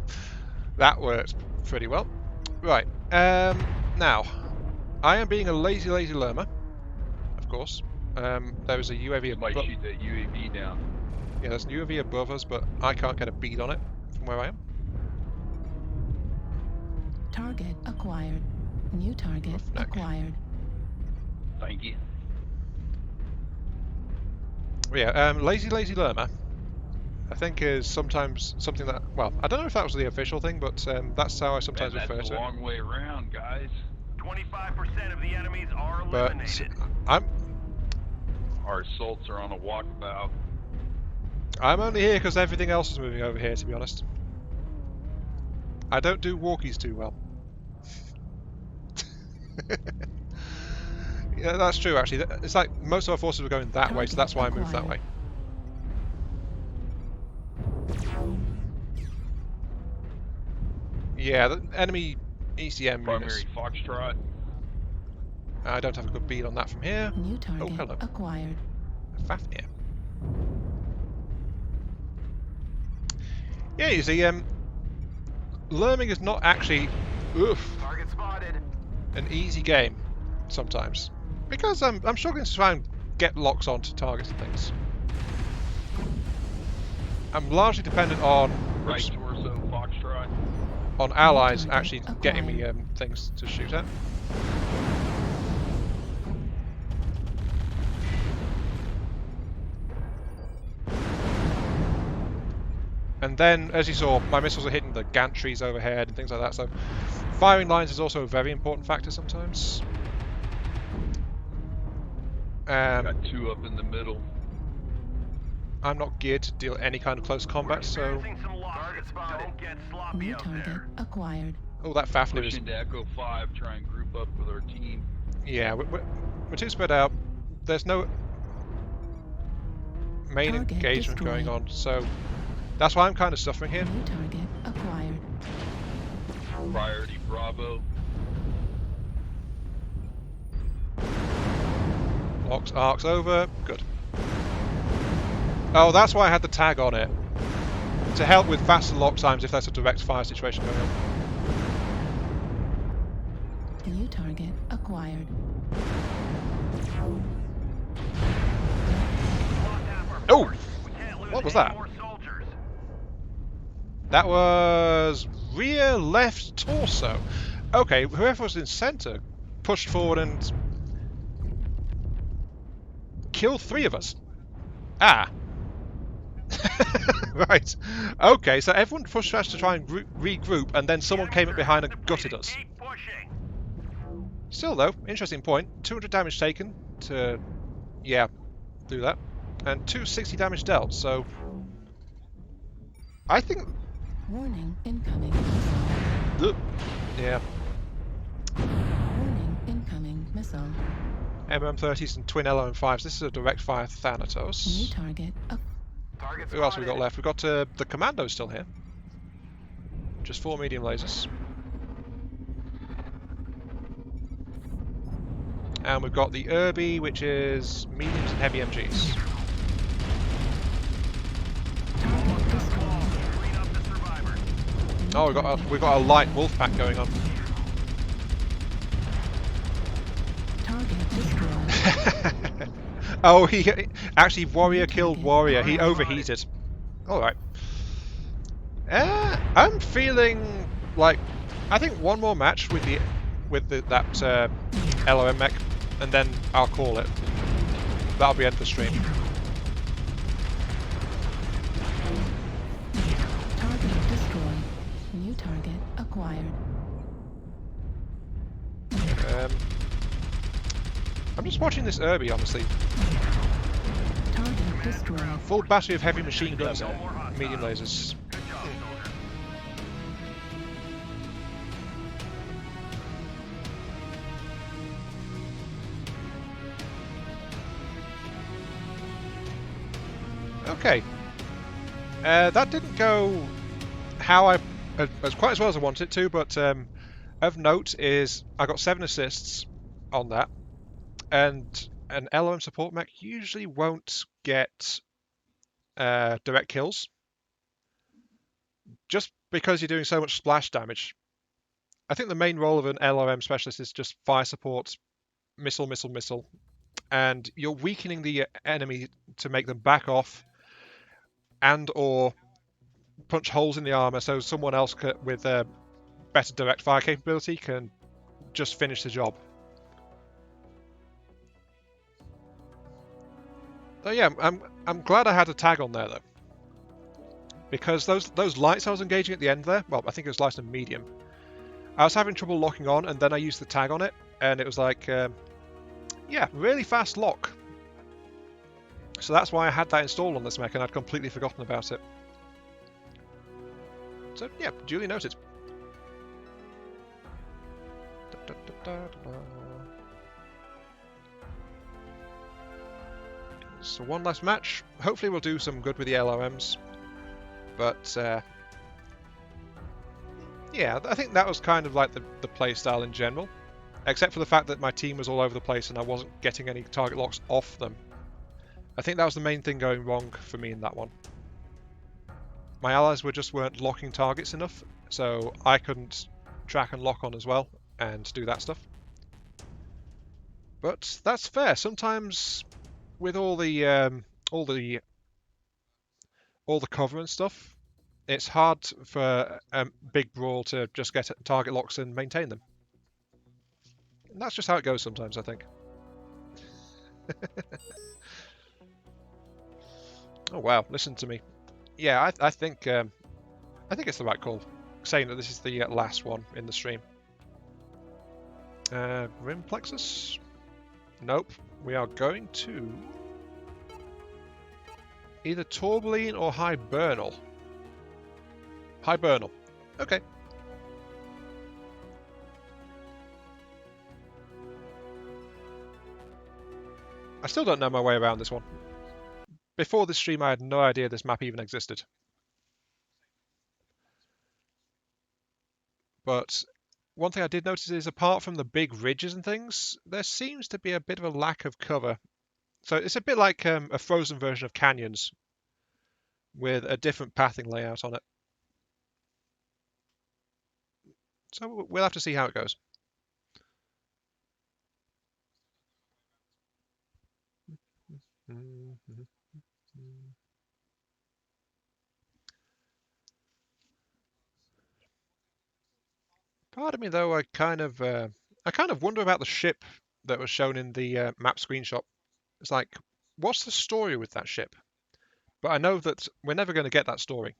that worked pretty well. Right, now, I am being a lazy lermer, of course. There is a UAV Might above. shoot that UAV down. Yeah, there's an UAV above us, but I can't get a bead on it from where I am. Target acquired. New target Roughneck. acquired. Thank you. Yeah, lazy lermer, I think is sometimes something that, well, I don't know if that was the official thing, but that's how I sometimes Man, refer that's to a it. long way around, guys. 25% of the enemies are But eliminated. Our assaults are on a walkabout. I'm only here because everything else is moving over here, to be honest. I don't do walkies too well. Yeah, that's true, actually. It's like most of our forces were going that way, so that's why I moved that way. Yeah, the enemy ECM Primary units. Foxtrot. I don't have a good bead on that from here. New target Oh, hello. acquired. Fafnir. Yeah, you see, learning is not actually Target spotted. an easy game sometimes, because I'm struggling to try and get locks onto targets and things. I'm largely dependent on Right torso Foxtrot. on allies actually getting me things to shoot at. And then, as you saw, my missiles are hitting the gantries overhead and things like that, so firing lines is also a very important factor sometimes. Got two up in the middle. I'm not geared to deal any kind of close combat, so... Target spotted. Don't get sloppy New out target there. acquired. Oh, that Fafnir Push is... into Echo 5, try and group up with our team. Yeah, we're too spread out. There's no main Target engagement destroyed. going on, so that's why I'm kind of suffering here. New target acquired. Priority Bravo. Locks, arcs over, good. Oh, that's why I had the tag on it. To help with faster lock times if there's a direct fire situation going on. New target acquired. Oh! What was that? That was rear left torso. Okay, whoever was in center pushed forward and killed 3 of us. Ah. Right. Okay, so everyone pushed fast to try and regroup, and then someone came up behind and gutted us. Still though, interesting point. 200 damage taken to, yeah, do that. And 260 damage dealt, so... I think... Warning incoming. Yeah. Warning incoming missile. MM30s and twin LM5s. This is a direct fire New Thanatos. target Who else have we got left? We've got the Commandos still here. Just 4 medium lasers. And we've got the Irby, which is mediums and heavy MGs. target destroyed. Oh, we've got a light wolf pack going on. Target destroyed. Oh, he actually Warrior killed Warrior. He overheated. All right. I'm feeling like I think one more match with that LOM mech, and then I'll call it. That'll be end of the stream. Target destroyed. New target acquired. I'm just watching this Irby, honestly. Target destroyed. Full battery of heavy machine guns here. Medium lasers. Okay. That didn't go how as quite as well as I wanted it to, but of note is I got 7 assists on that, and an LOM support mech usually won't get direct kills just because you're doing so much splash damage. I think the main role of an LOM specialist is just fire support, missile, and you're weakening the enemy to make them back off and or punch holes in the armor so someone else with a better direct fire capability can just finish the job. So yeah, I'm glad I had a tag on there though, because those lights I was engaging at the end there, well, I think it was light and medium, I was having trouble locking on, and then I used the tag on it, and it was like, yeah, really fast lock. So that's why I had that installed on this mech, and I'd completely forgotten about it. So yeah, duly noted. So one last match. Hopefully we'll do some good with the LOMs. But yeah, I think that was kind of like the play style in general. Except for the fact that my team was all over the place and I wasn't getting any target locks off them. I think that was the main thing going wrong for me in that one. My allies weren't locking targets enough, so I couldn't track and lock on as well and do that stuff. But that's fair. Sometimes with all the cover and stuff, it's hard for a big brawl to just get target locks and maintain them. And that's just how it goes sometimes, I think. Oh wow, listen to me. Yeah, I think it's the right call, saying that this is the last one in the stream. Grim PLEXUS? Nope. We are going to either Tourmaline or HIBERNAL. HIBERNAL. Okay. I still don't know my way around this one. Before this stream, I had no idea this map even existed. But one thing I did notice is, apart from the big ridges and things, there seems to be a bit of a lack of cover. So it's a bit like a frozen version of canyons with a different pathing layout on it. So we'll have to see how it goes. Part of me, though, I kind of wonder about the ship that was shown in the map screenshot. It's like, what's the story with that ship? But I know that we're never going to get that story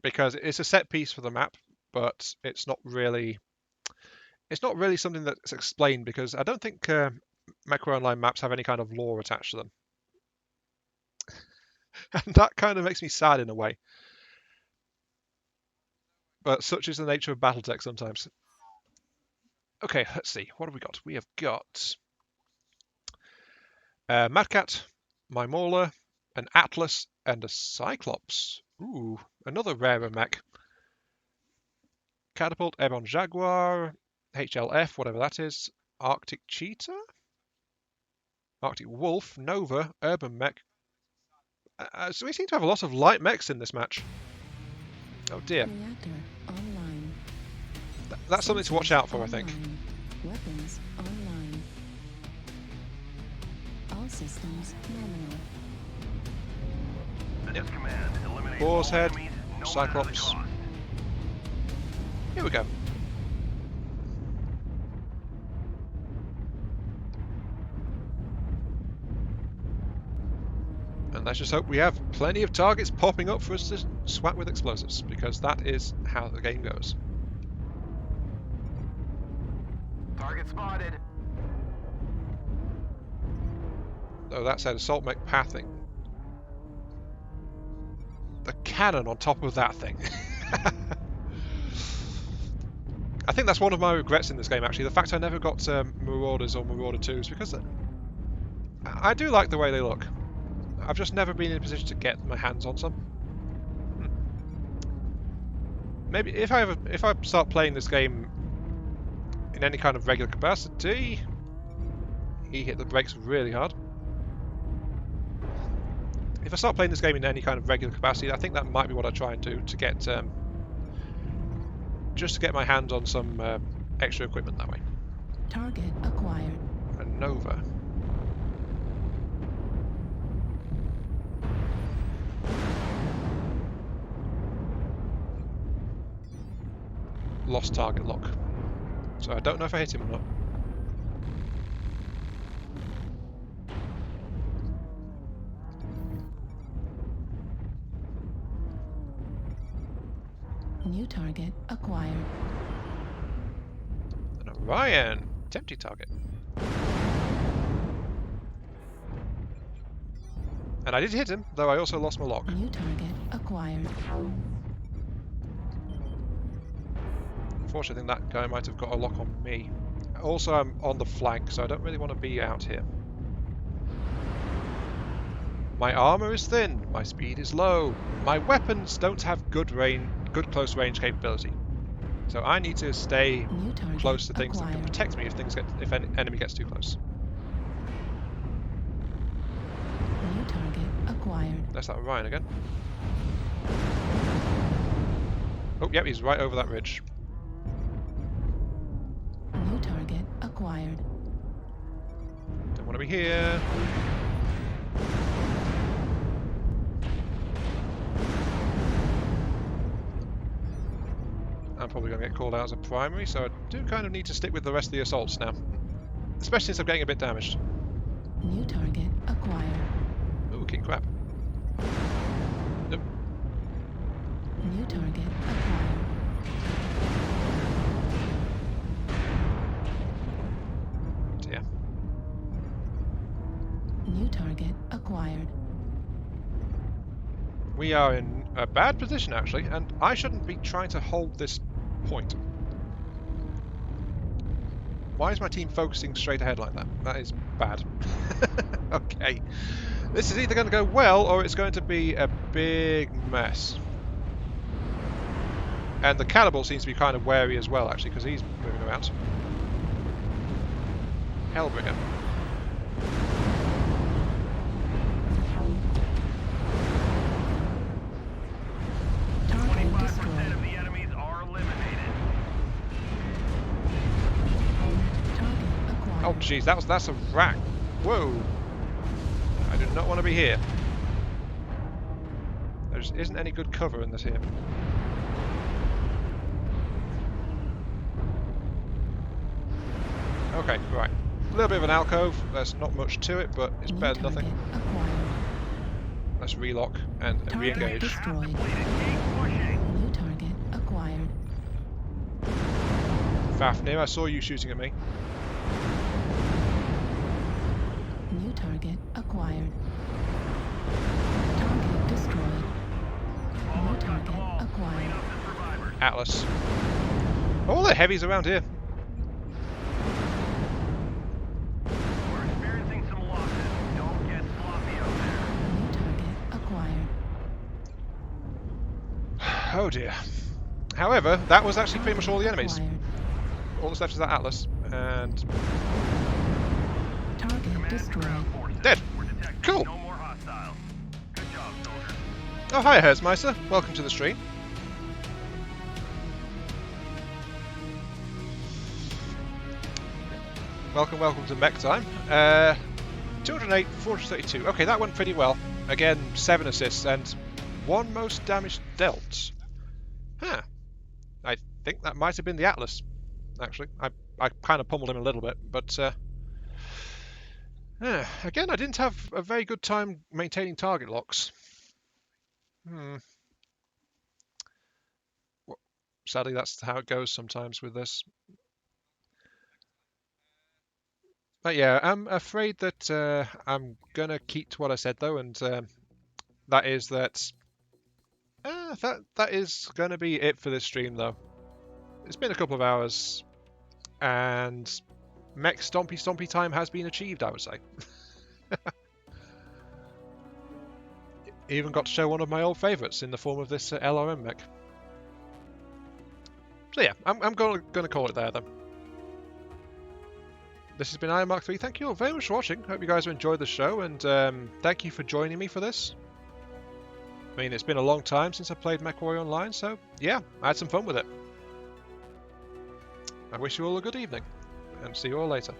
because it's a set piece for the map, but it's not really something that's explained, because I don't think Mechwarrior Online maps have any kind of lore attached to them. And that kind of makes me sad in a way. But such is the nature of Battletech sometimes. Okay, let's see. What have we got? We have got Madcat, my Mauler, an Atlas, and a Cyclops. Ooh, another rarer mech. Catapult, Ebon Jaguar, HLF, whatever that is. Arctic Cheetah? Arctic Wolf, Nova, Urban Mech. So we seem to have a lot of light mechs in this match. Oh dear. Online. That's something to watch out for, I think. Weapons online. All All systems nominal. This is command. Eliminate Boar's all head, enemies, no matter the Cyclops. cost. Here we go. And let's just hope we have plenty of targets popping up for us to swat with explosives, because that is how the game goes. Target spotted. Though that said, assault mech pathing. The cannon on top of that thing. I think that's one of my regrets in this game, actually. The fact I never got Marauders or Marauder 2s, because I do like the way they look. I've just never been in a position to get my hands on some. Maybe if I start playing this game in any kind of regular capacity, he hit the brakes really hard. If I start playing this game in any kind of regular capacity, I think that might be what I try and do to get just to get my hands on some extra equipment that way. Target acquired. A Nova. Lost target lock. So I don't know if I hit him or not. New target acquired. An Orion. Tempting target. And I did hit him, though I also lost my lock. New target acquired. Unfortunately, I think that guy might have got a lock on me. Also, I'm on the flank, so I don't really want to be out here. My armor is thin, my speed is low, my weapons don't have good close range capability. So I need to stay close to things that can protect me if an enemy gets too close. New target acquired. There's that Orion again. Oh, yep, he's right over that ridge. New target acquired. Don't want to be here. I'm probably going to get called out as a primary, so I do kind of need to stick with the rest of the assaults now. Especially since I'm getting a bit damaged. New target acquired. Ooh, king crab. Nope. New target acquired. Dear. New target acquired. We are in a bad position, actually, and I shouldn't be trying to hold this point. Why is my team focusing straight ahead like that? That is bad. Okay. This is either going to go well, or it's going to be a big mess. And the cannibal seems to be kind of wary as well, actually, because he's moving around. Hellbringer. Oh jeez, that's a rack. Whoa! I do not want to be here. There just isn't any good cover in this here. Okay, right. A little bit of an alcove. There's not much to it, but it's better than nothing. Let's relock and re-engage. Destroyed. New target acquired. Fafnir, I saw you shooting at me. New target acquired. Target destroyed. New target acquired. Atlas. All the heavies around here. We're experiencing some losses. Don't get sloppy out there. New target acquired. Oh dear. However, that was actually pretty much all the enemies. Acquired. All that's left is that Atlas, and Target destroyed. dead. Cool. No more hostiles. Good job, soldier. Oh, hi, Herzmeister. Welcome to the stream. Welcome to Mech Time. 208, 432. Okay, that went pretty well. Again, 7 assists and 1 most damage dealt. Huh. I think that might have been the Atlas, actually. I kind of pummeled him a little bit, but again, I didn't have a very good time maintaining target locks. Well, sadly, that's how it goes sometimes with this. But yeah, I'm afraid that I'm going to keep to what I said, though, and that is that that is going to be it for this stream, though. It's been a couple of hours, and mech stompy time has been achieved, I would say. Even got to show one of my old favourites in the form of this LRM mech. So yeah, I'm going to call it there, then. This has been Iron Mark 3. Thank you all very much for watching. Hope you guys have enjoyed the show, and thank you for joining me for this. I mean, it's been a long time since I played Mechwarrior Online, so yeah, I had some fun with it. I wish you all a good evening, and see you all later.